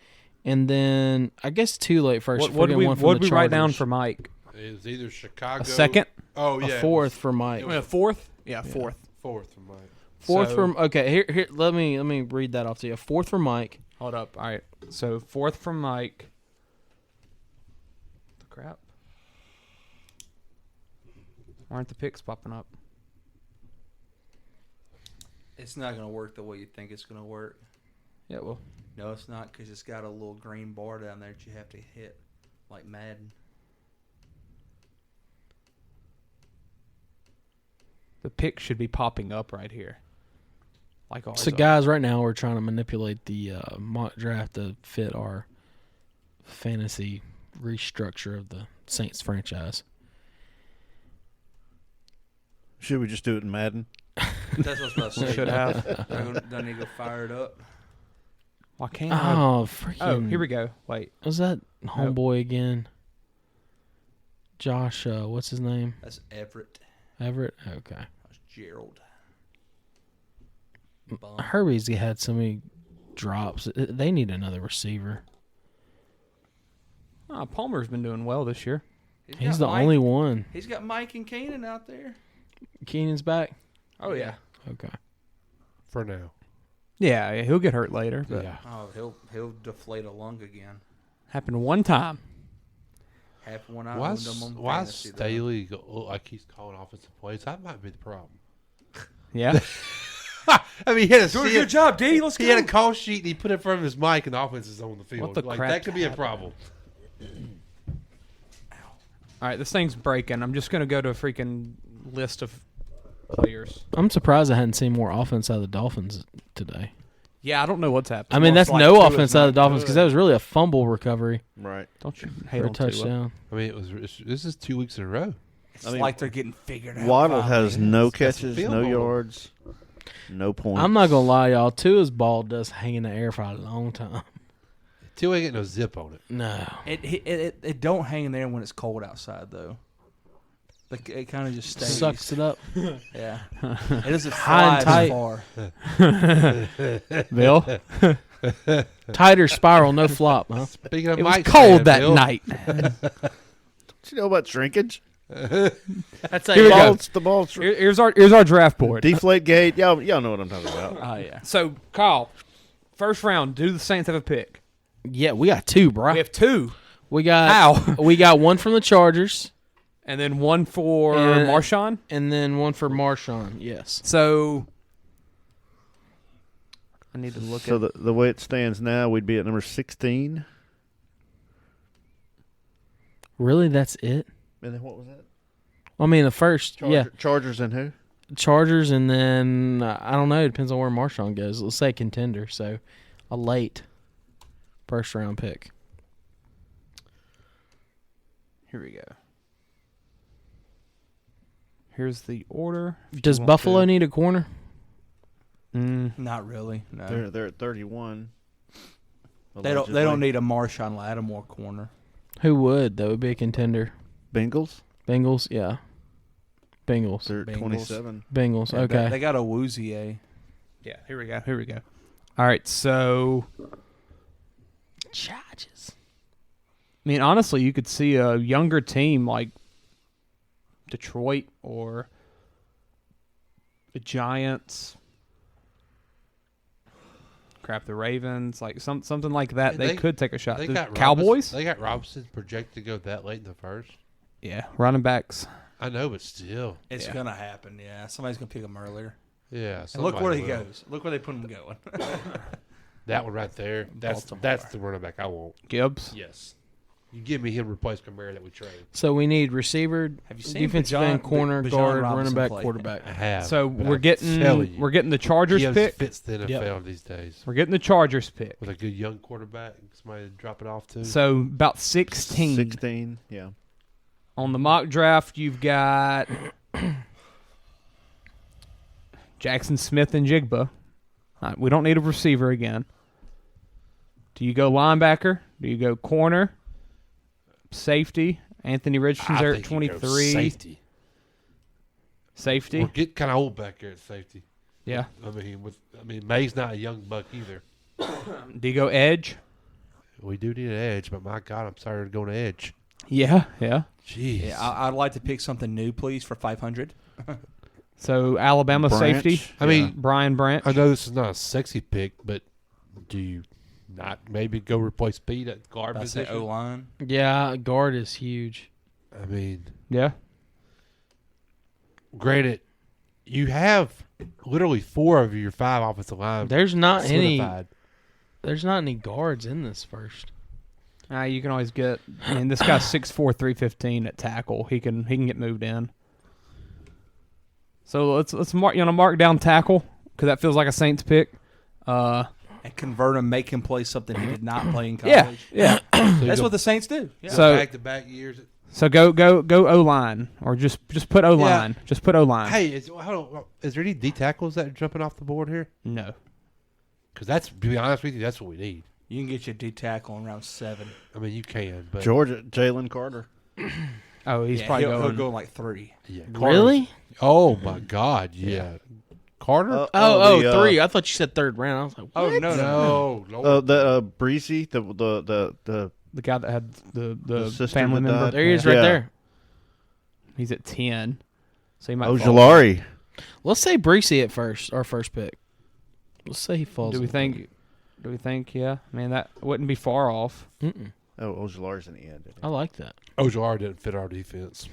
Speaker 8: and then I guess 2 late first.
Speaker 9: What did we write down for Mike?
Speaker 11: It was either Chicago.
Speaker 9: A second?
Speaker 11: Oh yeah.
Speaker 8: A 4th for Mike.
Speaker 9: A 4th? Yeah, 4th.
Speaker 11: 4th for Mike.
Speaker 8: 4th
Speaker 9: So-
Speaker 8: from okay. Here. Let me read that off to you. 4th for Mike.
Speaker 9: Hold up. All right. So 4th from Mike. The crap. Why aren't the picks popping up?
Speaker 4: It's not going to work the way you think it's going to work.
Speaker 9: Yeah, well.
Speaker 4: No, it's not because it's got a little green bar down there that you have to hit, like Madden.
Speaker 9: The pick should be popping up right here. Like ours
Speaker 8: So,
Speaker 9: are.
Speaker 8: guys, right now we're trying to manipulate the mock draft to fit our fantasy restructure of the Saints franchise.
Speaker 10: Should we just do it in Madden?
Speaker 4: That's what I was about to say.
Speaker 9: Should have.
Speaker 4: Don't need to go fire it up.
Speaker 9: Why can't
Speaker 8: Oh,
Speaker 9: I?
Speaker 8: freaking.
Speaker 9: Oh, here we go. Wait.
Speaker 8: Was that homeboy again? Josh, what's his name?
Speaker 4: That's Everett.
Speaker 8: Everett? Okay.
Speaker 4: That's Gerald.
Speaker 8: Herbie's had so many drops. They need another receiver.
Speaker 9: Palmer's been doing well this year.
Speaker 8: He's the only one.
Speaker 4: He's got Mike and Keenan out there.
Speaker 8: Keenan's back?
Speaker 9: Oh, yeah.
Speaker 8: Okay.
Speaker 11: For now.
Speaker 9: Yeah, he'll get hurt later. But
Speaker 4: Oh, he'll deflate a lung again.
Speaker 9: happened one time.
Speaker 4: Half one I
Speaker 11: Why
Speaker 4: owned him on
Speaker 11: why
Speaker 4: fantasy, though.
Speaker 11: Staley look like he's calling offensive plays? That might be the problem.
Speaker 9: Yeah.
Speaker 11: I mean, he had
Speaker 4: Doing a good job, D. Let's
Speaker 11: he
Speaker 4: go.
Speaker 11: had a call sheet and he put it in front of his mic and the offense is on the field.
Speaker 9: What the
Speaker 11: like
Speaker 9: crap
Speaker 11: that could be a
Speaker 9: happened?
Speaker 11: problem.
Speaker 9: All right, this thing's breaking. I'm just going to go to a freaking list of players.
Speaker 8: I'm surprised I hadn't seen more offense out of the Dolphins today.
Speaker 9: Yeah, I don't know what's happening.
Speaker 8: I mean, that's
Speaker 9: Like,
Speaker 8: no
Speaker 9: Tua's
Speaker 8: offense out of the
Speaker 9: not
Speaker 8: Dolphins because that was really a fumble recovery
Speaker 10: Right.
Speaker 9: Don't you
Speaker 8: for
Speaker 9: hate
Speaker 8: a
Speaker 9: on Tua.
Speaker 8: touchdown.
Speaker 11: I mean, this is 2 weeks in a row.
Speaker 4: It's like they're getting figured out.
Speaker 10: Waddle
Speaker 4: finally.
Speaker 10: has no
Speaker 11: It's got some
Speaker 10: catches,
Speaker 11: film
Speaker 10: no
Speaker 11: on him.
Speaker 10: yards, no points.
Speaker 8: I'm not going to lie, y'all. Tua's ball does hang in the air for a long time.
Speaker 11: Tua ain't got no zip on it.
Speaker 8: No.
Speaker 4: It don't hang in there when it's cold outside though. Like, it kind of just stays.
Speaker 8: Sucks it up.
Speaker 4: Yeah. It doesn't
Speaker 8: High
Speaker 4: fly
Speaker 8: and
Speaker 4: as
Speaker 8: tight.
Speaker 4: far.
Speaker 9: Bill?
Speaker 8: Tighter spiral, no flop, huh?
Speaker 11: Speaking of
Speaker 9: It was
Speaker 11: Mike's
Speaker 9: cold
Speaker 11: fan,
Speaker 9: that
Speaker 11: Bill,
Speaker 9: night.
Speaker 10: Don't you know about shrinkage?
Speaker 8: That's
Speaker 9: Here we go.
Speaker 10: The ball's
Speaker 9: Here's our draft board.
Speaker 10: deflate gate. Y'all know what I'm talking about.
Speaker 4: Oh yeah.
Speaker 9: So, Kyle, first round, do the Saints have a pick?
Speaker 8: Yeah, we got two, bro.
Speaker 9: We have two.
Speaker 8: We got
Speaker 9: How?
Speaker 8: We got one from the Chargers,
Speaker 9: And then one for
Speaker 8: And-
Speaker 9: Marshawn?
Speaker 8: and then one for Marshawn. Yes.
Speaker 9: So, I need to look
Speaker 10: So
Speaker 9: at
Speaker 10: the way it stands now, we'd be at number 16.
Speaker 8: Really, that's it?
Speaker 10: And then what was that?
Speaker 8: I mean, the first, yeah,
Speaker 10: Chargers and who?
Speaker 8: Chargers, and then I don't know. It depends on where Marshawn goes. Let's say contender. So, a late first round pick.
Speaker 9: Here we go. Here's the order. if you
Speaker 8: Does
Speaker 9: want
Speaker 8: Buffalo
Speaker 9: to.
Speaker 8: need a corner?
Speaker 4: Not really. No.
Speaker 10: They're at 31.
Speaker 4: They don't need a Marshawn Lattimore corner.
Speaker 8: Who would? That would be a contender.
Speaker 10: Bengals.
Speaker 8: Bengals, yeah. Bengals.
Speaker 10: They're at
Speaker 4: Bengals.
Speaker 10: 27.
Speaker 8: Bengals.
Speaker 4: Yeah,
Speaker 8: Okay.
Speaker 4: They got a Woozier.
Speaker 9: Yeah, here we go. All right, so
Speaker 8: Chargers.
Speaker 9: I mean, honestly, you could see a younger team like Detroit or the Giants. Crap, the Ravens, like something like that.
Speaker 11: Yeah,
Speaker 9: They could take a shot.
Speaker 11: They
Speaker 9: The
Speaker 11: got
Speaker 9: Cowboys.
Speaker 11: They got Robinson projected to go that late in the first.
Speaker 9: Yeah, running backs.
Speaker 11: I know, but still.
Speaker 4: It's gonna happen. Yeah, somebody's gonna pick him earlier.
Speaker 11: Yeah.
Speaker 4: And look where he
Speaker 11: somebody will.
Speaker 4: goes. Look where they put him going.
Speaker 11: That one right there.
Speaker 4: Baltimore.
Speaker 11: That's the running back I want.
Speaker 9: Gibbs.
Speaker 11: Yes. You give me him replace Kamara that we trade.
Speaker 8: So we need receiver,
Speaker 4: Have you seen
Speaker 8: defensive
Speaker 4: Bijan-
Speaker 8: end, corner,
Speaker 4: Bijan
Speaker 8: guard,
Speaker 4: Robinson
Speaker 8: running back,
Speaker 4: play?
Speaker 8: quarterback.
Speaker 11: I have.
Speaker 9: So
Speaker 11: but
Speaker 9: we're
Speaker 11: I'm telling you,
Speaker 9: getting the Chargers
Speaker 11: Gibbs
Speaker 9: pick.
Speaker 11: fits the NFL
Speaker 8: Yep.
Speaker 11: these days
Speaker 9: We're getting the Chargers pick.
Speaker 11: with a good young quarterback and somebody to drop it off to.
Speaker 9: So about 16.
Speaker 10: 16, yeah.
Speaker 9: On the mock draft, you've got Jackson Smith and Jigba. We don't need a receiver again. Do you go linebacker? Do you go corner? Safety? Anthony Richardson's there at 23.
Speaker 11: Safety.
Speaker 9: Safety?
Speaker 11: We're getting kind of old back here at safety.
Speaker 9: Yeah.
Speaker 11: I mean, May's not a young buck either.
Speaker 9: Do you go edge?
Speaker 11: We do need an edge, but my God, I'm sorry to go to edge.
Speaker 9: Yeah.
Speaker 11: Jeez.
Speaker 4: Yeah, I'd like to pick something new, please, for 500.
Speaker 9: So Alabama
Speaker 10: Branch.
Speaker 9: safety?
Speaker 11: I mean,
Speaker 9: Brian Branch?
Speaker 11: I know this is not a sexy pick, but do you not maybe go replace Pete at guard
Speaker 4: I say
Speaker 11: position?
Speaker 4: O-line.
Speaker 8: Yeah, guard is huge.
Speaker 11: I mean,
Speaker 9: Yeah.
Speaker 11: granted, you have literally 4 of your 5 offensive line.
Speaker 8: There's not any.
Speaker 11: solidified.
Speaker 8: There's not any guards in this first.
Speaker 9: You can always get. I mean, this guy's 6'4", 315 at tackle. He can get moved in. So let's mark. You want to mark down tackle because that feels like a Saints pick.
Speaker 4: And convert him, make him play something he did not play in college.
Speaker 9: Yeah.
Speaker 4: That's what the Saints do. Yeah.
Speaker 9: So
Speaker 11: back-to-back years.
Speaker 9: So go O-line or just put O-line.
Speaker 11: Yeah.
Speaker 9: Just put O-line.
Speaker 11: Hey, is there any D tackles that are jumping off the board here?
Speaker 9: No.
Speaker 11: Because to be honest with you, that's what we need.
Speaker 4: You can get your D tackle in round 7.
Speaker 11: I mean, you can, but
Speaker 10: Georgia, Jalen Carter.
Speaker 9: Oh, he's probably
Speaker 4: he'll
Speaker 9: going.
Speaker 4: go like 3.
Speaker 11: Yeah,
Speaker 8: Really?
Speaker 11: Oh my God, yeah. Carter?
Speaker 8: 3. I thought you said 3rd round. I was like,
Speaker 4: Oh
Speaker 8: what?
Speaker 11: No.
Speaker 10: The Breezy, the
Speaker 9: The guy that had the
Speaker 10: sister
Speaker 9: family
Speaker 10: that
Speaker 9: member.
Speaker 10: died.
Speaker 8: There he is right
Speaker 10: Yeah.
Speaker 8: there.
Speaker 9: He's at 10. So he might fall.
Speaker 10: Ojulari.
Speaker 8: Let's say Breesy at first, our first pick. Let's say he falls.
Speaker 9: Do we think? Yeah. I mean, that wouldn't be far off.
Speaker 8: Mm-mm.
Speaker 10: Oh, Ojulari's in the end.
Speaker 8: I like that.
Speaker 11: Ojulari didn't fit our defense.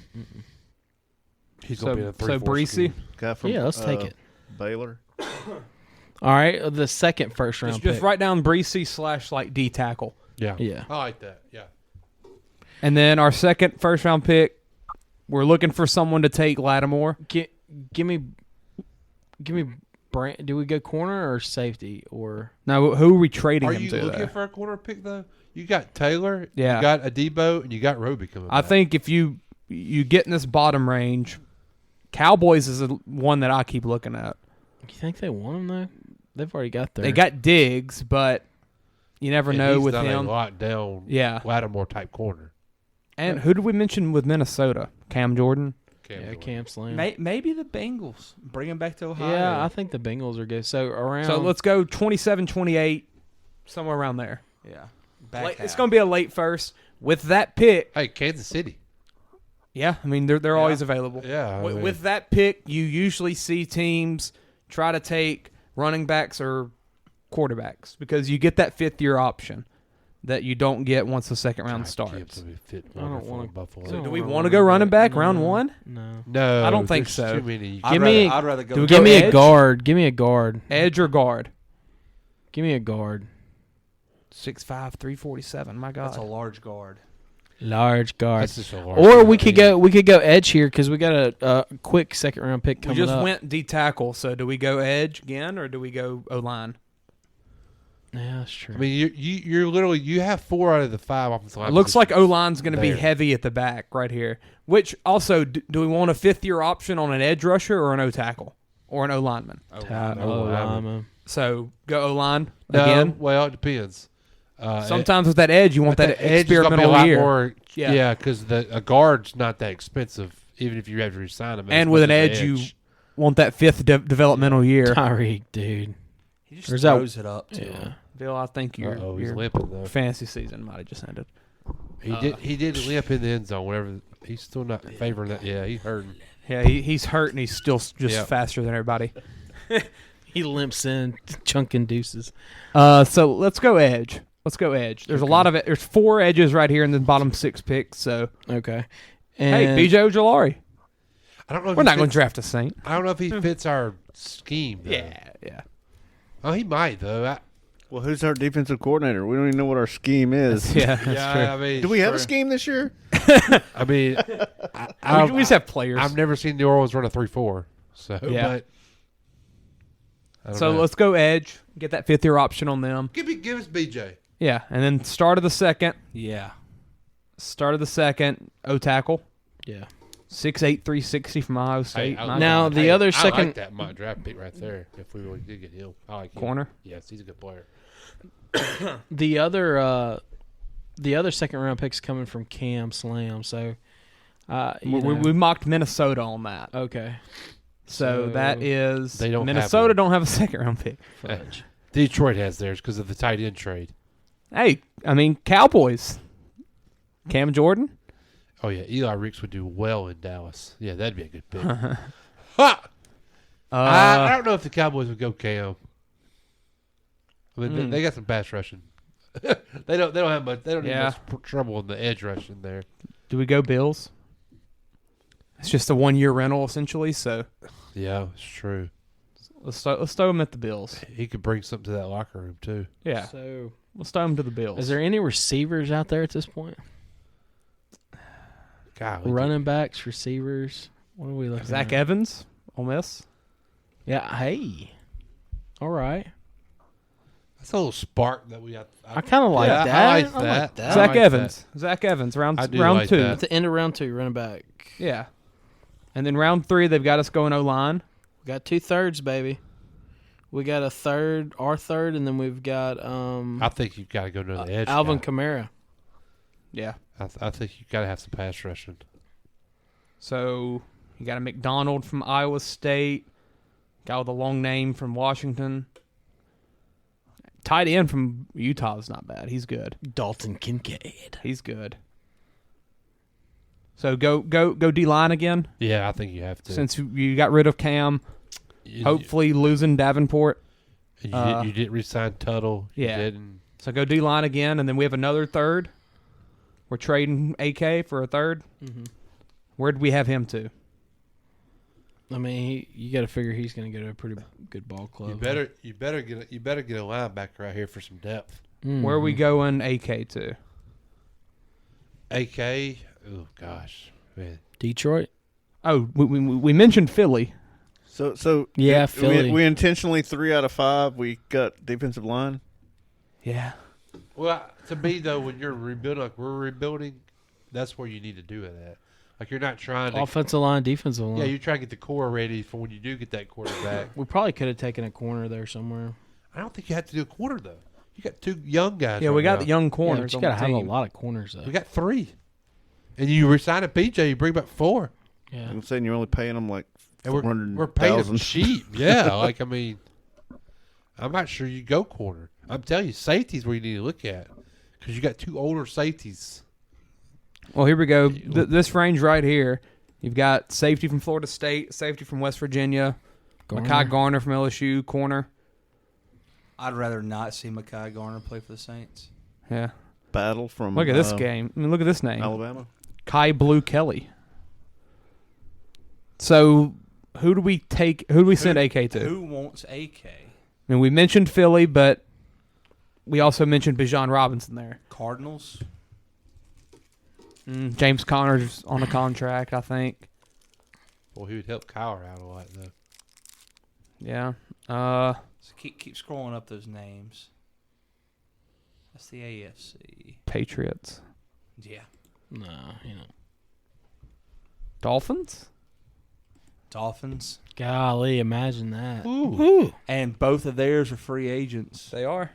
Speaker 11: He's going to be in a 3-4
Speaker 9: Breesy?
Speaker 11: scheme.
Speaker 10: Guy from
Speaker 8: Yeah, let's take it.
Speaker 10: Baylor.
Speaker 8: All right, the second first round
Speaker 9: Just
Speaker 8: pick.
Speaker 9: write down Breesy / like D tackle.
Speaker 11: Yeah.
Speaker 8: Yeah.
Speaker 11: I like that. Yeah.
Speaker 9: And then our second first round pick, we're looking for someone to take Lattimore.
Speaker 8: Give me. Brand. Do we go corner or safety or?
Speaker 9: Now, who are we trading
Speaker 11: Are
Speaker 9: him
Speaker 11: you
Speaker 9: to?
Speaker 11: looking
Speaker 9: though?
Speaker 11: for a corner pick, though? You got Taylor,
Speaker 9: Yeah.
Speaker 11: you got Adebo, and you got Roby coming
Speaker 9: I
Speaker 11: back.
Speaker 9: think if you get in this bottom range, Cowboys is one that I keep looking at.
Speaker 8: You think they want him though? They've already got their.
Speaker 9: They got Diggs, but you never
Speaker 11: And
Speaker 9: know
Speaker 11: he's
Speaker 9: with
Speaker 11: not
Speaker 9: him.
Speaker 11: a lockdown,
Speaker 9: Yeah.
Speaker 11: Lattimore-type corner.
Speaker 9: And who did we mention with Minnesota? Cam Jordan.
Speaker 8: Cam Slam.
Speaker 4: Maybe the Bengals. Bring him back to Ohio.
Speaker 8: Yeah, I think the Bengals are good. So around.
Speaker 9: So let's go 27, 28, somewhere around there.
Speaker 4: Yeah.
Speaker 9: It's going to be a late first. With that pick,
Speaker 11: Hey, Kansas City.
Speaker 9: yeah, I mean they're always available.
Speaker 11: Yeah, I mean-
Speaker 9: With that pick, you usually see teams try to take running backs or quarterbacks because you get that 5th-year option that you don't get once the second round starts.
Speaker 11: Fit
Speaker 8: don't
Speaker 11: wonderful
Speaker 8: wanna-
Speaker 11: in Buffalo.
Speaker 9: So do we want to go running back round 1?
Speaker 8: No.
Speaker 11: No,
Speaker 9: I don't think
Speaker 11: there's
Speaker 9: so.
Speaker 11: Too many.
Speaker 4: I'd rather go.
Speaker 9: Do we
Speaker 8: Give
Speaker 9: go
Speaker 8: me
Speaker 9: edge?
Speaker 8: a guard. Give me a guard.
Speaker 9: Edge or guard?
Speaker 8: Give me a guard.
Speaker 9: 6'5", 347. My God,
Speaker 4: That's a large guard.
Speaker 8: Large guard.
Speaker 11: That's just a large
Speaker 8: Or we
Speaker 11: team.
Speaker 8: could go edge here because we got a quick second round pick
Speaker 9: we
Speaker 8: coming
Speaker 9: just
Speaker 8: up.
Speaker 9: went D tackle. So do we go edge again or do we go O line?
Speaker 8: Yeah, that's true.
Speaker 11: I mean, you're literally you have 4 out of the 5 offensive line.
Speaker 9: It looks like
Speaker 11: positions
Speaker 9: O-line's going to be
Speaker 11: there.
Speaker 9: heavy at the back right here. Which also, do we want a 5th-year option on an edge rusher or an O-tackle? Or an O-lineman?
Speaker 8: lineman.
Speaker 9: So, go O-line
Speaker 11: No,
Speaker 9: again?
Speaker 11: well, it depends.
Speaker 9: Sometimes with that edge, you want that
Speaker 11: edge is gonna be a
Speaker 9: experimental
Speaker 11: lot
Speaker 9: year.
Speaker 11: more.
Speaker 9: Yeah.
Speaker 11: Yeah, because a guard's not that expensive, even if you have to resign him.
Speaker 9: And with an edge, you want that 5th developmental year.
Speaker 8: Tyreek, dude.
Speaker 4: He just
Speaker 8: There's that-
Speaker 4: throws it up too.
Speaker 8: Yeah.
Speaker 9: Bill, I think
Speaker 11: He's
Speaker 9: your
Speaker 11: limping though.
Speaker 9: fantasy season might have just ended.
Speaker 11: He did limp in the end zone. Whatever. He's still not favoring that. Yeah, he's hurting.
Speaker 9: Yeah, he's hurt and he's still just faster than everybody.
Speaker 8: He limps in, chunking deuces.
Speaker 9: So let's go edge. There's a lot of it. There's 4 edges right here in the bottom 6 picks. So
Speaker 8: Okay.
Speaker 9: hey,
Speaker 8: And
Speaker 9: BJ Ojulari.
Speaker 11: I don't know. If
Speaker 9: We're
Speaker 11: he
Speaker 9: not going
Speaker 11: fits-
Speaker 9: to draft a Saint.
Speaker 11: I don't know if he fits our scheme. Though.
Speaker 9: Yeah.
Speaker 11: Oh, he might though.
Speaker 10: Well, who's our defensive coordinator? We don't even know what our scheme is.
Speaker 9: Yeah, that's true.
Speaker 11: I mean,
Speaker 10: Do we have a scheme this year?
Speaker 11: I mean,
Speaker 9: We just have players.
Speaker 11: I've never seen New Orleans run a 3-4. So,
Speaker 9: Yeah.
Speaker 11: but I don't
Speaker 9: So
Speaker 11: know.
Speaker 9: let's go edge. Get that 5th-year option on them.
Speaker 11: give us BJ.
Speaker 9: Yeah, and then start of the second.
Speaker 4: Yeah.
Speaker 9: O tackle.
Speaker 8: yeah.
Speaker 9: 6'8", 360 from Ohio State.
Speaker 11: Hey,
Speaker 9: My
Speaker 8: Now,
Speaker 9: God.
Speaker 8: the other
Speaker 11: I
Speaker 8: second-
Speaker 11: like that mock draft pick right there. If we really did get him, I like him.
Speaker 9: Corner?
Speaker 11: Yes, he's a good player.
Speaker 8: The other second round pick's coming from Cam Slam. So,
Speaker 9: we mocked Minnesota on that.
Speaker 8: okay.
Speaker 9: So that is
Speaker 11: They don't have
Speaker 9: Minnesota
Speaker 11: one.
Speaker 9: don't have a second round pick.
Speaker 8: Fudge.
Speaker 11: Detroit has theirs because of the tight end trade.
Speaker 9: Hey, I mean Cowboys. Cam Jordan.
Speaker 11: Oh yeah, Eli Ricks would do well in Dallas. Yeah, that'd be a good pick. Ha! I don't know if the Cowboys would go Cam. I mean, they got some pass rushing. they don't have much. They don't need much trouble in the edge rushing there.
Speaker 9: Do we go Bills? It's just a 1-year rental essentially. So
Speaker 11: Yeah, it's true.
Speaker 9: let's throw him at the Bills.
Speaker 11: He could bring something to that locker room too.
Speaker 9: Yeah,
Speaker 8: So,
Speaker 9: let's throw him to the Bills.
Speaker 8: is there any receivers out there at this point?
Speaker 11: God,
Speaker 8: Running backs, receivers. What are we looking
Speaker 9: Zach
Speaker 8: at?
Speaker 9: Evans? Ole Miss.
Speaker 8: Yeah. Hey. All right.
Speaker 11: That's a little spark that we have.
Speaker 8: I kind of like that.
Speaker 11: I like that.
Speaker 9: Zach Evans. Zach Evans. Round
Speaker 11: like
Speaker 9: 2.
Speaker 11: that.
Speaker 8: At the end of round 2, running back.
Speaker 9: Yeah. And then round 3, they've got us going O-line.
Speaker 8: We got 2 thirds, baby. We got a third, our third, and then we've got
Speaker 11: I think you've got to go to the edge.
Speaker 8: Alvin
Speaker 11: guy.
Speaker 8: Kamara.
Speaker 9: Yeah.
Speaker 11: I think you've got to have some pass rushing.
Speaker 9: So you got a McDonald from Iowa State. Guy with a long name from Washington. Tight end from Utah is not bad. He's good.
Speaker 8: Dalton Kincaid.
Speaker 9: He's good. So go D-line again.
Speaker 11: Yeah, I think you have to.
Speaker 9: Since you got rid of Cam, hopefully losing Davenport.
Speaker 11: You didn't re-sign Tuttle.
Speaker 9: Yeah.
Speaker 11: You didn't.
Speaker 9: So go D-line again, and then we have another third. We're trading AK for a third.
Speaker 8: Mm-hmm.
Speaker 9: Where did we have him to?
Speaker 8: I mean, you got to figure he's going to go to a pretty good ball club.
Speaker 11: You better get a linebacker out here for some depth.
Speaker 8: Mm-hmm.
Speaker 9: Where are we going AK to?
Speaker 11: AK. Oh gosh, man.
Speaker 8: Detroit.
Speaker 9: Oh, we mentioned Philly.
Speaker 10: So
Speaker 8: yeah, Philly.
Speaker 10: We intentionally 3 out of 5 we got defensive line.
Speaker 9: Yeah.
Speaker 11: Well, to me though, when you're rebuilding, like we're rebuilding, that's where you need to do it at. Like you're not trying to
Speaker 8: offensive line, defensive line.
Speaker 11: Yeah, you're trying to get the core ready for when you do get that quarterback.
Speaker 8: We probably could have taken a corner there somewhere.
Speaker 11: I don't think you have to do a corner though. You got 2 young guys.
Speaker 9: Yeah,
Speaker 11: right
Speaker 9: we got
Speaker 11: now.
Speaker 9: the young corners.
Speaker 8: Yeah, you got to have a lot of corners though.
Speaker 11: We got 3, and you resign a PJ, you bring back 4.
Speaker 8: Yeah,
Speaker 10: I'm saying you're only paying them like
Speaker 11: and
Speaker 10: 400,000.
Speaker 11: we're paying them cheap. Yeah, like I mean, I'm not sure you go corner. I'm telling you, safety's where you need to look at because you got 2 older safeties.
Speaker 9: Well, here we go. This range right here, you've got safety from Florida State, safety from West Virginia, Mekhi Garner from LSU, corner.
Speaker 4: I'd rather not see Mekhi Garner play for the Saints.
Speaker 9: Yeah.
Speaker 10: Battle from
Speaker 9: Look at this game. I mean, look at this name.
Speaker 10: Alabama.
Speaker 9: Kai Blue Kelly. So, who do we take? Who do we send AK to?
Speaker 4: Who wants AK?
Speaker 9: I mean, we mentioned Philly, but we also mentioned Bijan Robinson there.
Speaker 4: Cardinals.
Speaker 9: James Conner's on a contract, I think.
Speaker 11: Well, he would help Kyler out a lot, though.
Speaker 9: Yeah.
Speaker 4: So keep scrolling up those names. That's the AFC.
Speaker 9: Patriots.
Speaker 4: Yeah.
Speaker 8: No, you know.
Speaker 9: Dolphins?
Speaker 8: Golly, imagine that.
Speaker 9: Ooh.
Speaker 4: And both of theirs are free agents.
Speaker 9: They are.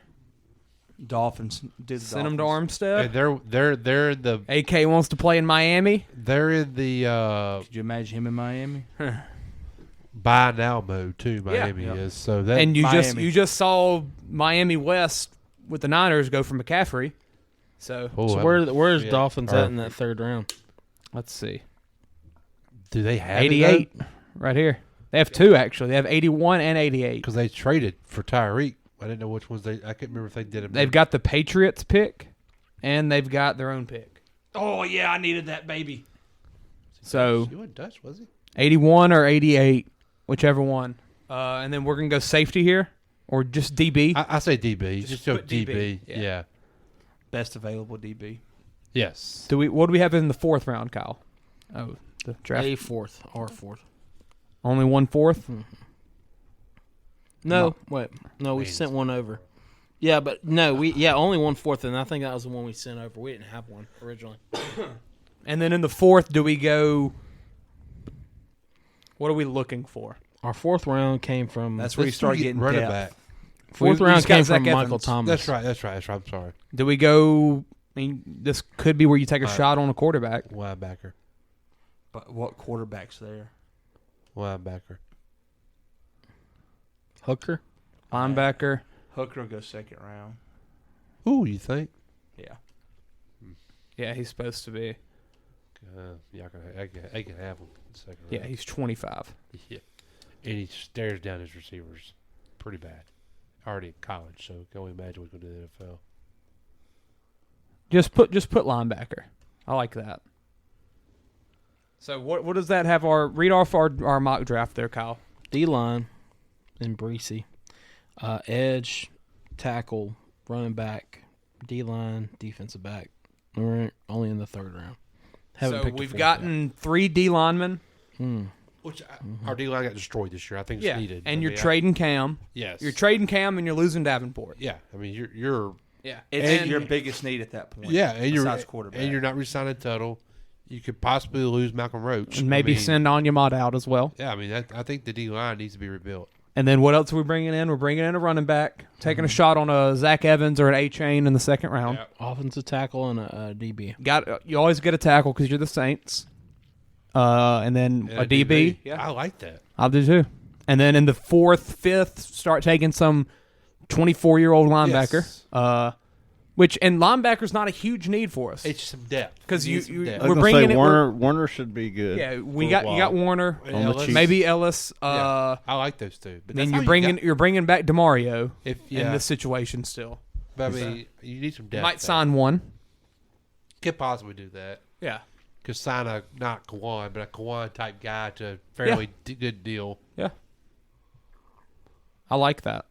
Speaker 4: Dolphins.
Speaker 9: Send them to Armstead.
Speaker 11: And they're in the
Speaker 9: AK wants to play in Miami.
Speaker 11: They're in the
Speaker 4: Could you imagine him in Miami?
Speaker 11: buy now mode too. Miami is so that
Speaker 9: and you
Speaker 4: Miami.
Speaker 9: just saw Miami West with the Niners go for McCaffrey. So
Speaker 8: where's Dolphins at in that third round?
Speaker 9: Let's see.
Speaker 11: Do they have
Speaker 9: 88 right here? They have 2 actually. They have 81 and 88
Speaker 11: because they traded for Tyreek. I didn't know which ones I couldn't remember if they did it.
Speaker 9: They've got the Patriots pick, and they've got their own pick.
Speaker 4: Oh yeah, I needed that baby.
Speaker 9: So
Speaker 11: he wasn't Dutch, was he?
Speaker 9: 81 or 88, whichever one. And then we're gonna go safety here, or just DB.
Speaker 11: I say DB. Just go
Speaker 4: put
Speaker 11: DB.
Speaker 4: DB.
Speaker 11: Yeah.
Speaker 4: Best available DB.
Speaker 11: Yes.
Speaker 9: What do we have in the 4th round, Kyle? Oh, the draft.
Speaker 8: A 4th, our 4th.
Speaker 9: Only 1/4.
Speaker 8: Mm-hmm. No, wait. No, we sent one over. Yeah, but no, only 1/4, and I think that was the one we sent over. We didn't have one originally.
Speaker 9: And then in the 4th, do we go? What are we looking for?
Speaker 8: Our 4th round came from.
Speaker 4: That's where you start getting
Speaker 11: running
Speaker 4: depth.
Speaker 11: back.
Speaker 8: 4th
Speaker 9: We
Speaker 8: round
Speaker 9: just got
Speaker 8: came
Speaker 9: Zach
Speaker 8: from
Speaker 9: Evans.
Speaker 8: Michael Thomas.
Speaker 11: That's right. I'm sorry.
Speaker 9: Do we go? I mean, this could be where you take a shot on a quarterback.
Speaker 11: Linebacker.
Speaker 4: But what quarterback's there?
Speaker 11: Linebacker.
Speaker 8: Hooker.
Speaker 9: Linebacker.
Speaker 4: Hooker will go 2nd round.
Speaker 11: Ooh, you think?
Speaker 4: Yeah.
Speaker 9: Yeah, he's supposed to be.
Speaker 11: Yeah, I can have him in the 2nd round.
Speaker 9: Yeah, he's 25.
Speaker 11: Yeah. And he stares down his receivers pretty bad. Already in college, so can only imagine what he's going to do in the NFL.
Speaker 9: Just put linebacker. I like that. So what does that have? Read off our mock draft there, Kyle.
Speaker 8: D-line and Breesy. Edge, tackle, running back, D-line, defensive back. We're only in the 3rd round.
Speaker 9: So we've gotten 3 D linemen.
Speaker 4: Well,
Speaker 11: Which our D line got destroyed this year. I think it's needed.
Speaker 9: And you're trading Cam.
Speaker 11: Yes.
Speaker 9: You're trading Cam and you're losing Davenport.
Speaker 11: Yeah. I mean, you're
Speaker 4: it's your biggest need at that point.
Speaker 11: Yeah, and
Speaker 4: quarterback.
Speaker 11: and you're not re-signing Tuttle. You could possibly lose Malcolm Roach.
Speaker 9: And maybe send Onyemata out as well.
Speaker 11: Yeah, I mean, I think the D line needs to be rebuilt.
Speaker 9: And then what else are we bringing in? We're bringing in a running back, taking a shot on a Zach Evans or an A-Chain in the second round.
Speaker 8: Offensive tackle and a DB.
Speaker 9: You always get a tackle because you're the Saints. And then a DB.
Speaker 11: Yeah, I like that.
Speaker 9: I do too. And then in the 4th, 5th, start taking some 24-year-old linebacker. And linebacker's not a huge need for us.
Speaker 11: It's some depth.
Speaker 9: Because
Speaker 10: we're bringing Warner should be good.
Speaker 9: Yeah, you got Warner,
Speaker 11: Ellis.
Speaker 9: maybe Ellis.
Speaker 11: I like those two. But
Speaker 9: then you're bringing back DeMario in this situation still.
Speaker 11: But I mean, you need some depth.
Speaker 9: You might sign one.
Speaker 11: Could possibly do that.
Speaker 9: Yeah.
Speaker 11: Could sign not Kawhi, but a Kawhi type guy to a fairly good deal.
Speaker 9: Yeah. I like that.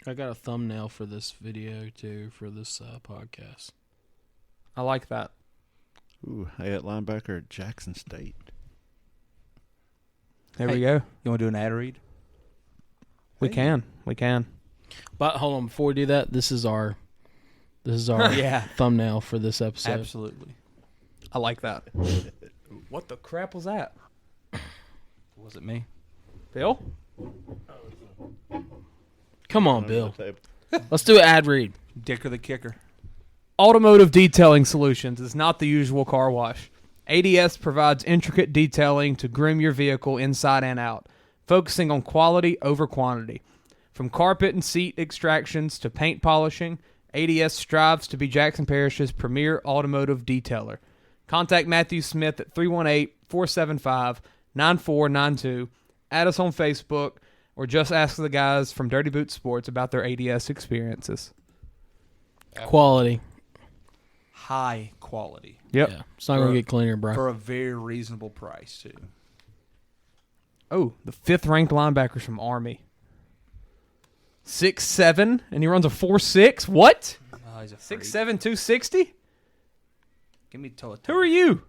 Speaker 8: I got a thumbnail for this video too for this podcast.
Speaker 9: I like that.
Speaker 10: Ooh, I got linebacker at Jackson State.
Speaker 9: There we go.
Speaker 4: You want to do an ad read?
Speaker 9: We can.
Speaker 8: But hold on, before we do that, this is our thumbnail for this episode.
Speaker 4: Absolutely.
Speaker 9: I like that. What the crap was that?
Speaker 4: Was it me?
Speaker 9: Bill?
Speaker 8: Come on, Bill. Let's do an ad read.
Speaker 4: Dicker the kicker.
Speaker 9: Automotive Detailing Solutions is not the usual car wash. ADS provides intricate detailing to groom your vehicle inside and out, focusing on quality over quantity. From carpet and seat extractions to paint polishing, ADS strives to be Jackson Parish's premier automotive detailer. Contact Matthew Smith at 318-475-9492. Add us on Facebook, or just ask the guys from Dirty Boot Sports about their ADS experiences.
Speaker 8: Quality.
Speaker 4: High quality.
Speaker 9: Yep.
Speaker 8: Yeah. It's not going to get cleaner, bro.
Speaker 4: For a very reasonable price, too.
Speaker 9: Oh, the 5th ranked linebacker's from Army. 6'7", and he runs a 4.6. What?
Speaker 4: He's a
Speaker 9: 6'7", 260?
Speaker 4: Give me toe.
Speaker 9: Who are you?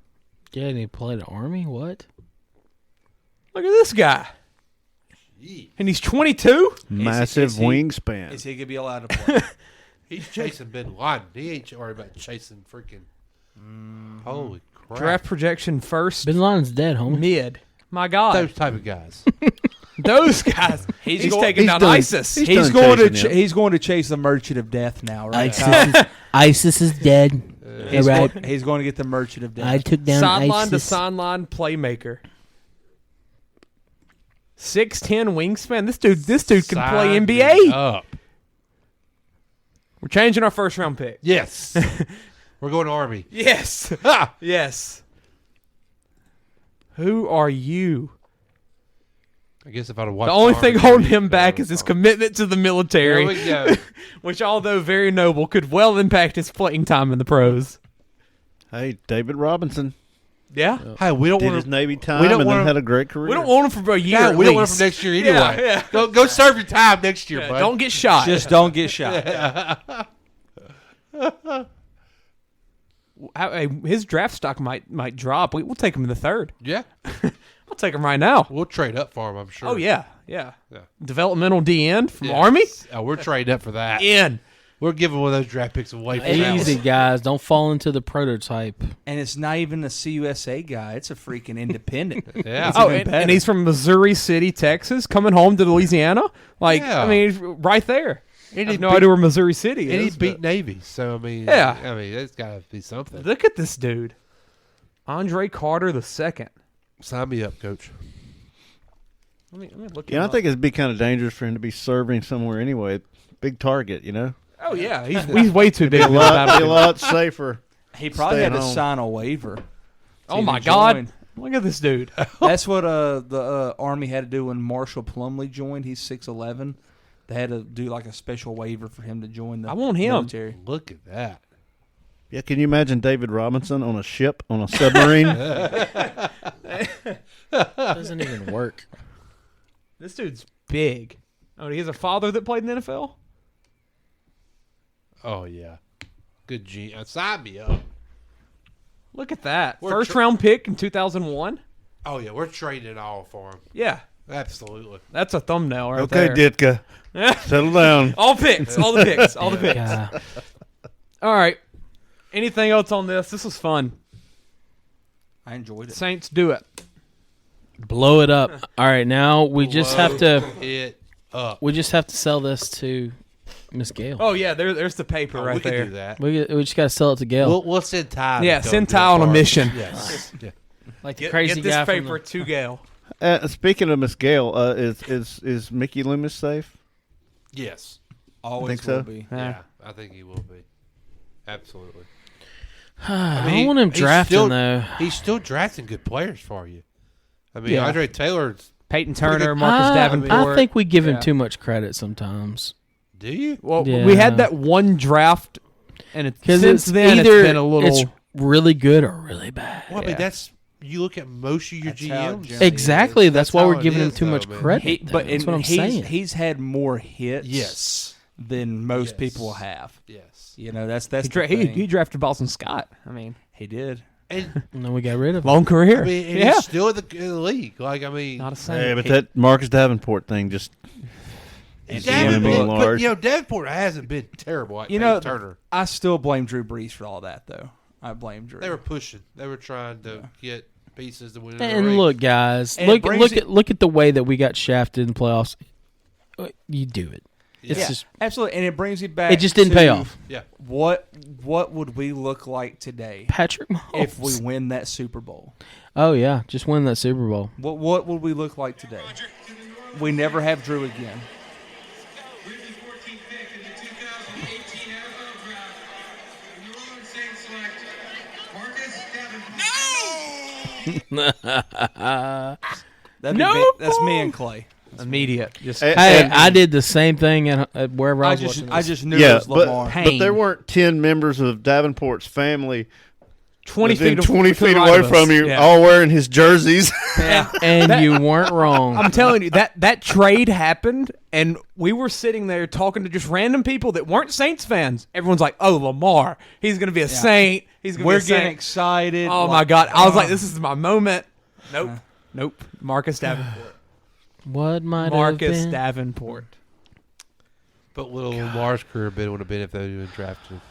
Speaker 8: Yeah, and he played the Army? What?
Speaker 9: Look at this guy. And he's 22?
Speaker 10: Massive wingspan.
Speaker 4: Is he going to be allowed to play?
Speaker 11: He's chasing Bin Laden. He ain't worried about chasing freaking. Holy crap.
Speaker 9: Draft projection first.
Speaker 8: Bin Laden's dead, homie.
Speaker 9: Mid. My God.
Speaker 11: Those type of guys.
Speaker 9: Those guys. He's taking down ISIS.
Speaker 4: He's going to chase the Merchant of Death now, right?
Speaker 8: ISIS is dead.
Speaker 4: He's going to get the Merchant of Death.
Speaker 8: I took down
Speaker 9: sideline to
Speaker 8: ISIS.
Speaker 9: sideline playmaker. 6'10" wingspan. This dude can play NBA.
Speaker 11: Up.
Speaker 9: We're changing our first round pick.
Speaker 11: Yes. We're going to Army.
Speaker 9: Yes. Yes. Who are you?
Speaker 11: I guess if I'd have watched
Speaker 9: the only
Speaker 11: Army,
Speaker 9: thing holding him back is his commitment to the military.
Speaker 11: There we go.
Speaker 9: Which, although very noble, could well impact his playing time in the pros.
Speaker 10: Hey, David Robinson.
Speaker 9: Yeah.
Speaker 11: Hey, we don't
Speaker 10: Did
Speaker 11: want
Speaker 10: his Navy
Speaker 11: we
Speaker 10: time
Speaker 11: don't
Speaker 10: and
Speaker 11: want
Speaker 10: then
Speaker 11: him-
Speaker 10: had a great career.
Speaker 9: We don't want him for a year.
Speaker 11: Yeah,
Speaker 9: at
Speaker 11: we don't want
Speaker 9: least.
Speaker 11: him for next year anyway.
Speaker 9: Yeah.
Speaker 11: Go serve your time next year, bud.
Speaker 9: Don't get shot.
Speaker 4: Just don't get shot.
Speaker 9: His draft stock might drop. We'll take him in the 3rd.
Speaker 11: Yeah.
Speaker 9: I'll take him right now.
Speaker 11: We'll trade up for him, I'm sure.
Speaker 9: Oh, yeah. Developmental DN from Army?
Speaker 11: Oh, we're trading up for that.
Speaker 9: In.
Speaker 11: We're giving one of those draft picks away for
Speaker 8: Easy, guys. Don't fall into the prototype.
Speaker 4: And it's not even a CUSA guy. It's a freaking independent.
Speaker 11: Yeah.
Speaker 4: It's
Speaker 9: Oh,
Speaker 4: even better.
Speaker 9: and he's from Missouri City, Texas, coming home to Louisiana. Like,
Speaker 11: Yeah.
Speaker 9: I mean, he's right there.
Speaker 11: And
Speaker 9: I
Speaker 11: he
Speaker 9: have no
Speaker 11: beat-
Speaker 9: idea where Missouri City
Speaker 11: And he
Speaker 9: is.
Speaker 11: beat
Speaker 9: but-
Speaker 11: Navy, so I mean,
Speaker 9: Yeah.
Speaker 11: it's got to be something.
Speaker 9: Look at this dude. Andre Carter II.
Speaker 11: Sign me up, Coach.
Speaker 9: Let me look
Speaker 10: Yeah,
Speaker 9: him
Speaker 10: I
Speaker 9: up.
Speaker 10: think it'd be kind of dangerous for him to be serving somewhere anyway. Big target, you know.
Speaker 9: Oh, yeah. He's way too big.
Speaker 10: Be a
Speaker 9: to be about
Speaker 10: lot,
Speaker 9: it.
Speaker 10: be a lot safer.
Speaker 4: He probably
Speaker 10: staying
Speaker 4: had to
Speaker 10: home.
Speaker 4: sign a waiver.
Speaker 9: Oh, my God. Look at this dude.
Speaker 4: That's what the Army had to do when Marshall Plumlee joined. He's 6'11". They had to do like a special waiver for him to join the
Speaker 9: I want him.
Speaker 4: military.
Speaker 11: Look at that.
Speaker 10: Yeah, can you imagine David Robinson on a ship, on a submarine?
Speaker 8: Doesn't even work.
Speaker 9: This dude's big. Oh, he has a father that played in the NFL?
Speaker 11: Oh yeah, good gene. Sign me up.
Speaker 9: Look at that.
Speaker 11: We're
Speaker 9: First round pick in 2001.
Speaker 11: Oh yeah, we're trading it all for him.
Speaker 9: Yeah,
Speaker 11: absolutely.
Speaker 9: That's a thumbnail right
Speaker 10: okay,
Speaker 9: there.
Speaker 10: Ditka. Settle down.
Speaker 9: All picks. All the picks. All the picks.
Speaker 8: Yeah.
Speaker 9: All right. Anything else on this? This was fun.
Speaker 4: I enjoyed it.
Speaker 9: Saints, do it.
Speaker 8: Blow it up. All right, now we just have to.
Speaker 11: It up.
Speaker 8: We just have to sell this to Miss Gail.
Speaker 9: Oh yeah, there's the paper right
Speaker 11: we
Speaker 9: there.
Speaker 11: can do that.
Speaker 8: We just got to sell it to Gail.
Speaker 11: We'll send Ty.
Speaker 9: Yeah,
Speaker 11: to
Speaker 9: send
Speaker 11: go
Speaker 9: Ty on a
Speaker 11: far.
Speaker 9: mission.
Speaker 11: Yes. Yeah.
Speaker 8: Like the
Speaker 9: Get
Speaker 8: crazy
Speaker 9: this
Speaker 8: guy from
Speaker 9: paper
Speaker 8: the-
Speaker 9: to Gail.
Speaker 10: Speaking of Miss Gail, is Mickey Loomis safe?
Speaker 11: Yes.
Speaker 4: Always
Speaker 10: Think so?
Speaker 4: will be.
Speaker 11: Yeah, I think he will be. Absolutely.
Speaker 8: I don't want him drafting though.
Speaker 11: He's still drafting good players for you. I mean,
Speaker 9: Yeah.
Speaker 11: Andre Taylor's.
Speaker 9: Peyton Turner, Marcus Davenport.
Speaker 8: I think we give him
Speaker 9: Yeah.
Speaker 8: too much credit sometimes.
Speaker 11: Do you?
Speaker 9: Well,
Speaker 8: Yeah.
Speaker 9: we had that one draft, and
Speaker 8: Because
Speaker 9: since then
Speaker 8: either
Speaker 9: it's been a little.
Speaker 8: it's really good or really bad.
Speaker 11: Well, I mean, that's you look at most of your
Speaker 4: That's how
Speaker 11: GMs.
Speaker 4: generally
Speaker 8: Exactly. That's why
Speaker 11: how
Speaker 8: we're
Speaker 11: it
Speaker 8: giving him
Speaker 11: is,
Speaker 8: too
Speaker 11: though,
Speaker 8: much
Speaker 11: man.
Speaker 8: credit.
Speaker 4: But
Speaker 8: That's what I'm saying.
Speaker 4: he's had more hits.
Speaker 11: Yes.
Speaker 4: Than most
Speaker 11: Yes.
Speaker 4: people have.
Speaker 11: Yes.
Speaker 4: You know, that's
Speaker 9: he,
Speaker 4: the
Speaker 9: he
Speaker 4: thing.
Speaker 9: drafted Boston Scott. I mean,
Speaker 4: He did.
Speaker 11: And
Speaker 8: And then we got rid of him.
Speaker 9: long career.
Speaker 11: I mean, and
Speaker 9: yeah,
Speaker 11: he's still in the league. Like, I mean,
Speaker 9: not a saint.
Speaker 10: Yeah, but that Marcus Davenport thing just
Speaker 4: And
Speaker 11: Davenport, but
Speaker 10: large.
Speaker 11: you know, Davenport hasn't been terrible. Like
Speaker 4: You know,
Speaker 11: Peyton Turner.
Speaker 4: I still blame Drew Brees for all that, though. I blame Drew.
Speaker 11: They were pushing. They were trying to get pieces to win.
Speaker 8: And look, guys,
Speaker 4: And it brings
Speaker 8: look at the way that we got shafted in the playoffs. You do it. It's
Speaker 4: yeah,
Speaker 8: just
Speaker 4: absolutely, and it brings you back.
Speaker 8: it just didn't
Speaker 4: to
Speaker 8: pay off.
Speaker 11: Yeah.
Speaker 4: What would we look like today
Speaker 8: Patrick Mahomes.
Speaker 4: if we win that Super Bowl?
Speaker 8: Oh yeah, just win that Super Bowl.
Speaker 4: What would we look like today? We never have Drew again.
Speaker 5: With the 14th pick in the 2018 NFL Draft, the New Orleans Saints select Marcus Davenport.
Speaker 4: That's me and Clay.
Speaker 9: Immediate. Just
Speaker 8: Hey, I did the same thing at wherever I was watching
Speaker 4: I
Speaker 8: this.
Speaker 4: just knew it was Lamar.
Speaker 10: but there weren't 10 members of Davenport's family
Speaker 9: 20
Speaker 10: within
Speaker 9: feet,
Speaker 10: 20
Speaker 9: to the
Speaker 10: feet
Speaker 9: right
Speaker 10: away
Speaker 9: of us.
Speaker 10: from you,
Speaker 9: Yeah.
Speaker 10: all wearing his jerseys.
Speaker 8: and you weren't wrong.
Speaker 9: I'm telling you, that trade happened, and we were sitting there talking to just random people that weren't Saints fans. Everyone's like, "Oh, Lamar, he's going to be a Saint. He's going to be a Saint."
Speaker 4: We're getting excited.
Speaker 9: Oh my God! I was like, "This is my moment." Nope. Marcus Davenport.
Speaker 8: What might
Speaker 9: Marcus
Speaker 8: have been?
Speaker 9: Davenport.
Speaker 11: But little Lamar's career would have been if they would have drafted him.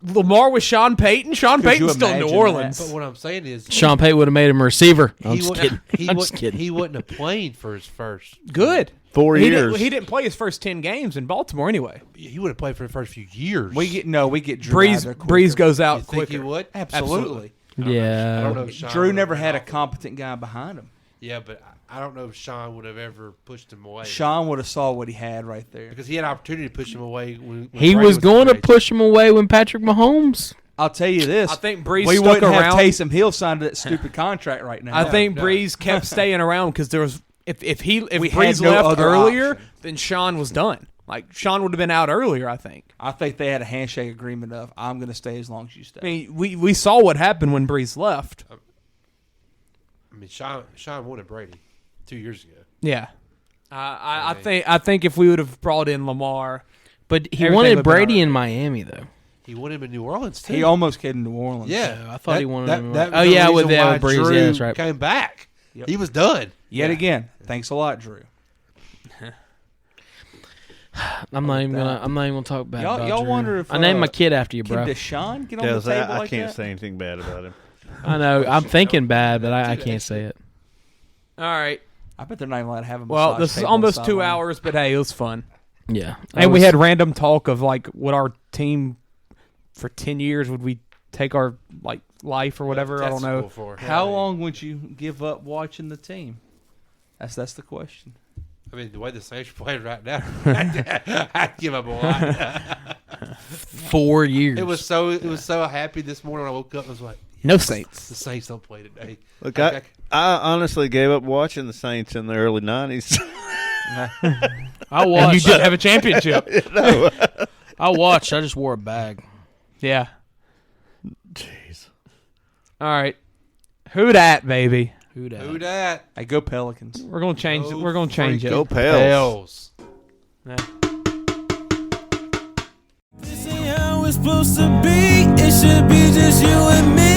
Speaker 9: Lamar with Sean Payton. Sean
Speaker 4: Could you
Speaker 9: Payton's still in New
Speaker 4: imagine
Speaker 9: Orleans.
Speaker 11: But what I'm saying is,
Speaker 8: Sean Payton would have made him a receiver. I'm
Speaker 11: he
Speaker 8: just
Speaker 11: wouldn't.
Speaker 8: kidding. I'm just kidding.
Speaker 11: He wouldn't have played for his first.
Speaker 9: Good.
Speaker 10: 4
Speaker 9: He
Speaker 10: years.
Speaker 9: didn't play his first 10 games in Baltimore anyway.
Speaker 11: He would have played for the first few years.
Speaker 4: We get Drew out there quicker.
Speaker 9: Breeze goes out
Speaker 11: You think
Speaker 9: quicker.
Speaker 11: he would?
Speaker 4: Absolutely.
Speaker 8: Yeah.
Speaker 11: I don't know if Sean
Speaker 4: Drew
Speaker 11: would
Speaker 4: never
Speaker 11: have
Speaker 4: had a
Speaker 11: been offered.
Speaker 4: competent guy behind him.
Speaker 11: Yeah, but I don't know if Sean would have ever pushed him away.
Speaker 4: Sean would have saw what he had right there.
Speaker 11: Because he had an opportunity to push him away. When
Speaker 8: He
Speaker 11: Brady
Speaker 8: was going to
Speaker 11: free agent.
Speaker 8: push him away when Patrick Mahomes.
Speaker 4: I'll tell you this.
Speaker 9: I think Breeze
Speaker 4: we
Speaker 9: stuck
Speaker 4: wouldn't
Speaker 9: around.
Speaker 4: have Taysom Hill signed that stupid contract right now.
Speaker 9: I think
Speaker 11: no.
Speaker 9: Breeze kept staying around because there was if
Speaker 4: We
Speaker 9: Breeze
Speaker 4: had no
Speaker 9: left
Speaker 4: other
Speaker 9: earlier,
Speaker 4: option.
Speaker 9: then Sean was done. Like Sean would have been out earlier, I think.
Speaker 4: I think they had a handshake agreement of I'm going to stay as long as you stay.
Speaker 9: I mean, we saw what happened when Breeze left.
Speaker 11: I mean, Sean wanted Brady 2 years ago.
Speaker 9: Yeah, I think if we would have brought in Lamar,
Speaker 8: But he
Speaker 9: Everything
Speaker 8: wanted
Speaker 9: would've been
Speaker 8: Brady
Speaker 9: all right.
Speaker 8: in Miami, though.
Speaker 11: He wanted him in New Orleans too.
Speaker 4: He almost came to New Orleans.
Speaker 11: Yeah,
Speaker 8: I thought he wanted him in-
Speaker 11: That
Speaker 8: Oh,
Speaker 11: was the
Speaker 8: yeah, with
Speaker 11: reason why
Speaker 8: Breeze,
Speaker 11: Drew
Speaker 8: yeah, that's right.
Speaker 11: Came back.
Speaker 4: Yep.
Speaker 11: He was done.
Speaker 4: Yet again, thanks a lot, Drew.
Speaker 8: I'm not even gonna talk bad about
Speaker 4: Y'all
Speaker 8: Drew.
Speaker 4: wonder if
Speaker 8: I named my kid after you,
Speaker 4: Can
Speaker 8: bro.
Speaker 4: Deshaun get on
Speaker 10: Yes,
Speaker 4: the table
Speaker 10: I
Speaker 4: like
Speaker 10: can't
Speaker 4: that?
Speaker 10: say anything bad about him.
Speaker 8: I know. I'm thinking bad, but I can't say it.
Speaker 9: all right.
Speaker 4: I bet they're not even allowed to have him.
Speaker 9: Well, this is almost 2 hours, but hey, it was fun.
Speaker 8: Yeah,
Speaker 9: And we had random talk of like what our team for 10 years would we take our like life or whatever. I don't know.
Speaker 11: For.
Speaker 4: How long would you give up watching the team? That's the question.
Speaker 11: I mean, the way the Saints are playing right now, I'd give up a lot.
Speaker 8: 4 years.
Speaker 11: It was so happy this morning when I woke up. I was like,
Speaker 9: No Saints.
Speaker 11: the Saints don't play today.
Speaker 10: Look, I honestly gave up watching the Saints in the early 90s.
Speaker 8: I
Speaker 9: And
Speaker 8: watched.
Speaker 9: you did have a championship.
Speaker 8: I watched. I just wore a bag.
Speaker 9: Yeah.
Speaker 10: Jeez.
Speaker 9: All right. Who dat, baby?
Speaker 8: Who dat?
Speaker 11: Who dat?
Speaker 4: Hey, go Pelicans.
Speaker 9: We're gonna change it.
Speaker 11: Go
Speaker 9: We're gonna change it.
Speaker 10: Go Pels.
Speaker 9: Yeah.
Speaker 2: This ain't how it's supposed to be. It should be just you and me.